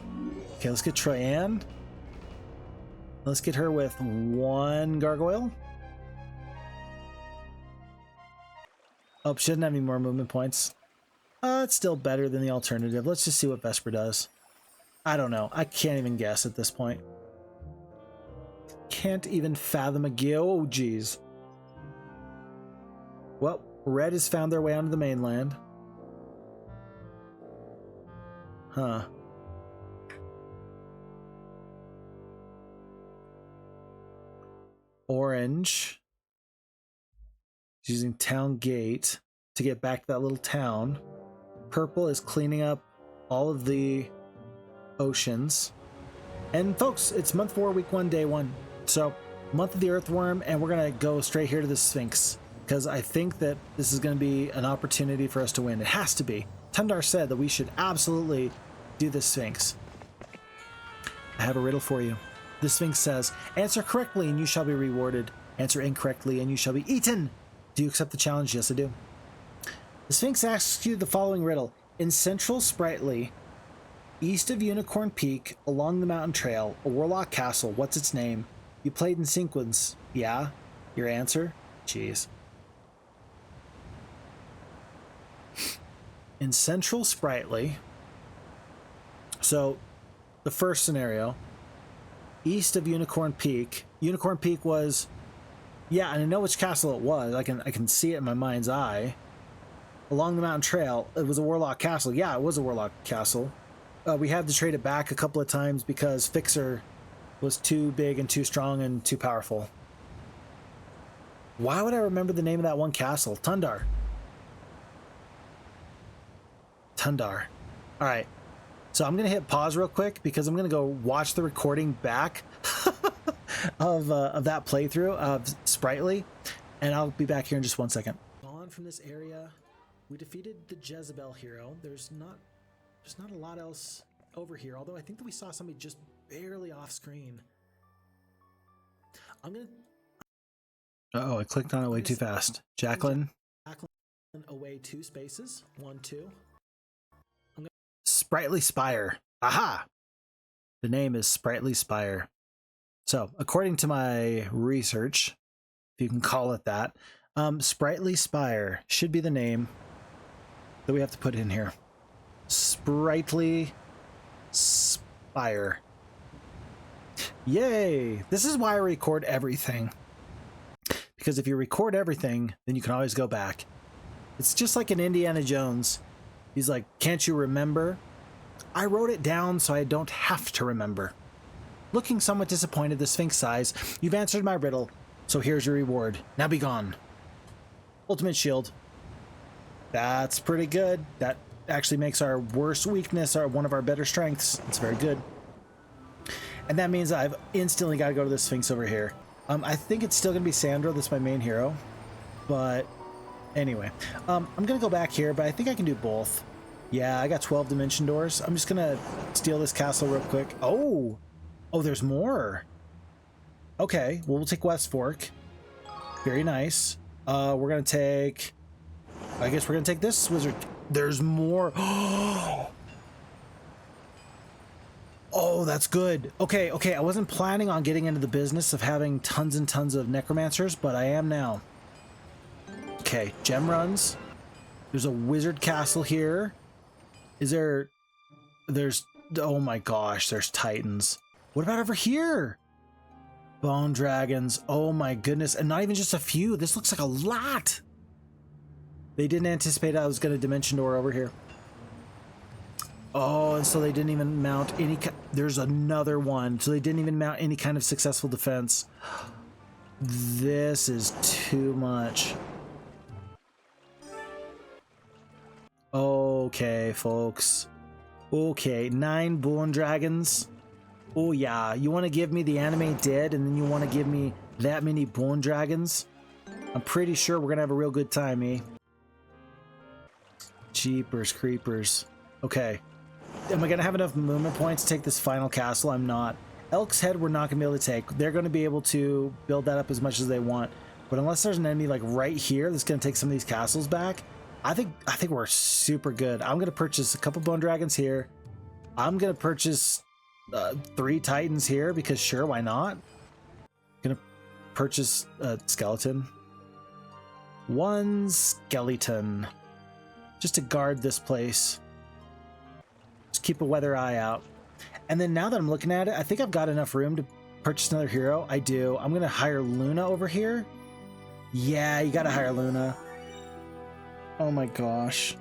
Speaker 1: Okay, let's get Troyanne. Let's get her with 1 gargoyle. Oh, she doesn't have any more movement points. It's still better than the alternative. Let's just see what Vesper does. I don't know. I can't even guess at this point. Can't even fathom a geo. Oh, geez. Well, red has found their way onto the mainland. Huh. Orange is using town gate to get back to that little town. Purple is cleaning up all of the oceans. And folks, it's month 4, week 1, day 1. So, month of the earthworm, and we're gonna go straight here to the Sphinx, because I think that this is going to be an opportunity for us to win. It has to be. Tundar said that we should absolutely do the Sphinx. I have a riddle for you. The Sphinx says, answer correctly and you shall be rewarded. Answer incorrectly and you shall be eaten. Do you accept the challenge? Yes, I do. The Sphinx asks you the following riddle. In central Spritely, east of Unicorn Peak, along the mountain trail, a warlock castle. What's its name? You played in sequence. Yeah? Your answer? Jeez. In central Spritely, so the first scenario, east of Unicorn Peak. Unicorn Peak was, yeah, and I know which castle it was. I can see it in my mind's eye. Along the mountain trail, it was a warlock castle. Yeah, it was a warlock castle. We had to trade it back a couple of times because Fixer was too big and too strong and too powerful. Why would I remember the name of that one castle? Tundar. Tundar. All right. So I'm going to hit pause real quick because I'm going to go watch the recording back of that playthrough of Spritely, and I'll be back here in just 1 second. On from this area, we defeated the Jezebel hero. There's not a lot else over here, although I think that we saw somebody just barely off screen. I'm going to... Uh-oh, I clicked on it way too fast. Jacqueline. Jacqueline away 2 spaces. 1, 2. Spritelys Spire. Aha! The name is Spritelys Spire. So, according to my research, if you can call it that, Spritelys Spire should be the name that we have to put in here. Spritelys Spire. Yay! This is why I record everything. Because if you record everything, then you can always go back. It's just like in Indiana Jones. He's like, can't you remember? I wrote it down so I don't have to remember. Looking somewhat disappointed, the Sphinx sighs. You've answered my riddle, so here's your reward. Now be gone. Ultimate shield. That's pretty good. That actually makes our worst weakness one of our better strengths. It's very good. And that means I've instantly got to go to the Sphinx over here. I think it's still going to be Sandro. That's my main hero. But anyway, I'm going to go back here, but I think I can do both. Yeah, I got 12 dimension doors. I'm just going to steal this castle real quick. Oh, there's more. Okay, well, we'll take West Fork. Very nice. We're going to take... I guess we're going to take this wizard. There's more. Oh, that's good. Okay, I wasn't planning on getting into the business of having tons and tons of necromancers, but I am now. Okay, gem runs. There's a wizard castle here. There's, oh my gosh, there's titans. What about over here? Bone dragons. Oh my goodness. And not even just a few. This looks like a lot. They didn't anticipate I was going to dimension door over here. Oh, and so they didn't even mount any... There's another one. So they didn't even mount any kind of successful defense. This is too much. Okay, folks. Okay, 9 bone dragons. Oh yeah, you want to give me the anime dead and then you want to give me that many bone dragons? I'm pretty sure we're going to have a real good time, eh? Jeepers creepers. Okay. Am I going to have enough movement points to take this final castle? I'm not. Elk's Head we're not going to be able to take. They're going to be able to build that up as much as they want. But unless there's an enemy like right here that's going to take some of these castles back, I think we're super good. I'm going to purchase a couple bone dragons here. I'm going to purchase 3 titans here because sure, why not? Going to purchase a skeleton. 1 skeleton. Just to guard this place. Just keep a weather eye out. And then now that I'm looking at it, I think I've got enough room to purchase another hero. I do. I'm going to hire Luna over here. Yeah, you got to hire Luna. Oh my gosh.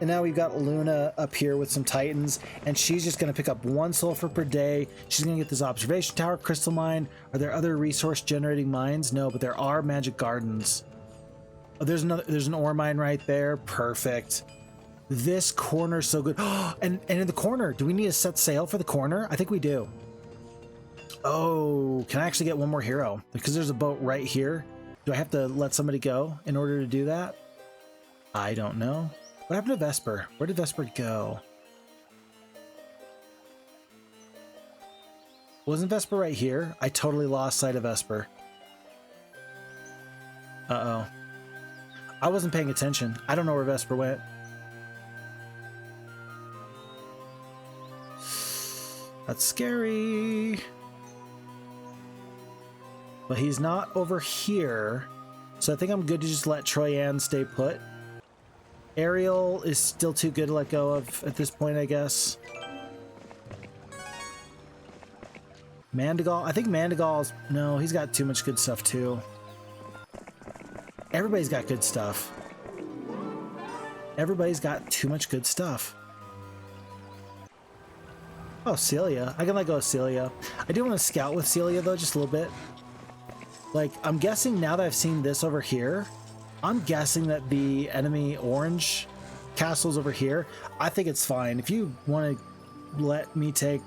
Speaker 1: And now we've got Luna up here with some titans, and she's just going to pick up 1 sulfur per day. She's going to get this observation tower, crystal mine. Are there other resource generating mines? No, but there are magic gardens. Oh, there's an ore mine right there. Perfect. This corner's so good. And in the corner, do we need to set sail for the corner? I think we do. Oh, can I actually get one more hero? Because there's a boat right here. Do I have to let somebody go in order to do that? I don't know. What happened to Vesper? Where did Vesper go? Wasn't Vesper right here? I totally lost sight of Vesper. Uh-oh. I wasn't paying attention. I don't know where Vesper went. That's scary. But he's not over here. So I think I'm good to just let Troyan stay put. Ariel is still too good to let go of at this point, I guess. Mandigal. I think Mandigal's... No, he's got too much good stuff too. Everybody's got good stuff. Everybody's got too much good stuff. Oh, Celia. I can let go of Celia. I do want to scout with Celia, though, just a little bit. Like, I'm guessing now that I've seen this over here, I'm guessing that the enemy orange castle's over here. I think it's fine. If you want to let me take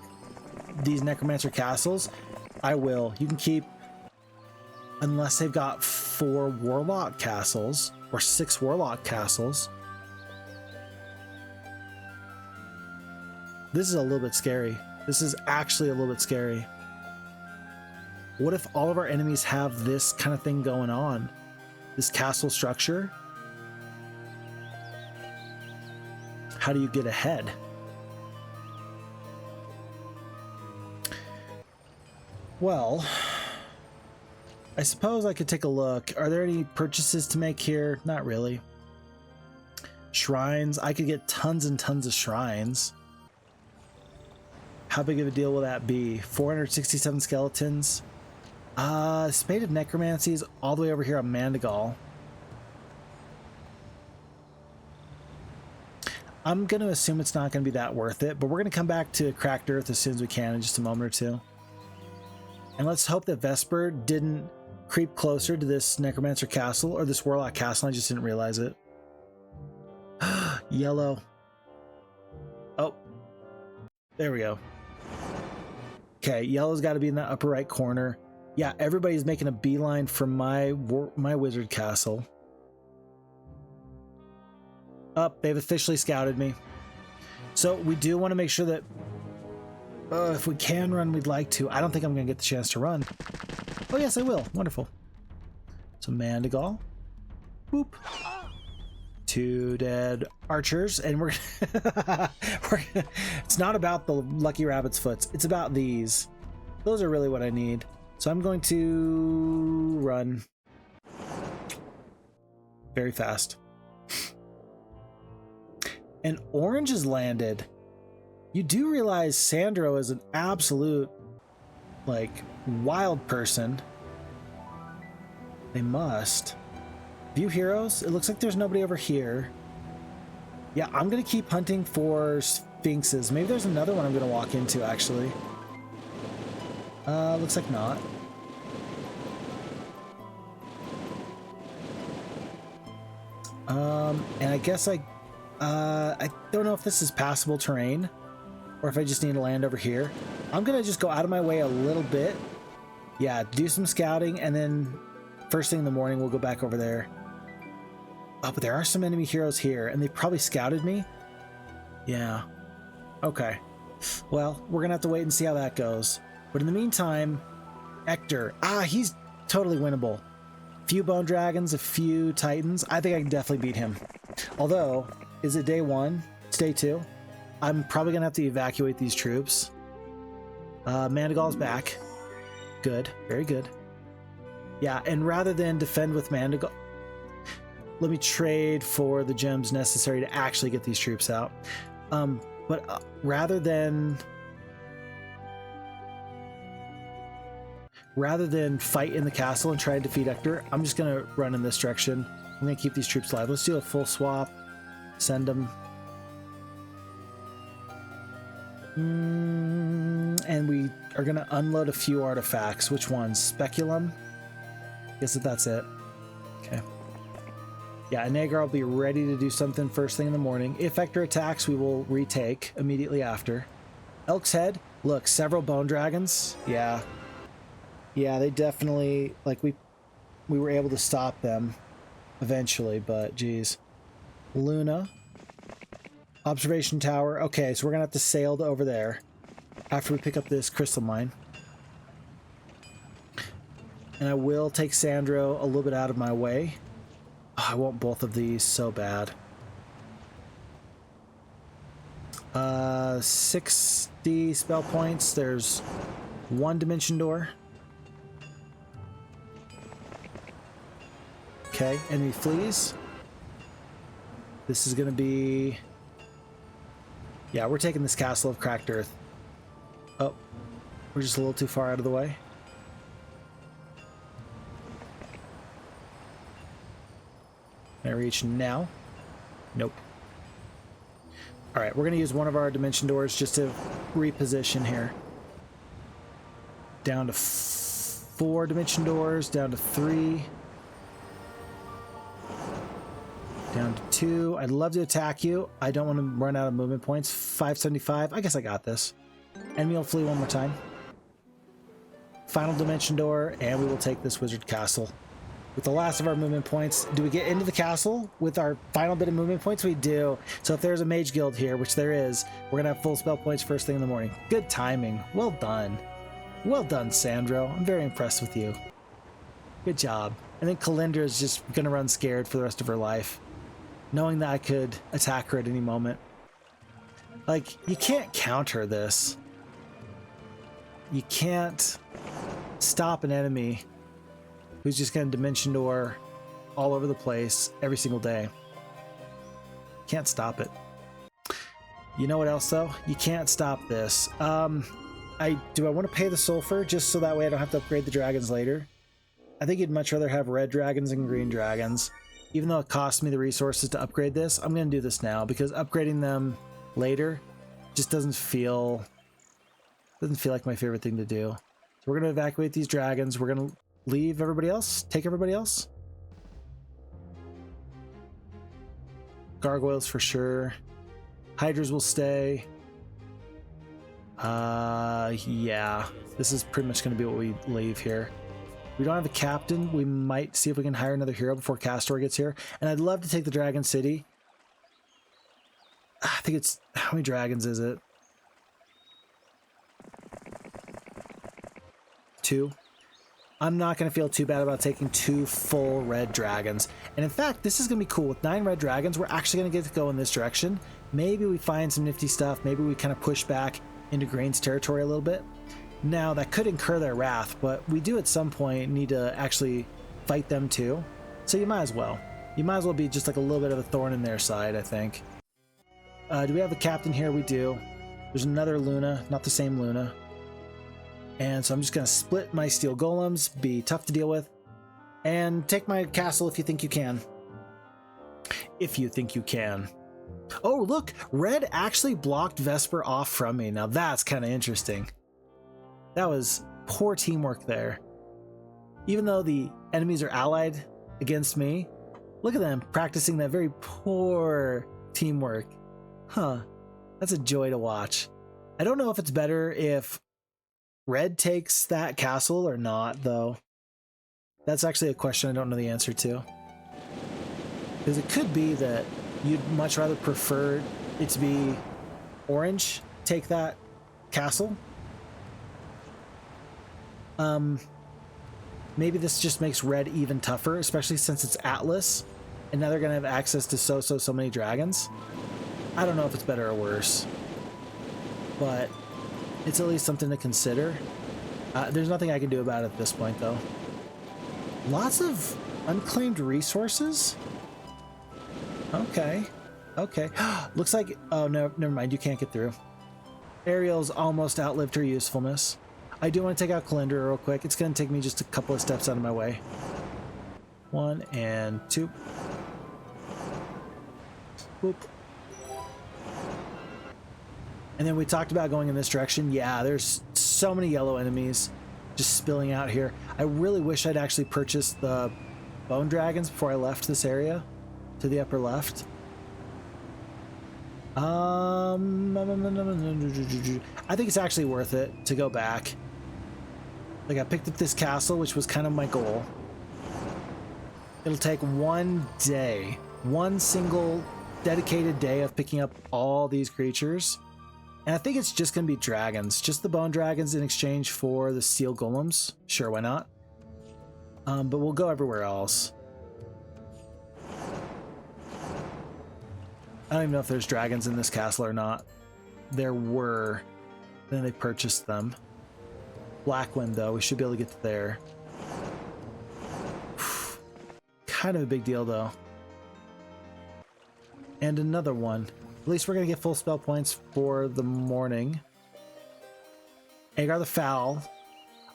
Speaker 1: these Necromancer castles, I will. You can keep... Unless they've got 4 Warlock castles, or 6 Warlock castles. This is a little bit scary. This is actually a little bit scary. What if all of our enemies have this kind of thing going on? This castle structure? How do you get ahead? Well, I suppose I could take a look. Are there any purchases to make here? Not really. Shrines. I could get tons and tons of shrines. How big of a deal will that be? 467 skeletons. Spade of Necromancies all the way over here on Mandigal. I'm going to assume it's not going to be that worth it, but we're going to come back to Cracked Earth as soon as we can in just a moment or two. And let's hope that Vesper didn't creep closer to this Necromancer castle, or this Warlock castle. I just didn't realize it. Yellow. Oh. There we go. Okay, yellow's got to be in the upper right corner. Yeah, everybody's making a beeline for my wizard castle. Up, they've officially scouted me. So we do want to make sure that if we can run, we'd like to. I don't think I'm going to get the chance to run. Oh yes, I will. Wonderful. So Mandigal. Boop. 2 dead archers, and we're it's not about the lucky rabbit's foots. It's about these. Those are really what I need. So I'm going to run very fast. And orange has landed. You do realize Sandro is an absolute, like, wild person. They must. View heroes? It looks like there's nobody over here. Yeah, I'm going to keep hunting for Sphinxes. Maybe there's another one I'm going to walk into, actually. Looks like not. And I guess I don't know if this is passable terrain or if I just need to land over here. I'm going to just go out of my way a little bit. Yeah, do some scouting, and then first thing in the morning, we'll go back over there. Oh, but there are some enemy heroes here, and they probably scouted me. Yeah. Okay. Well, we're gonna have to wait and see how that goes. But in the meantime, Ector. He's totally winnable. Few bone dragons, a few titans. I think I can definitely beat him. Although, is it day 1? It's day 2. I'm probably gonna have to evacuate these troops. Mandigal's back. Good. Very good. Yeah, and rather than defend with Mandigal, let me trade for the gems necessary to actually get these troops out. But rather than fight in the castle and try to defeat Ector, I'm just going to run in this direction. I'm going to keep these troops alive. Let's do a full swap. Send them. And we are going to unload a few artifacts. Which ones? Speculum? Guess that's it. Okay. Yeah, and Agar will be ready to do something first thing in the morning. If Ector attacks, we will retake immediately after. Elk's Head. Look, several bone dragons. Yeah. Yeah, they definitely, like, we were able to stop them eventually, but geez. Luna. Observation tower. Okay, so we're gonna have to sail to over there after we pick up this crystal mine. And I will take Sandro a little bit out of my way. I want both of these so bad. 60 spell points. There's 1 dimension door. Okay, enemy flees. This is gonna be... Yeah, we're taking this castle of cracked earth. Oh, we're just a little too far out of the way. Can I reach now? Nope. Alright, we're going to use one of our dimension doors just to reposition here. Down to 4 dimension doors, down to 3. Down to 2. I'd love to attack you. I don't want to run out of movement points. 575. I guess I got this. Enemy will flee one more time. Final dimension door, and we will take this wizard castle. With the last of our movement points, do we get into the castle with our final bit of movement points? We do. So if there's a mage guild here, which there is, we're gonna have full spell points first thing in the morning. Good timing. Well done. Well done, Sandro. I'm very impressed with you. Good job. I think Kalindra is just gonna run scared for the rest of her life, knowing that I could attack her at any moment. Like, you can't counter this. You can't stop an enemy who's just going to dimension door all over the place every single day. Can't stop it. You know what else, though? You can't stop this. Do I want to pay the sulfur just so that way I don't have to upgrade the dragons later? I think you'd much rather have red dragons and green dragons. Even though it costs me the resources to upgrade this, I'm going to do this now because upgrading them later just doesn't feel like my favorite thing to do. So we're going to evacuate these dragons. We're going to leave everybody else. Take everybody else. Gargoyles for sure. Hydras will stay. Yeah. This is pretty much going to be what we leave here. We don't have a captain. We might see if we can hire another hero before Kastore gets here. And I'd love to take the Dragon City. I think it's... How many dragons is it? 2. I'm not going to feel too bad about taking 2 full red dragons. And in fact, this is going to be cool. With 9 red dragons, we're actually going to get to go in this direction. Maybe we find some nifty stuff. Maybe we kind of push back into Green's territory a little bit. Now, that could incur their wrath, but we do at some point need to actually fight them too. So you might as well. You might as well be just like a little bit of a thorn in their side, I think. Do we have a captain here? We do. There's another Luna, not the same Luna. And so I'm just going to split my steel golems, be tough to deal with, and take my castle if you think you can. If you think you can. Oh, look! Red actually blocked Vesper off from me. Now that's kind of interesting. That was poor teamwork there. Even though the enemies are allied against me, look at them practicing that very poor teamwork. Huh. That's a joy to watch. I don't know if it's better if Red takes that castle or not, though. That's actually a question I don't know the answer to. Because it could be that you'd much rather prefer it to be orange, take that castle. Maybe this just makes red even tougher, especially since it's Atlas, and now they're gonna have access to so many dragons. I don't know if it's better or worse, but it's at least something to consider. There's nothing I can do about it at this point, though. Lots of unclaimed resources. Okay. Looks like... Oh, no, never mind. You can't get through. Ariel's almost outlived her usefulness. I do want to take out Kalendra real quick. It's going to take me just a couple of steps out of my way. 1 and 2. Boop. And then we talked about going in this direction. Yeah, there's so many yellow enemies just spilling out here. I really wish I'd actually purchased the bone dragons before I left this area to the upper left. I think it's actually worth it to go back. Like, I picked up this castle, which was kind of my goal. It'll take one day, one single dedicated day of picking up all these creatures. And I think it's just going to be dragons. Just the bone dragons in exchange for the steel golems. Sure, why not? But we'll go everywhere else. I don't even know if there's dragons in this castle or not. There were. Then they purchased them. Blackwind, though. We should be able to get to there. Kind of a big deal, though. And another one. At least we're going to get full spell points for the morning. Agar the Foul.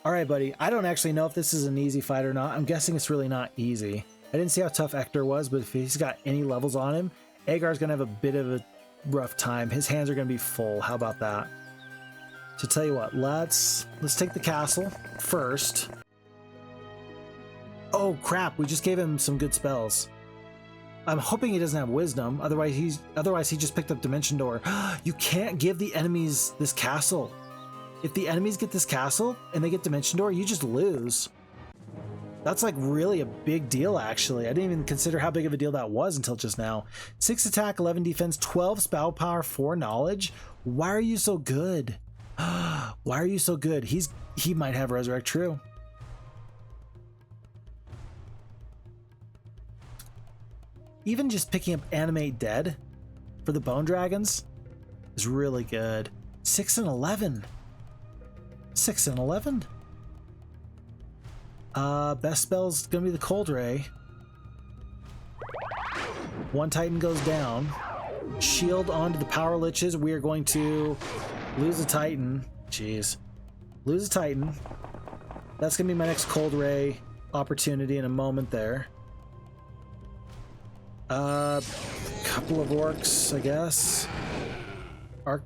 Speaker 1: Alright, buddy. I don't actually know if this is an easy fight or not. I'm guessing it's really not easy. I didn't see how tough Ector was, but if he's got any levels on him, Agar's going to have a bit of a rough time. His hands are going to be full. How about that? So tell you what, let's take the castle first. Oh crap, we just gave him some good spells. I'm hoping he doesn't have wisdom, otherwise he just picked up Dimension Door. You can't give the enemies this castle. If the enemies get this castle and they get Dimension Door, you just lose. That's like really a big deal, actually. I didn't even consider how big of a deal that was until just now. 6 attack, 11 defense, 12 spell power, 4 knowledge. Why are you so good? Why are you so good? He might have Resurrect True. Even just picking up Animate Dead for the Bone Dragons is really good. 6 and 11. 6 and 11. Best spell's gonna be the Cold Ray. One Titan goes down. Shield onto the Power Liches. We are going to lose a Titan. Jeez. Lose a Titan. That's gonna be my next Cold Ray opportunity in a moment there. Couple of orcs, I guess.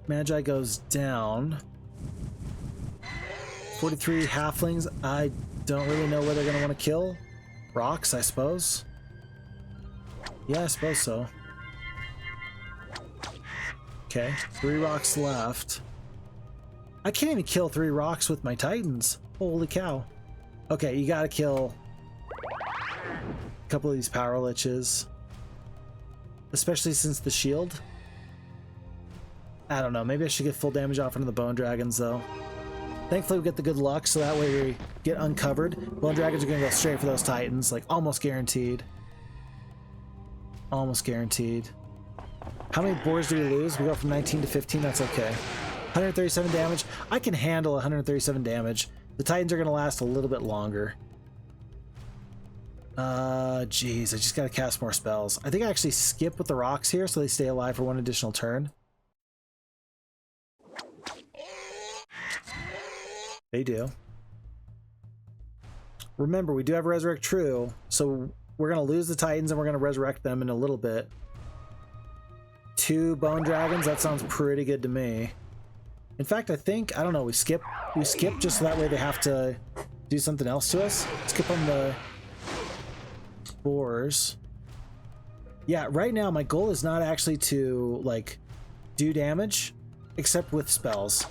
Speaker 1: Magi goes down. 43 halflings. I don't really know where they're gonna want to kill. Rocks, I suppose. Yeah, I suppose so. Okay, 3 rocks left. I can't even kill 3 rocks with my Titans. Holy cow. Okay, you gotta kill a couple of these Power Liches. Especially since the shield. I don't know, maybe I should get full damage off into the Bone Dragons, though. Thankfully, we get the good luck, so that way we get uncovered. Bone Dragons are gonna go straight for those Titans, like almost guaranteed. Almost guaranteed. How many boars do we lose? We go from 19 to 15, that's okay. 137 damage. I can handle 137 damage. The Titans are gonna last a little bit longer. Jeez, I just gotta cast more spells. I think I actually skip with the rocks here so they stay alive for 1 additional turn. They do. Remember, we do have Resurrect True, so we're gonna lose the Titans and we're gonna resurrect them in a little bit. 2 Bone Dragons, that sounds pretty good to me. In fact, I think, I don't know, we skip just so that way they have to do something else to us. Skip on the boars. Yeah, right now my goal is not actually to like do damage except with spells,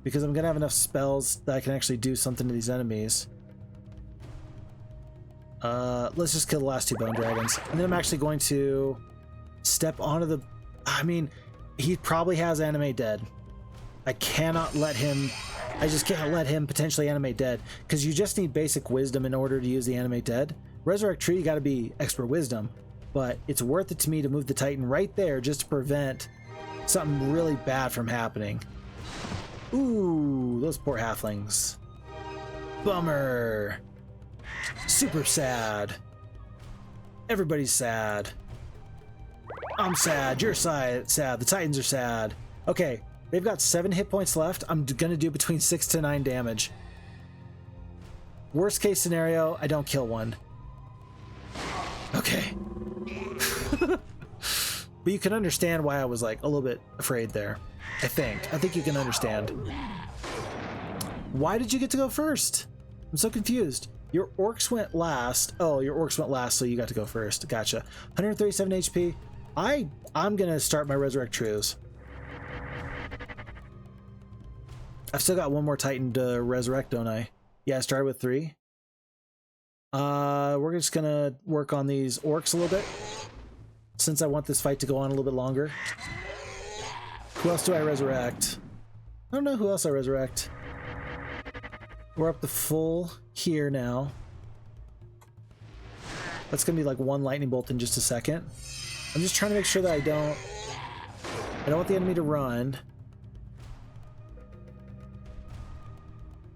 Speaker 1: because I'm gonna have enough spells that I can actually do something to these enemies. Let's just kill the last 2 bone dragons. And then I'm actually going to step onto the... I mean, he probably has animate dead. I cannot let him... I just can't let him potentially animate dead, because you just need basic wisdom in order to use the animate dead. Resurrect tree, you got to be expert wisdom, but it's worth it to me to move the Titan right there just to prevent something really bad from happening. Ooh, those poor halflings. Bummer. Super sad. Everybody's sad. I'm sad. You're sad. The Titans are sad. Okay, they've got 7 hit points left. I'm gonna do between 6 to 9 damage. Worst case scenario, I don't kill one. Okay. But you can understand why I was like a little bit afraid there. I think you can understand. Why did you get to go first? I'm so confused. Your orcs went last. Oh, your orcs went last, so you got to go first. Gotcha. 137 HP. I'm gonna start my resurrect trues. I've still got 1 more Titan to resurrect, don't I? Yeah, I started with 3. We're just gonna work on these orcs a little bit, since I want this fight to go on a little bit longer. Who else do I resurrect? I don't know who else I resurrect. We're up to full here now. That's gonna be like 1 lightning bolt in just a second. I'm just trying to make sure that I don't want the enemy to run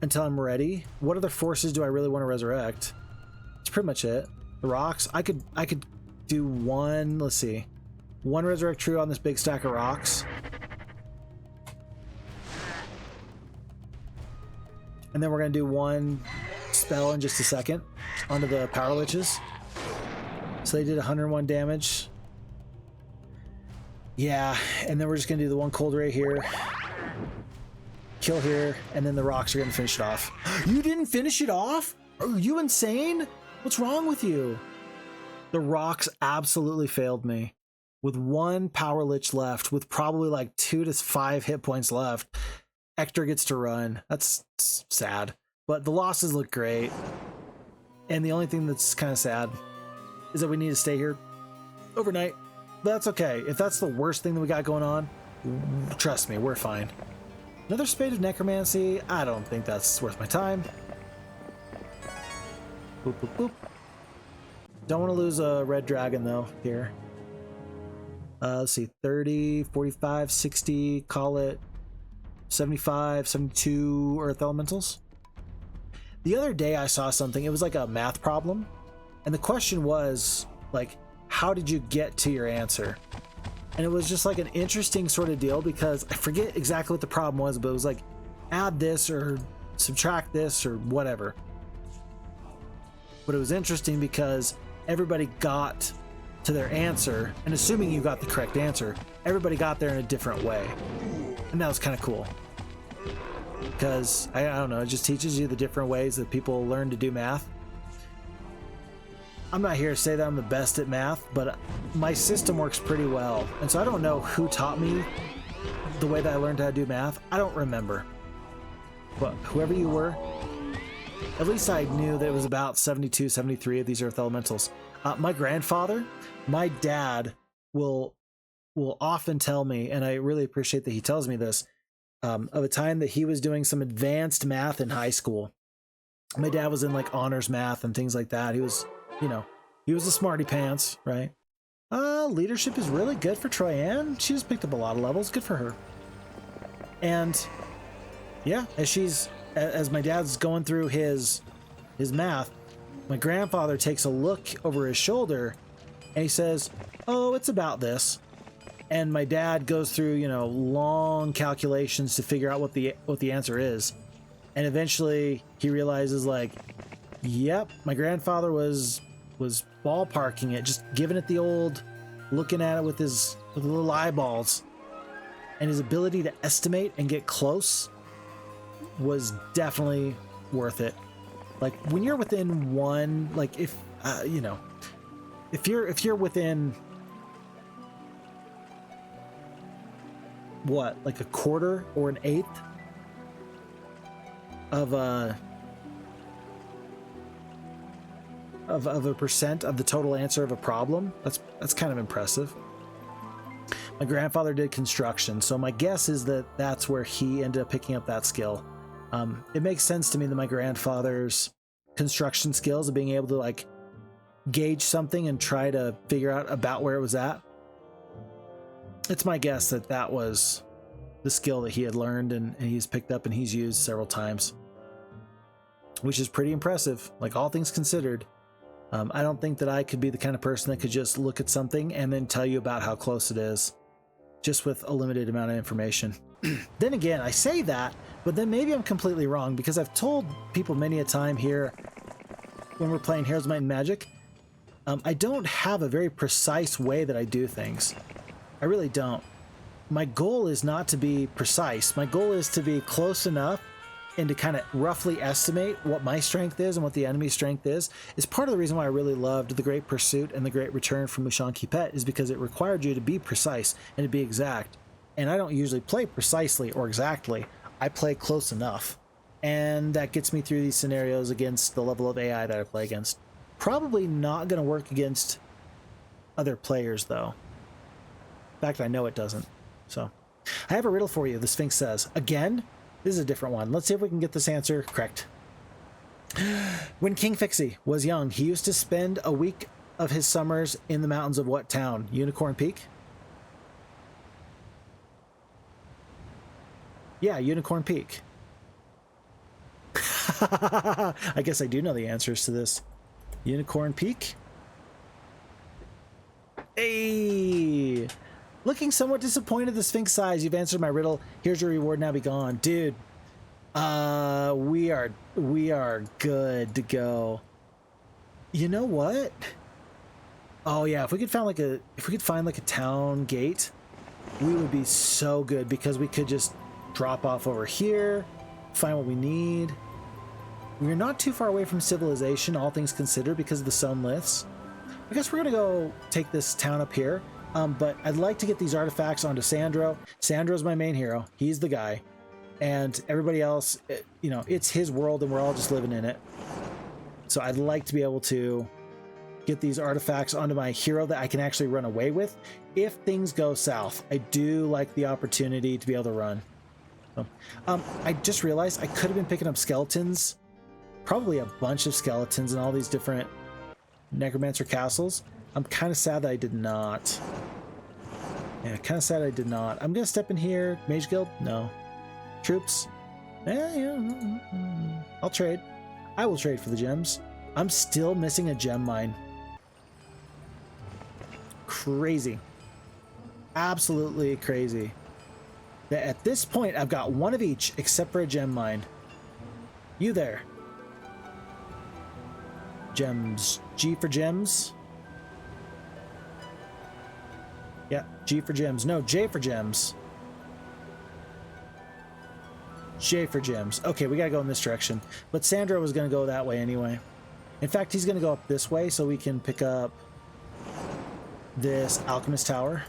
Speaker 1: until I'm ready. What other forces do I really want to resurrect? That's pretty much it. The rocks. I could do 1. Let's see, 1 resurrect true on this big stack of rocks. And then we're going to do 1 spell in just a second onto the power liches. So they did 101 damage. Yeah, and then we're just going to do the 1 cold ray here. Kill here, and then the rocks are going to finish it off. You didn't finish it off? Are you insane? What's wrong with you? The rocks absolutely failed me. With 1 power lich left, with probably like 2 to 5 hit points left, Ector gets to run. That's sad. But the losses look great. And the only thing that's kind of sad is that we need to stay here overnight. But that's okay. If that's the worst thing that we got going on, trust me, we're fine. Another Spade of Necromancy. I don't think that's worth my time. Boop, boop, boop. Don't want to lose a red dragon though here. Let's see, 30, 45, 60, call it 75, 72 earth elementals. The other day I saw something, it was like a math problem. And the question was like, how did you get to your answer? And it was just like an interesting sort of deal, because I forget exactly what the problem was, but it was like add this or subtract this or whatever. But it was interesting because everybody got to their answer, and assuming you got the correct answer, everybody got there in a different way. And that was kind of cool. Because, I don't know, it just teaches you the different ways that people learn to do math. I'm not here to say that I'm the best at math, but my system works pretty well. And so I don't know who taught me the way that I learned how to do math. I don't remember. But whoever you were, at least I knew that it was about 72, 73 of these earth elementals. My grandfather, my dad will often tell me, and I really appreciate that he tells me this, of a time that he was doing some advanced math in high school. My dad was in like honors math and things like that. He was, you know, he was a smarty pants, right? Leadership is really good for Troyanne. She just picked up a lot of levels. Good for her. And yeah, as my dad's going through his math, my grandfather takes a look over his shoulder and he says, "Oh, it's about this." And my dad goes through, you know, long calculations to figure out what the answer is. And eventually he realizes, like, yep, my grandfather was ballparking it, just giving it the old, looking at it with his little eyeballs. And his ability to estimate and get close was definitely worth it. Like when you're within one, like if you know, if you're within what, like a quarter or an eighth of of a percent of the total answer of a problem. That's kind of impressive. My grandfather did construction, so my guess is that that's where he ended up picking up that skill. It makes sense to me that my grandfather's construction skills of being able to like gauge something and try to figure out about where it was at. It's my guess that that was the skill that he had learned and he's picked up and he's used several times, which is pretty impressive, like all things considered. I don't think that I could be the kind of person that could just look at something and then tell you about how close it is, just with a limited amount of information. Then again, I say that, but then maybe I'm completely wrong, because I've told people many a time here when we're playing Heroes of Might and Magic, I don't have a very precise way that I do things. I really don't. My goal is not to be precise. My goal is to be close enough and to kind of roughly estimate what my strength is and what the enemy's strength is part of the reason why I really loved The Great Pursuit and The Great Return from Mushan Kipet, is because it required you to be precise and to be exact. And I don't usually play precisely or exactly. I play close enough. And that gets me through these scenarios against the level of AI that I play against. Probably not going to work against other players, though. In fact, I know it doesn't. So, I have a riddle for you, the Sphinx says. Again? This is a different one. Let's see if we can get this answer correct. When King Phixfox was young, he used to spend a week of his summers in the mountains of what town? Unicorn Peak? Yeah, Unicorn Peak. I guess I do know the answers to this. Unicorn Peak? Hey! Looking somewhat disappointed, the Sphinx sighs. You've answered my riddle. Here's your reward, now be gone. Dude, we are good to go. You know what? Oh yeah, if we could find like a town gate, we would be so good, because we could just drop off over here, find what we need. We're not too far away from civilization, all things considered, because of the sunliths. I guess we're gonna go take this town up here. But I'd like to get these artifacts onto Sandro. Sandro's my main hero. He's the guy. And everybody else, you know, it's his world and we're all just living in it. So I'd like to be able to get these artifacts onto my hero that I can actually run away with. If things go south, I do like the opportunity to be able to run. So, I just realized I could have been picking up skeletons. Probably a bunch of skeletons in all these different necromancer castles. I'm kind of sad that I did not. Yeah, kind of sad I did not. I'm going to step in here. Mage Guild? No. Troops? Yeah. I'll trade. I will trade for the gems. I'm still missing a gem mine. Crazy. Absolutely crazy. At this point, I've got one of each except for a gem mine. You there. Gems. G for gems. Yeah, G for gems. No, J for gems. J for gems. Okay, we gotta go in this direction. But Sandro was gonna go that way anyway. In fact, he's gonna go up this way so we can pick up this Alchemist Tower.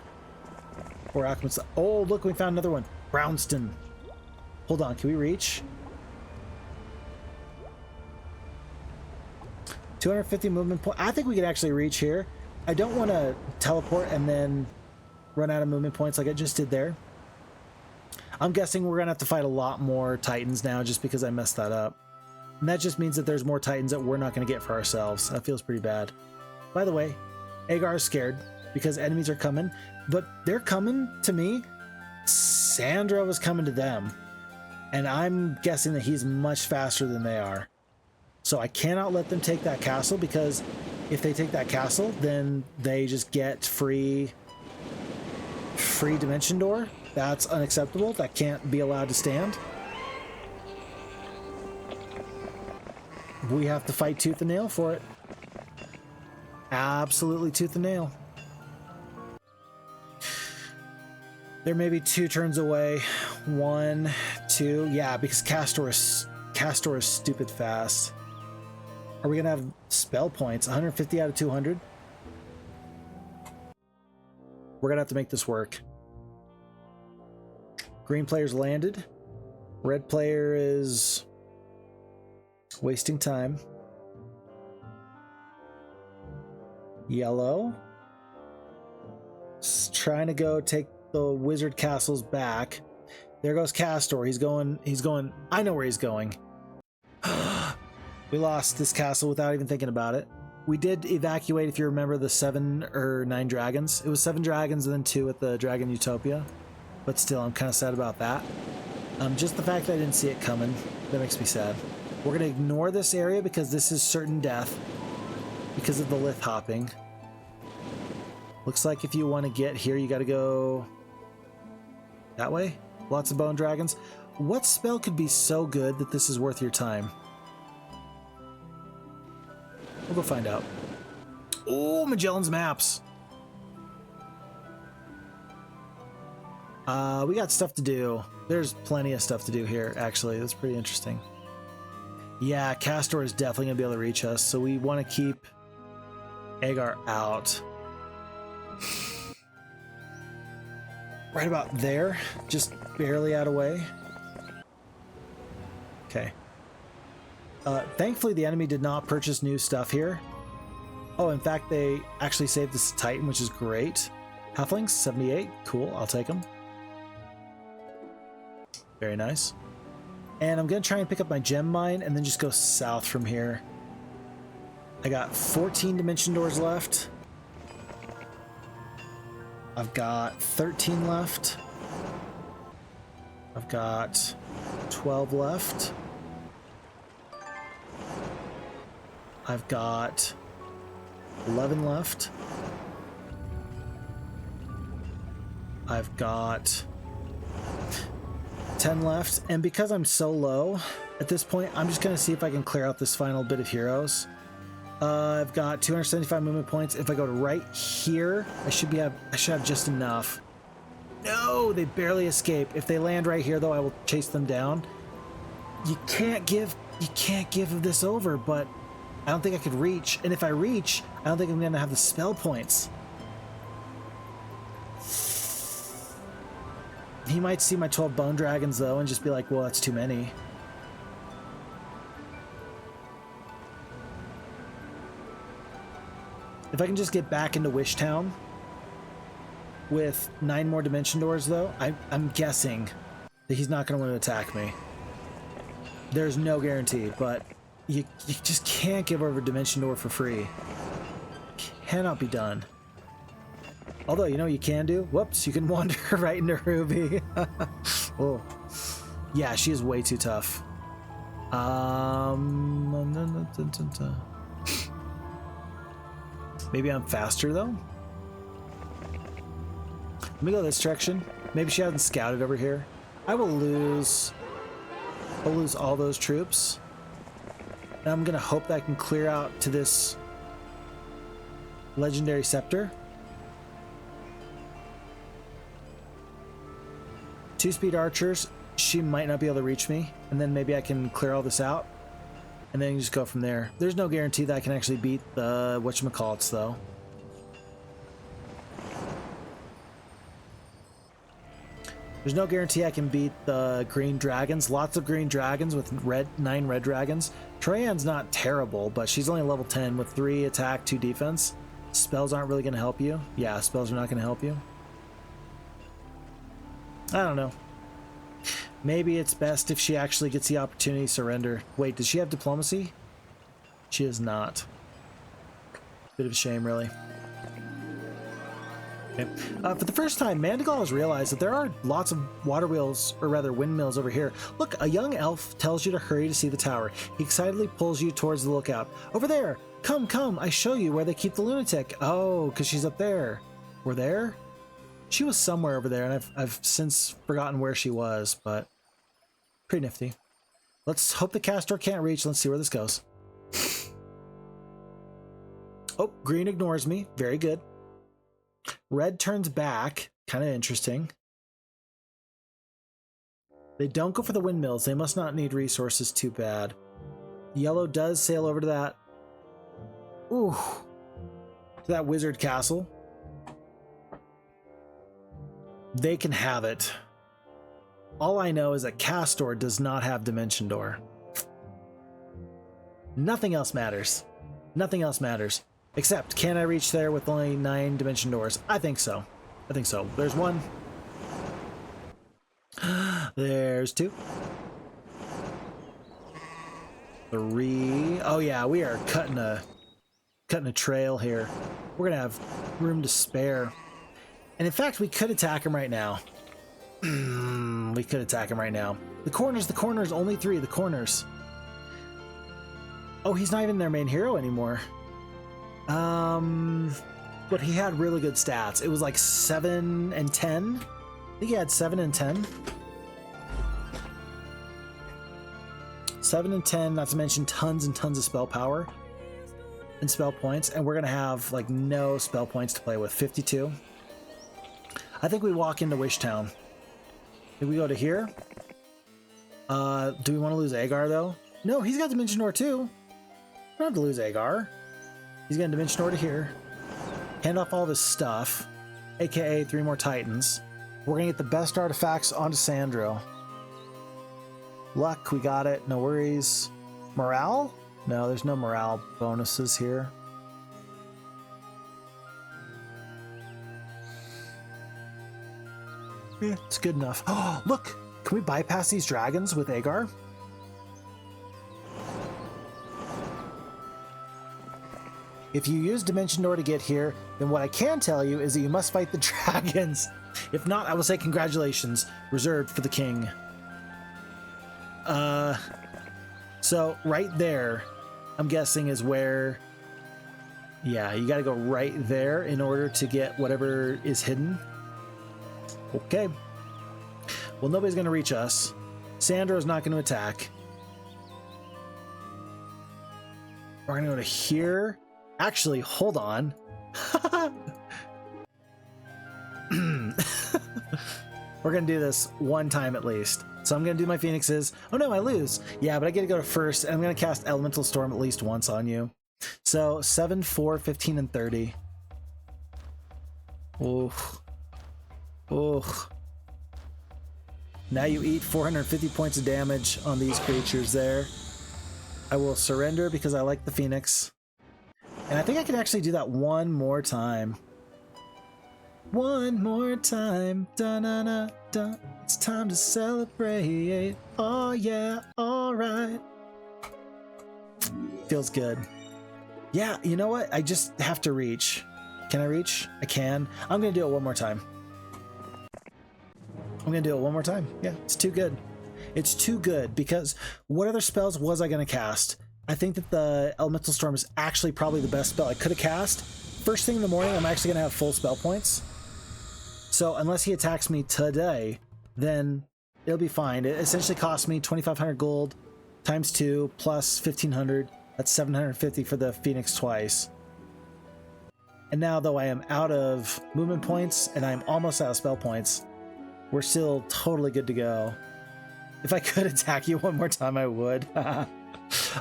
Speaker 1: Or Alchemist... Oh, look, we found another one. Brownston. Hold on, can we reach? 250 movement point. I think we could actually reach here. I don't want to teleport and then run out of movement points like I just did there. I'm guessing we're gonna have to fight a lot more Titans now just because I messed that up. And that just means that there's more Titans that we're not gonna get for ourselves. That feels pretty bad. By the way, Agar is scared because enemies are coming, but they're coming to me. Sandro is coming to them. And I'm guessing that he's much faster than they are. So I cannot let them take that castle, because if they take that castle, then they just get free dimension door. That's unacceptable. That can't be allowed to stand. We have to fight tooth and nail for it. Absolutely tooth and nail. They're maybe 2 turns away. 1, 2. Yeah, because Kastore is stupid fast. Are we gonna have spell points? 150 out of 200? We're gonna have to make this work. Green player's landed. Red player is wasting time. Yellow. Trying to go take the wizard castles back. There goes Kastore. He's going. I know where he's going. We lost this castle without even thinking about it. We did evacuate, if you remember, the 7 or 9 dragons. It was 7 dragons and then 2 at the Dragon Utopia. But still, I'm kind of sad about that. Just the fact that I didn't see it coming, that makes me sad. We're going to ignore this area because this is certain death because of the lith hopping. Looks like if you want to get here, you got to go that way. Lots of bone dragons. What spell could be so good that this is worth your time? We'll go find out. Oh, Magellan's Maps. We got stuff to do. There's plenty of stuff to do here, actually. That's pretty interesting. Yeah, Kastore is definitely going to be able to reach us, so we want to keep Agar out. Right about there. Just barely out of way. Okay. Thankfully, the enemy did not purchase new stuff here. Oh, in fact, they actually saved this Titan, which is great. Halflings, 78. Cool, I'll take them. Very nice. And I'm going to try and pick up my gem mine and then just go south from here. I got 14 dimension doors left. I've got 13 left. I've got 12 left. I've got 11 left. I've got 10 left. And because I'm so low at this point, I'm just going to see if I can clear out this final bit of heroes. I've got 275 movement points. If I go to right here, I should have just enough. No, they barely escape. If they land right here, though, I will chase them down. You can't give this over, but I don't think I could reach. And if I reach, I don't think I'm going to have the spell points. He might see my 12 bone dragons, though, and just be like, well, that's too many. If I can just get back into Wish Town with 9 more dimension doors, though, I'm guessing that he's not going to want to attack me. There's no guarantee, but you just can't give over dimension door for free. Cannot be done. Although, you know what you can do? Whoops, you can wander right into Ruby. Oh. Yeah, she is way too tough. Maybe I'm faster, though? Let me go this direction. Maybe she hasn't scouted over here. I will lose... I'll lose all those troops. And I'm going to hope that I can clear out to this legendary scepter. 2-speed archers. She might not be able to reach me. And then maybe I can clear all this out. And then you just go from there. There's no guarantee that I can actually beat the whatchamacallits, though. There's no guarantee I can beat the green dragons. Lots of green dragons with 9 red dragons. Troyan's not terrible, but she's only level 10 with 3 attack, 2 defense. Spells aren't really going to help you. Yeah, spells are not going to help you. I don't know. Maybe it's best if she actually gets the opportunity to surrender. Wait, does she have diplomacy? She does not. Bit of a shame, really. Okay. For the first time, Mandigal has realized that there are lots of water wheels, or rather windmills over here. Look, a young elf tells you to hurry to see the tower. He excitedly pulls you towards the lookout. Over there! Come, come, I show you where they keep the lunatic. Oh, because she's up there. We're there? She was somewhere over there, and I've since forgotten where she was, but pretty nifty. Let's hope the Kastore can't reach. Let's see where this goes. Oh, green ignores me. Very good. Red turns back. Kind of interesting. They don't go for the windmills. They must not need resources too bad. Yellow does sail over to that. Ooh. To that wizard castle. They can have it. All I know is that Kastore does not have Dimension Door. Nothing else matters. Nothing else matters. Except, can I reach there with only 9 dimension doors? I think so. I think so. There's 1. There's 2. 3. Oh yeah, we are cutting a trail here. We're gonna have room to spare. And in fact, we could attack him right now. We could attack him right now. The corners, only 3, the corners. Oh, he's not even their main hero anymore. But he had really good stats. It was like 7 and 10. I think he had 7 and 10. 7 and 10, not to mention tons and tons of spell power and spell points. And we're going to have like no spell points to play with. 52. I think we walk into Wishtown. Did we go to here? Do we want to lose Agar though? No, he's got Dimension Door too. We don't have to lose Agar. He's got Dimension Door to here. Hand off all this stuff, aka 3 more Titans. We're gonna get the best artifacts onto Sandro. Luck, we got it, no worries. Morale? No, there's no morale bonuses here. Yeah, it's good enough. Oh, look! Can we bypass these dragons with Agar? If you use Dimension Door to get here, then what I can tell you is that you must fight the dragons. If not, I will say congratulations, reserved for the king. So right there, I'm guessing is where, yeah, you gotta go right there in order to get whatever is hidden. Okay. Well, nobody's gonna reach us. Sandro's not gonna attack. We're gonna go to here. Actually, hold on. We're gonna do this one time at least. So I'm gonna do my phoenixes. Oh no, I lose. Yeah, but I get to go to first, and I'm gonna cast Elemental Storm at least once on you. So 7, 4, 15, and 30. Oof. Oof. Now you eat 450 points of damage on these creatures there. I will surrender because I like the Phoenix. And I think I can actually do that one more time. One more time. Da-na-na-da. It's time to celebrate. Oh yeah, alright. Feels good. Yeah, you know what? I just have to reach. Can I reach? I can. I'm gonna do it one more time. I'm gonna do it one more time. Yeah, it's too good. It's too good because what other spells was I gonna cast? I think that the Elemental Storm is actually probably the best spell I could have cast. First thing in the morning, I'm actually gonna have full spell points. So unless he attacks me today, then it'll be fine. It essentially costs me 2,500 gold times 2 plus 1,500. That's 750 for the Phoenix twice. And now, though I am out of movement points and I'm almost out of spell points, we're still totally good to go. If I could attack you one more time, I would.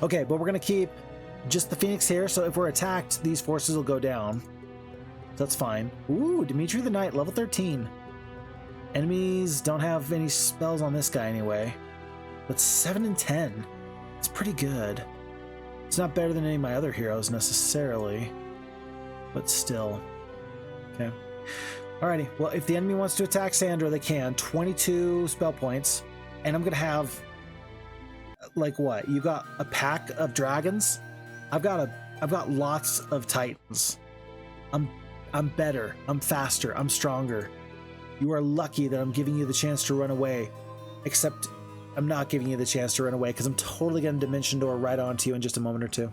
Speaker 1: Okay, but we're going to keep just the Phoenix here, so if we're attacked, these forces will go down. So that's fine. Ooh, Dimitri the Knight, level 13. Enemies don't have any spells on this guy anyway. But 7 and 10. It's pretty good. It's not better than any of my other heroes necessarily, but still. Okay. Alrighty, well, if the enemy wants to attack Sandro, they can. 22 spell points. And I'm going to have, like what? You got a pack of dragons? I've got lots of titans. I'm better. I'm faster. I'm stronger. You are lucky that I'm giving you the chance to run away. Except I'm not giving you the chance to run away because I'm totally going to Dimension Door right onto you in just a moment or two.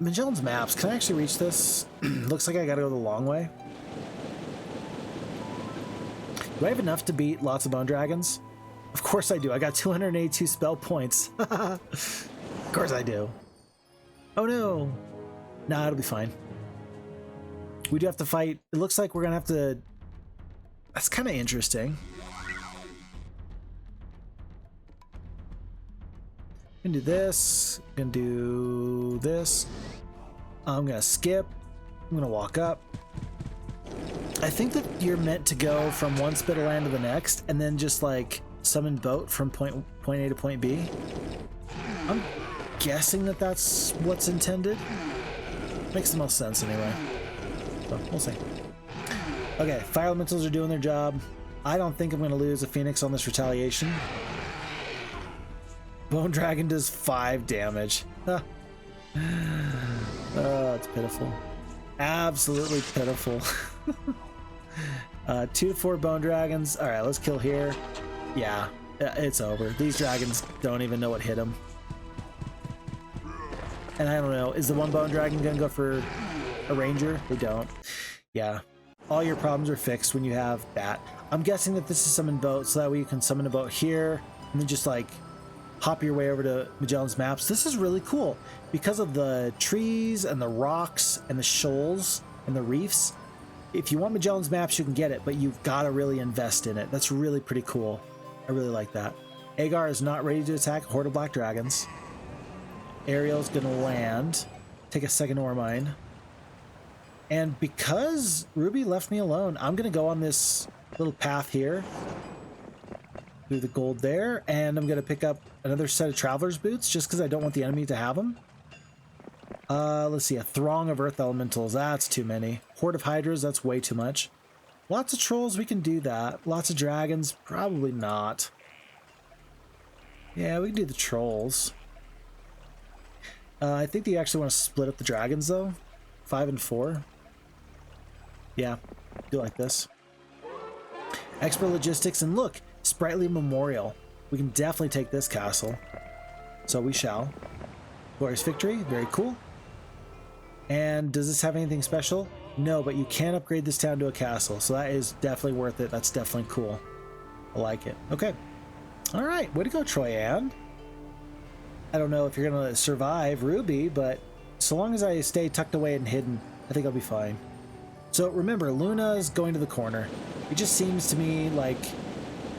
Speaker 1: Magellan's Maps. Can I actually reach this? Looks like I got to go the long way. Do I have enough to beat lots of bone dragons? Of course I do. I got 282 spell points. Of course I do. Oh no. Nah, it'll be fine. We do have to fight. It looks like we're gonna have to... That's kind of interesting. I'm gonna do this. I'm gonna do this. I'm gonna skip. I'm gonna walk up. I think that you're meant to go from one spit of land to the next and then just like summon boat from point A to point B. I'm guessing that that's what's intended. Makes the most sense anyway. So, we'll see. Okay, fire elementals are doing their job. I don't think I'm going to lose a Phoenix on this retaliation. Bone Dragon does 5 damage. Oh, it's pitiful. Absolutely pitiful. 2 to 4 Bone Dragons. Alright, let's kill here. Yeah, it's over. These dragons don't even know what hit them. And I don't know, is the one Bone Dragon going to go for a Ranger? They don't. Yeah. All your problems are fixed when you have that. I'm guessing that this is summon boat, so that way you can summon a boat here, and then just like hop your way over to Magellan's Maps. This is really cool because of the trees and the rocks and the shoals and the reefs. If you want Magellan's Maps, you can get it, but you've got to really invest in it. That's really pretty cool. I really like that. Agar is not ready to attack a horde of black dragons. Ariel's gonna land, take a second ore mine. And because Ruby left me alone, I'm gonna go on this little path here. Do the gold there, and I'm gonna pick up another set of traveler's boots just because I don't want the enemy to have them. Let's see, a throng of earth elementals, that's too many. Horde of hydras, that's way too much. Lots of trolls, we can do that. Lots of dragons, probably not. Yeah, we can do the trolls. I think you actually want to split up the dragons though. 5 and 4. Yeah, do like this. Expert logistics, and look, Spritely Memorial. We can definitely take this castle. So we shall. Glorious Victory, very cool. And does this have anything special? No, but you can upgrade this town to a castle, so that is definitely worth it. That's definitely cool. I like it. Okay. All right, way to go, Troyan. I don't know if you're gonna survive Ruby, but so long as I stay tucked away and hidden, I think I'll be fine. So remember, Luna's going to the corner. It just seems to me like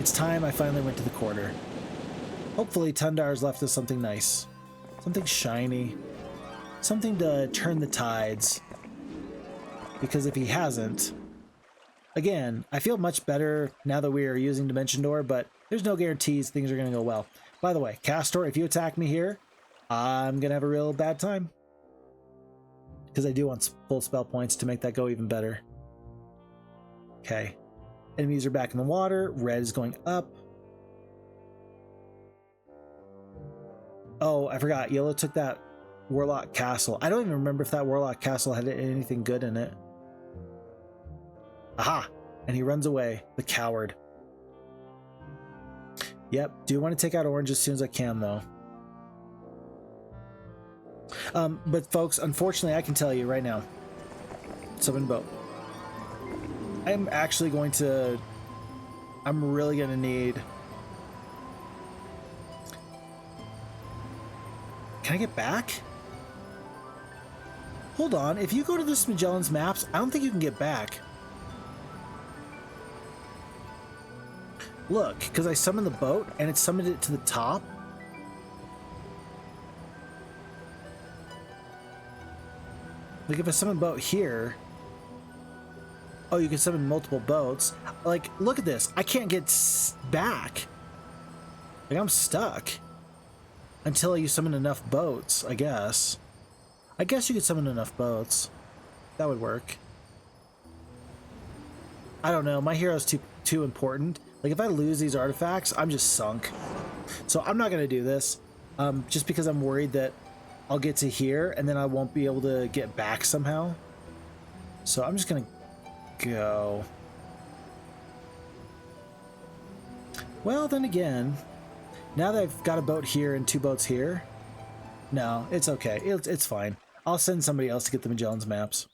Speaker 1: it's time I finally went to the corner. Hopefully Tundar's left us something nice. Something shiny. Something to turn the tides. Because if he hasn't... Again, I feel much better now that we are using Dimension Door, but there's no guarantees things are going to go well. By the way, Kastore, if you attack me here, I'm going to have a real bad time. Because I do want full spell points to make that go even better. Okay. Enemies are back in the water. Red is going up. Oh, I forgot. Yellow took that Warlock Castle. I don't even remember if that Warlock Castle had anything good in it. Aha! And he runs away. The coward. Yep, do want to take out orange as soon as I can, though. But folks, unfortunately, I can tell you right now. Summon boat. I'm actually going to... I'm really going to need... Can I get back? Hold on, if you go to this Magellan's Maps, I don't think you can get back. Look, because I summoned the boat and it summoned it to the top. Like if I summon boat here. Oh, you can summon multiple boats. Like, look at this. I can't get back. Like, I'm stuck. Until you summon enough boats, I guess. I guess you could summon enough boats. That would work. I don't know. My hero's too important. Like, if I lose these artifacts, I'm just sunk. So I'm not going to do this. Just because I'm worried that I'll get to here and then I won't be able to get back somehow. So I'm just going to go. Well, then again, now that I've got a boat here and 2 boats here, no, it's okay. It's fine. I'll send somebody else to get the Magellan's Maps.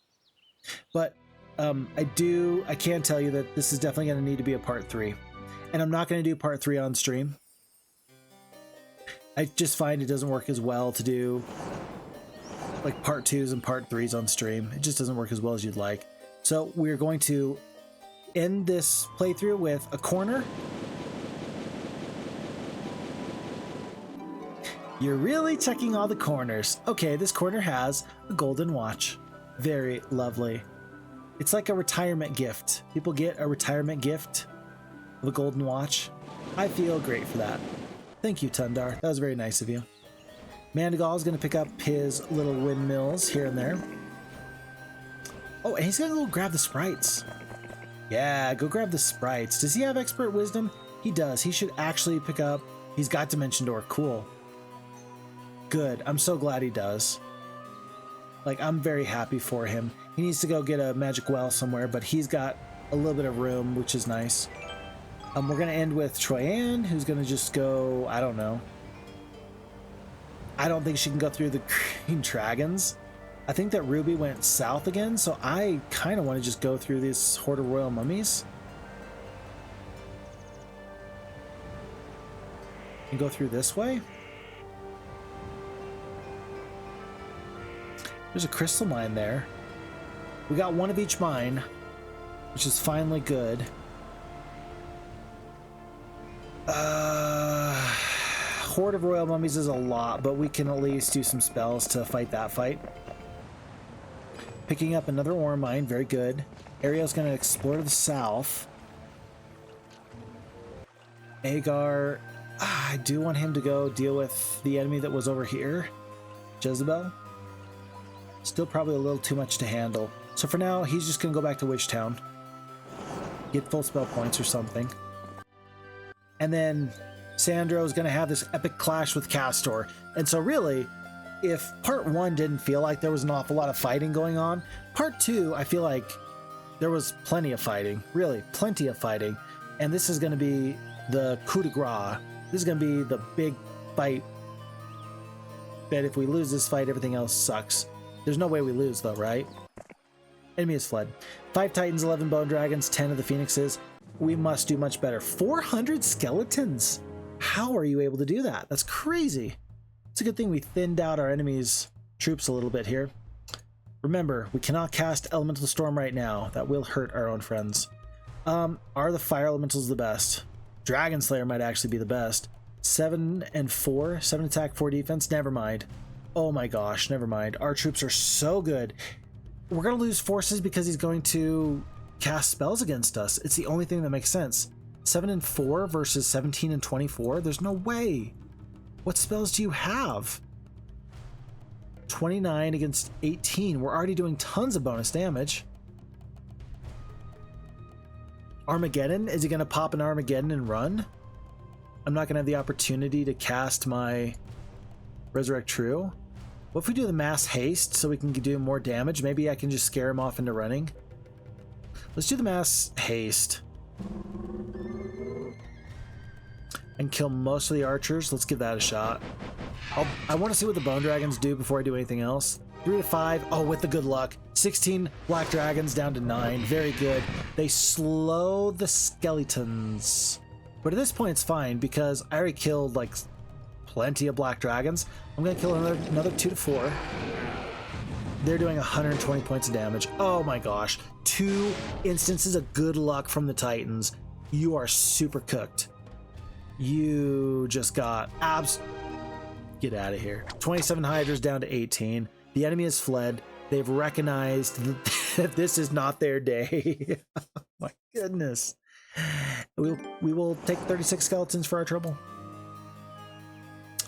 Speaker 1: But I can tell you that this is definitely going to need to be a part 3. And I'm not going to do part 3 on stream. I just find it doesn't work as well to do like part 2s and part 3s on stream. It just doesn't work as well as you'd like. So we're going to end this playthrough with a corner. You're really checking all the corners. Okay, this corner has a golden watch. Very lovely. It's like a retirement gift. People get a retirement gift of a golden watch. I feel great for that. Thank you, Tundar. That was very nice of you. Mandigal is going to pick up his little windmills here and there. Oh, and he's gonna go grab the sprites. Yeah, go grab the sprites. Does he have expert wisdom? He does. He should actually pick up. He's got dimension door. Cool. Good. I'm so glad he does. Like, I'm very happy for him. He needs to go get a magic well somewhere, but he's got a little bit of room, which is nice. We're going to end with Troyanne, who's going to just go, I don't know. I don't think she can go through the green dragons. I think that Ruby went south again, so I kind of want to just go through this horde of royal mummies. And go through this way. There's a crystal mine there. We got one of each mine, which is finally good. Horde of royal mummies is a lot, but we can at least do some spells to fight that fight. Picking up another ore mine, very good. Ariel's going to explore to the south. Agar, I do want him to go deal with the enemy that was over here, Jezebel. Still probably a little too much to handle. So for now, he's just going to go back to Wishtown. Get full spell points or something. And then Sandro is going to have this epic clash with Kastore. And so really, if part 1 didn't feel like there was an awful lot of fighting going on, part 2, I feel like there was plenty of fighting. Really, plenty of fighting. And this is going to be the coup de grace. This is going to be the big fight. That if we lose this fight, everything else sucks. There's no way we lose though, right? Enemy has fled. 5 titans, 11 bone dragons, 10 of the phoenixes. We must do much better. 400 skeletons. How are you able to do that? That's crazy. It's a good thing we thinned out our enemy's troops a little bit here. Remember, we cannot cast Elemental Storm right now. That will hurt our own friends. Are the fire elementals the best? Dragon Slayer might actually be the best. 7 and 4, 7 attack, 4 defense. Never mind. Oh my gosh, never mind. Our troops are so good. We're going to lose forces because he's going to cast spells against us. It's the only thing that makes sense. 7 and 4 versus 17 and 24. There's no way. What spells do you have? 29 against 18. We're already doing tons of bonus damage. Armageddon? Is he going to pop an Armageddon and run? I'm not going to have the opportunity to cast my Resurrect True. What if we do the mass haste so we can do more damage? Maybe I can just scare him off into running. Let's do the mass haste. And kill most of the archers. Let's give that a shot. I want to see what the bone dragons do before I do anything else. 3 to 5. Oh, with the good luck. 16 black dragons down to 9. Very good. They slow the skeletons. But at this point, it's fine because I already killed like plenty of black dragons. I'm going to kill another 2 to 4. They're doing 120 points of damage. Oh my gosh. 2 instances of good luck from the Titans. You are super cooked. You just got get out of here. 27 Hydras down to 18. The enemy has fled. They've recognized that this is not their day. Oh my goodness. We will take 36 skeletons for our trouble.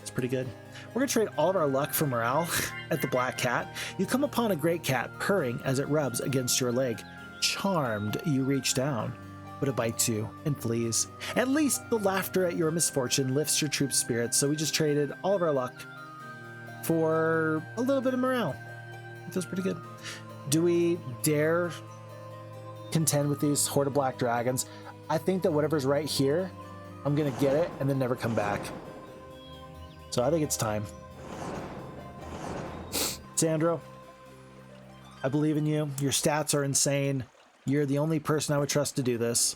Speaker 1: It's pretty good. We're going to trade all of our luck for morale at the Black Cat. You come upon a great cat purring as it rubs against your leg. Charmed, you reach down, but it bites you and flees. At least the laughter at your misfortune lifts your troop's spirits, so we just traded all of our luck for a little bit of morale. It feels pretty good. Do we dare contend with these Horde of Black Dragons? I think that whatever's right here, I'm going to get it and then never come back. So I think it's time. Sandro, I believe in you. Your stats are insane. You're the only person I would trust to do this.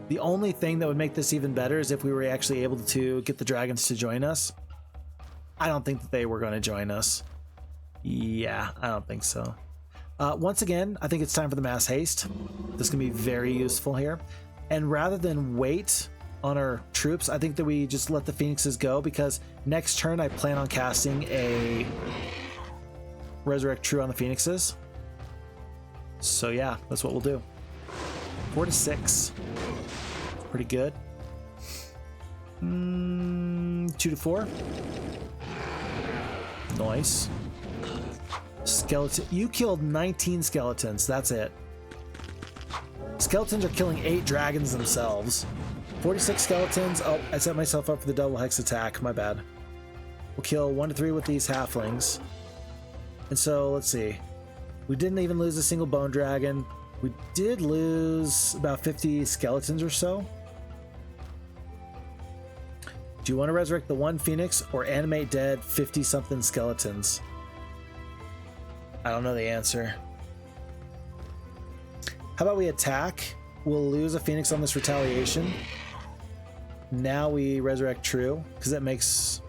Speaker 1: The only thing that would make this even better is if we were actually able to get the dragons to join us. I don't think that they were going to join us. Yeah, I don't think so. Once again, I think it's time for the mass haste. This can be very useful here. And rather than wait on our troops, I think that we just let the phoenixes go, because next turn I plan on casting a Resurrect True on the phoenixes. So yeah, that's what we'll do. 4 to 6. Pretty good. 2 to 4. Nice. Skeleton. You killed 19 skeletons. That's it. Skeletons are killing 8 dragons themselves. 46 skeletons. Oh, I set myself up for the double hex attack. My bad. We'll kill 1 to 3 with these halflings. And so, let's see. We didn't even lose a single bone dragon. We did lose about 50 skeletons or so. Do you want to resurrect the 1 phoenix or animate dead 50-something skeletons? I don't know the answer. How about we attack? We'll lose a phoenix on this retaliation. Now we resurrect true, because that makes,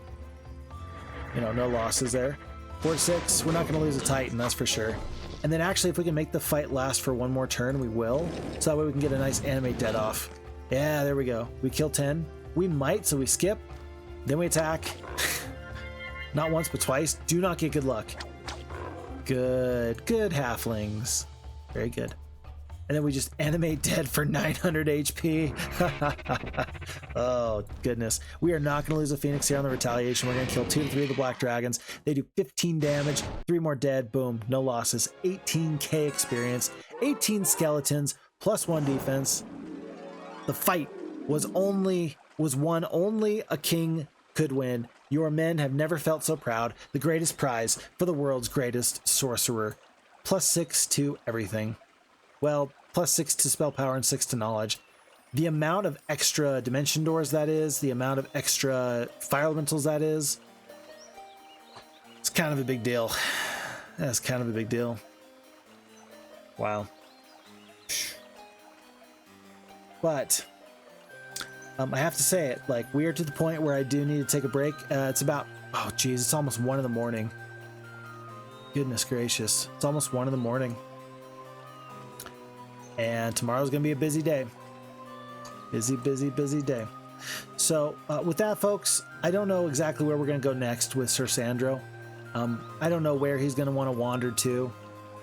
Speaker 1: you know, no losses there. 4-6, we're not going to lose a titan, that's for sure. And then actually, if we can make the fight last for 1 more turn, we will. So that way we can get a nice animate dead off. Yeah, there we go. We kill 10. We might, so we skip. Then we attack. Not once, but twice. Do not get good luck. Good. Good halflings. Very good. And then we just animate dead for 900 HP. Oh, goodness. We are not going to lose a phoenix here on the retaliation. We're going to kill 2 to 3 of the black dragons. They do 15 damage, 3 more dead. Boom. No losses. 18k experience, 18 skeletons, plus 1 defense. The fight was one only a king could win. Your men have never felt so proud. The greatest prize for the world's greatest sorcerer. Plus 6 to everything. Well, plus 6 to spell power and 6 to knowledge. The amount of extra dimension doors that is, the amount of extra fire elementals that is, it's kind of a big deal. That's kind of a big deal. Wow. But I have to say it, like, we are to the point where I do need to take a break. It's about, oh geez, it's almost 1 in the morning. Goodness gracious. It's almost 1 in the morning. And tomorrow's going to be a busy day. Busy, busy, busy day. So with that, folks, I don't know exactly where we're going to go next with Sir Sandro. I don't know where he's going to want to wander to.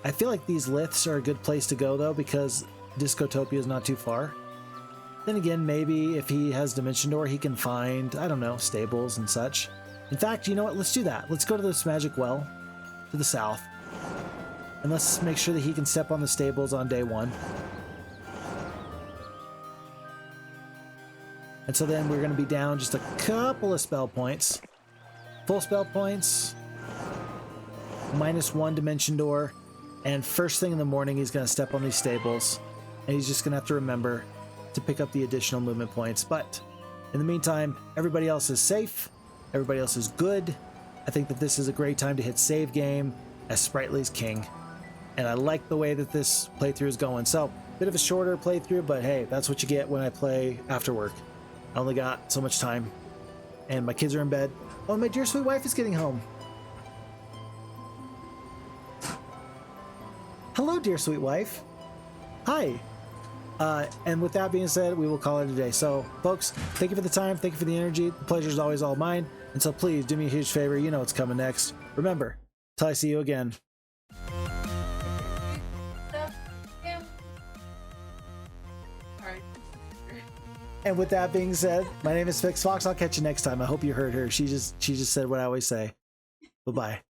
Speaker 1: I feel like these liths are a good place to go, though, because Discotopia is not too far. Then again, maybe if he has Dimension Door, he can find, I don't know, stables and such. In fact, you know what? Let's do that. Let's go to this magic well to the south. And let's make sure that he can step on the stables on day 1. And so then we're going to be down just a couple of spell points. Full spell points. -1 Dimension Door. And first thing in the morning, he's going to step on these stables. And he's just going to have to remember to pick up the additional movement points. But in the meantime, everybody else is safe. Everybody else is good. I think that this is a great time to hit save game as Spritelys King. And I like the way that this playthrough is going. So, bit of a shorter playthrough, but hey, that's what you get when I play after work. I only got so much time. And my kids are in bed. Oh, my dear sweet wife is getting home. Hello, dear sweet wife. Hi. And with that being said, we will call it a day. So, folks, thank you for the time. Thank you for the energy. The pleasure is always all mine. And so please do me a huge favor. You know what's coming next. Remember, till I see you again. And with that being said, my name is Phixfox. I'll catch you next time. I hope you heard her. She just said what I always say. Bye-bye.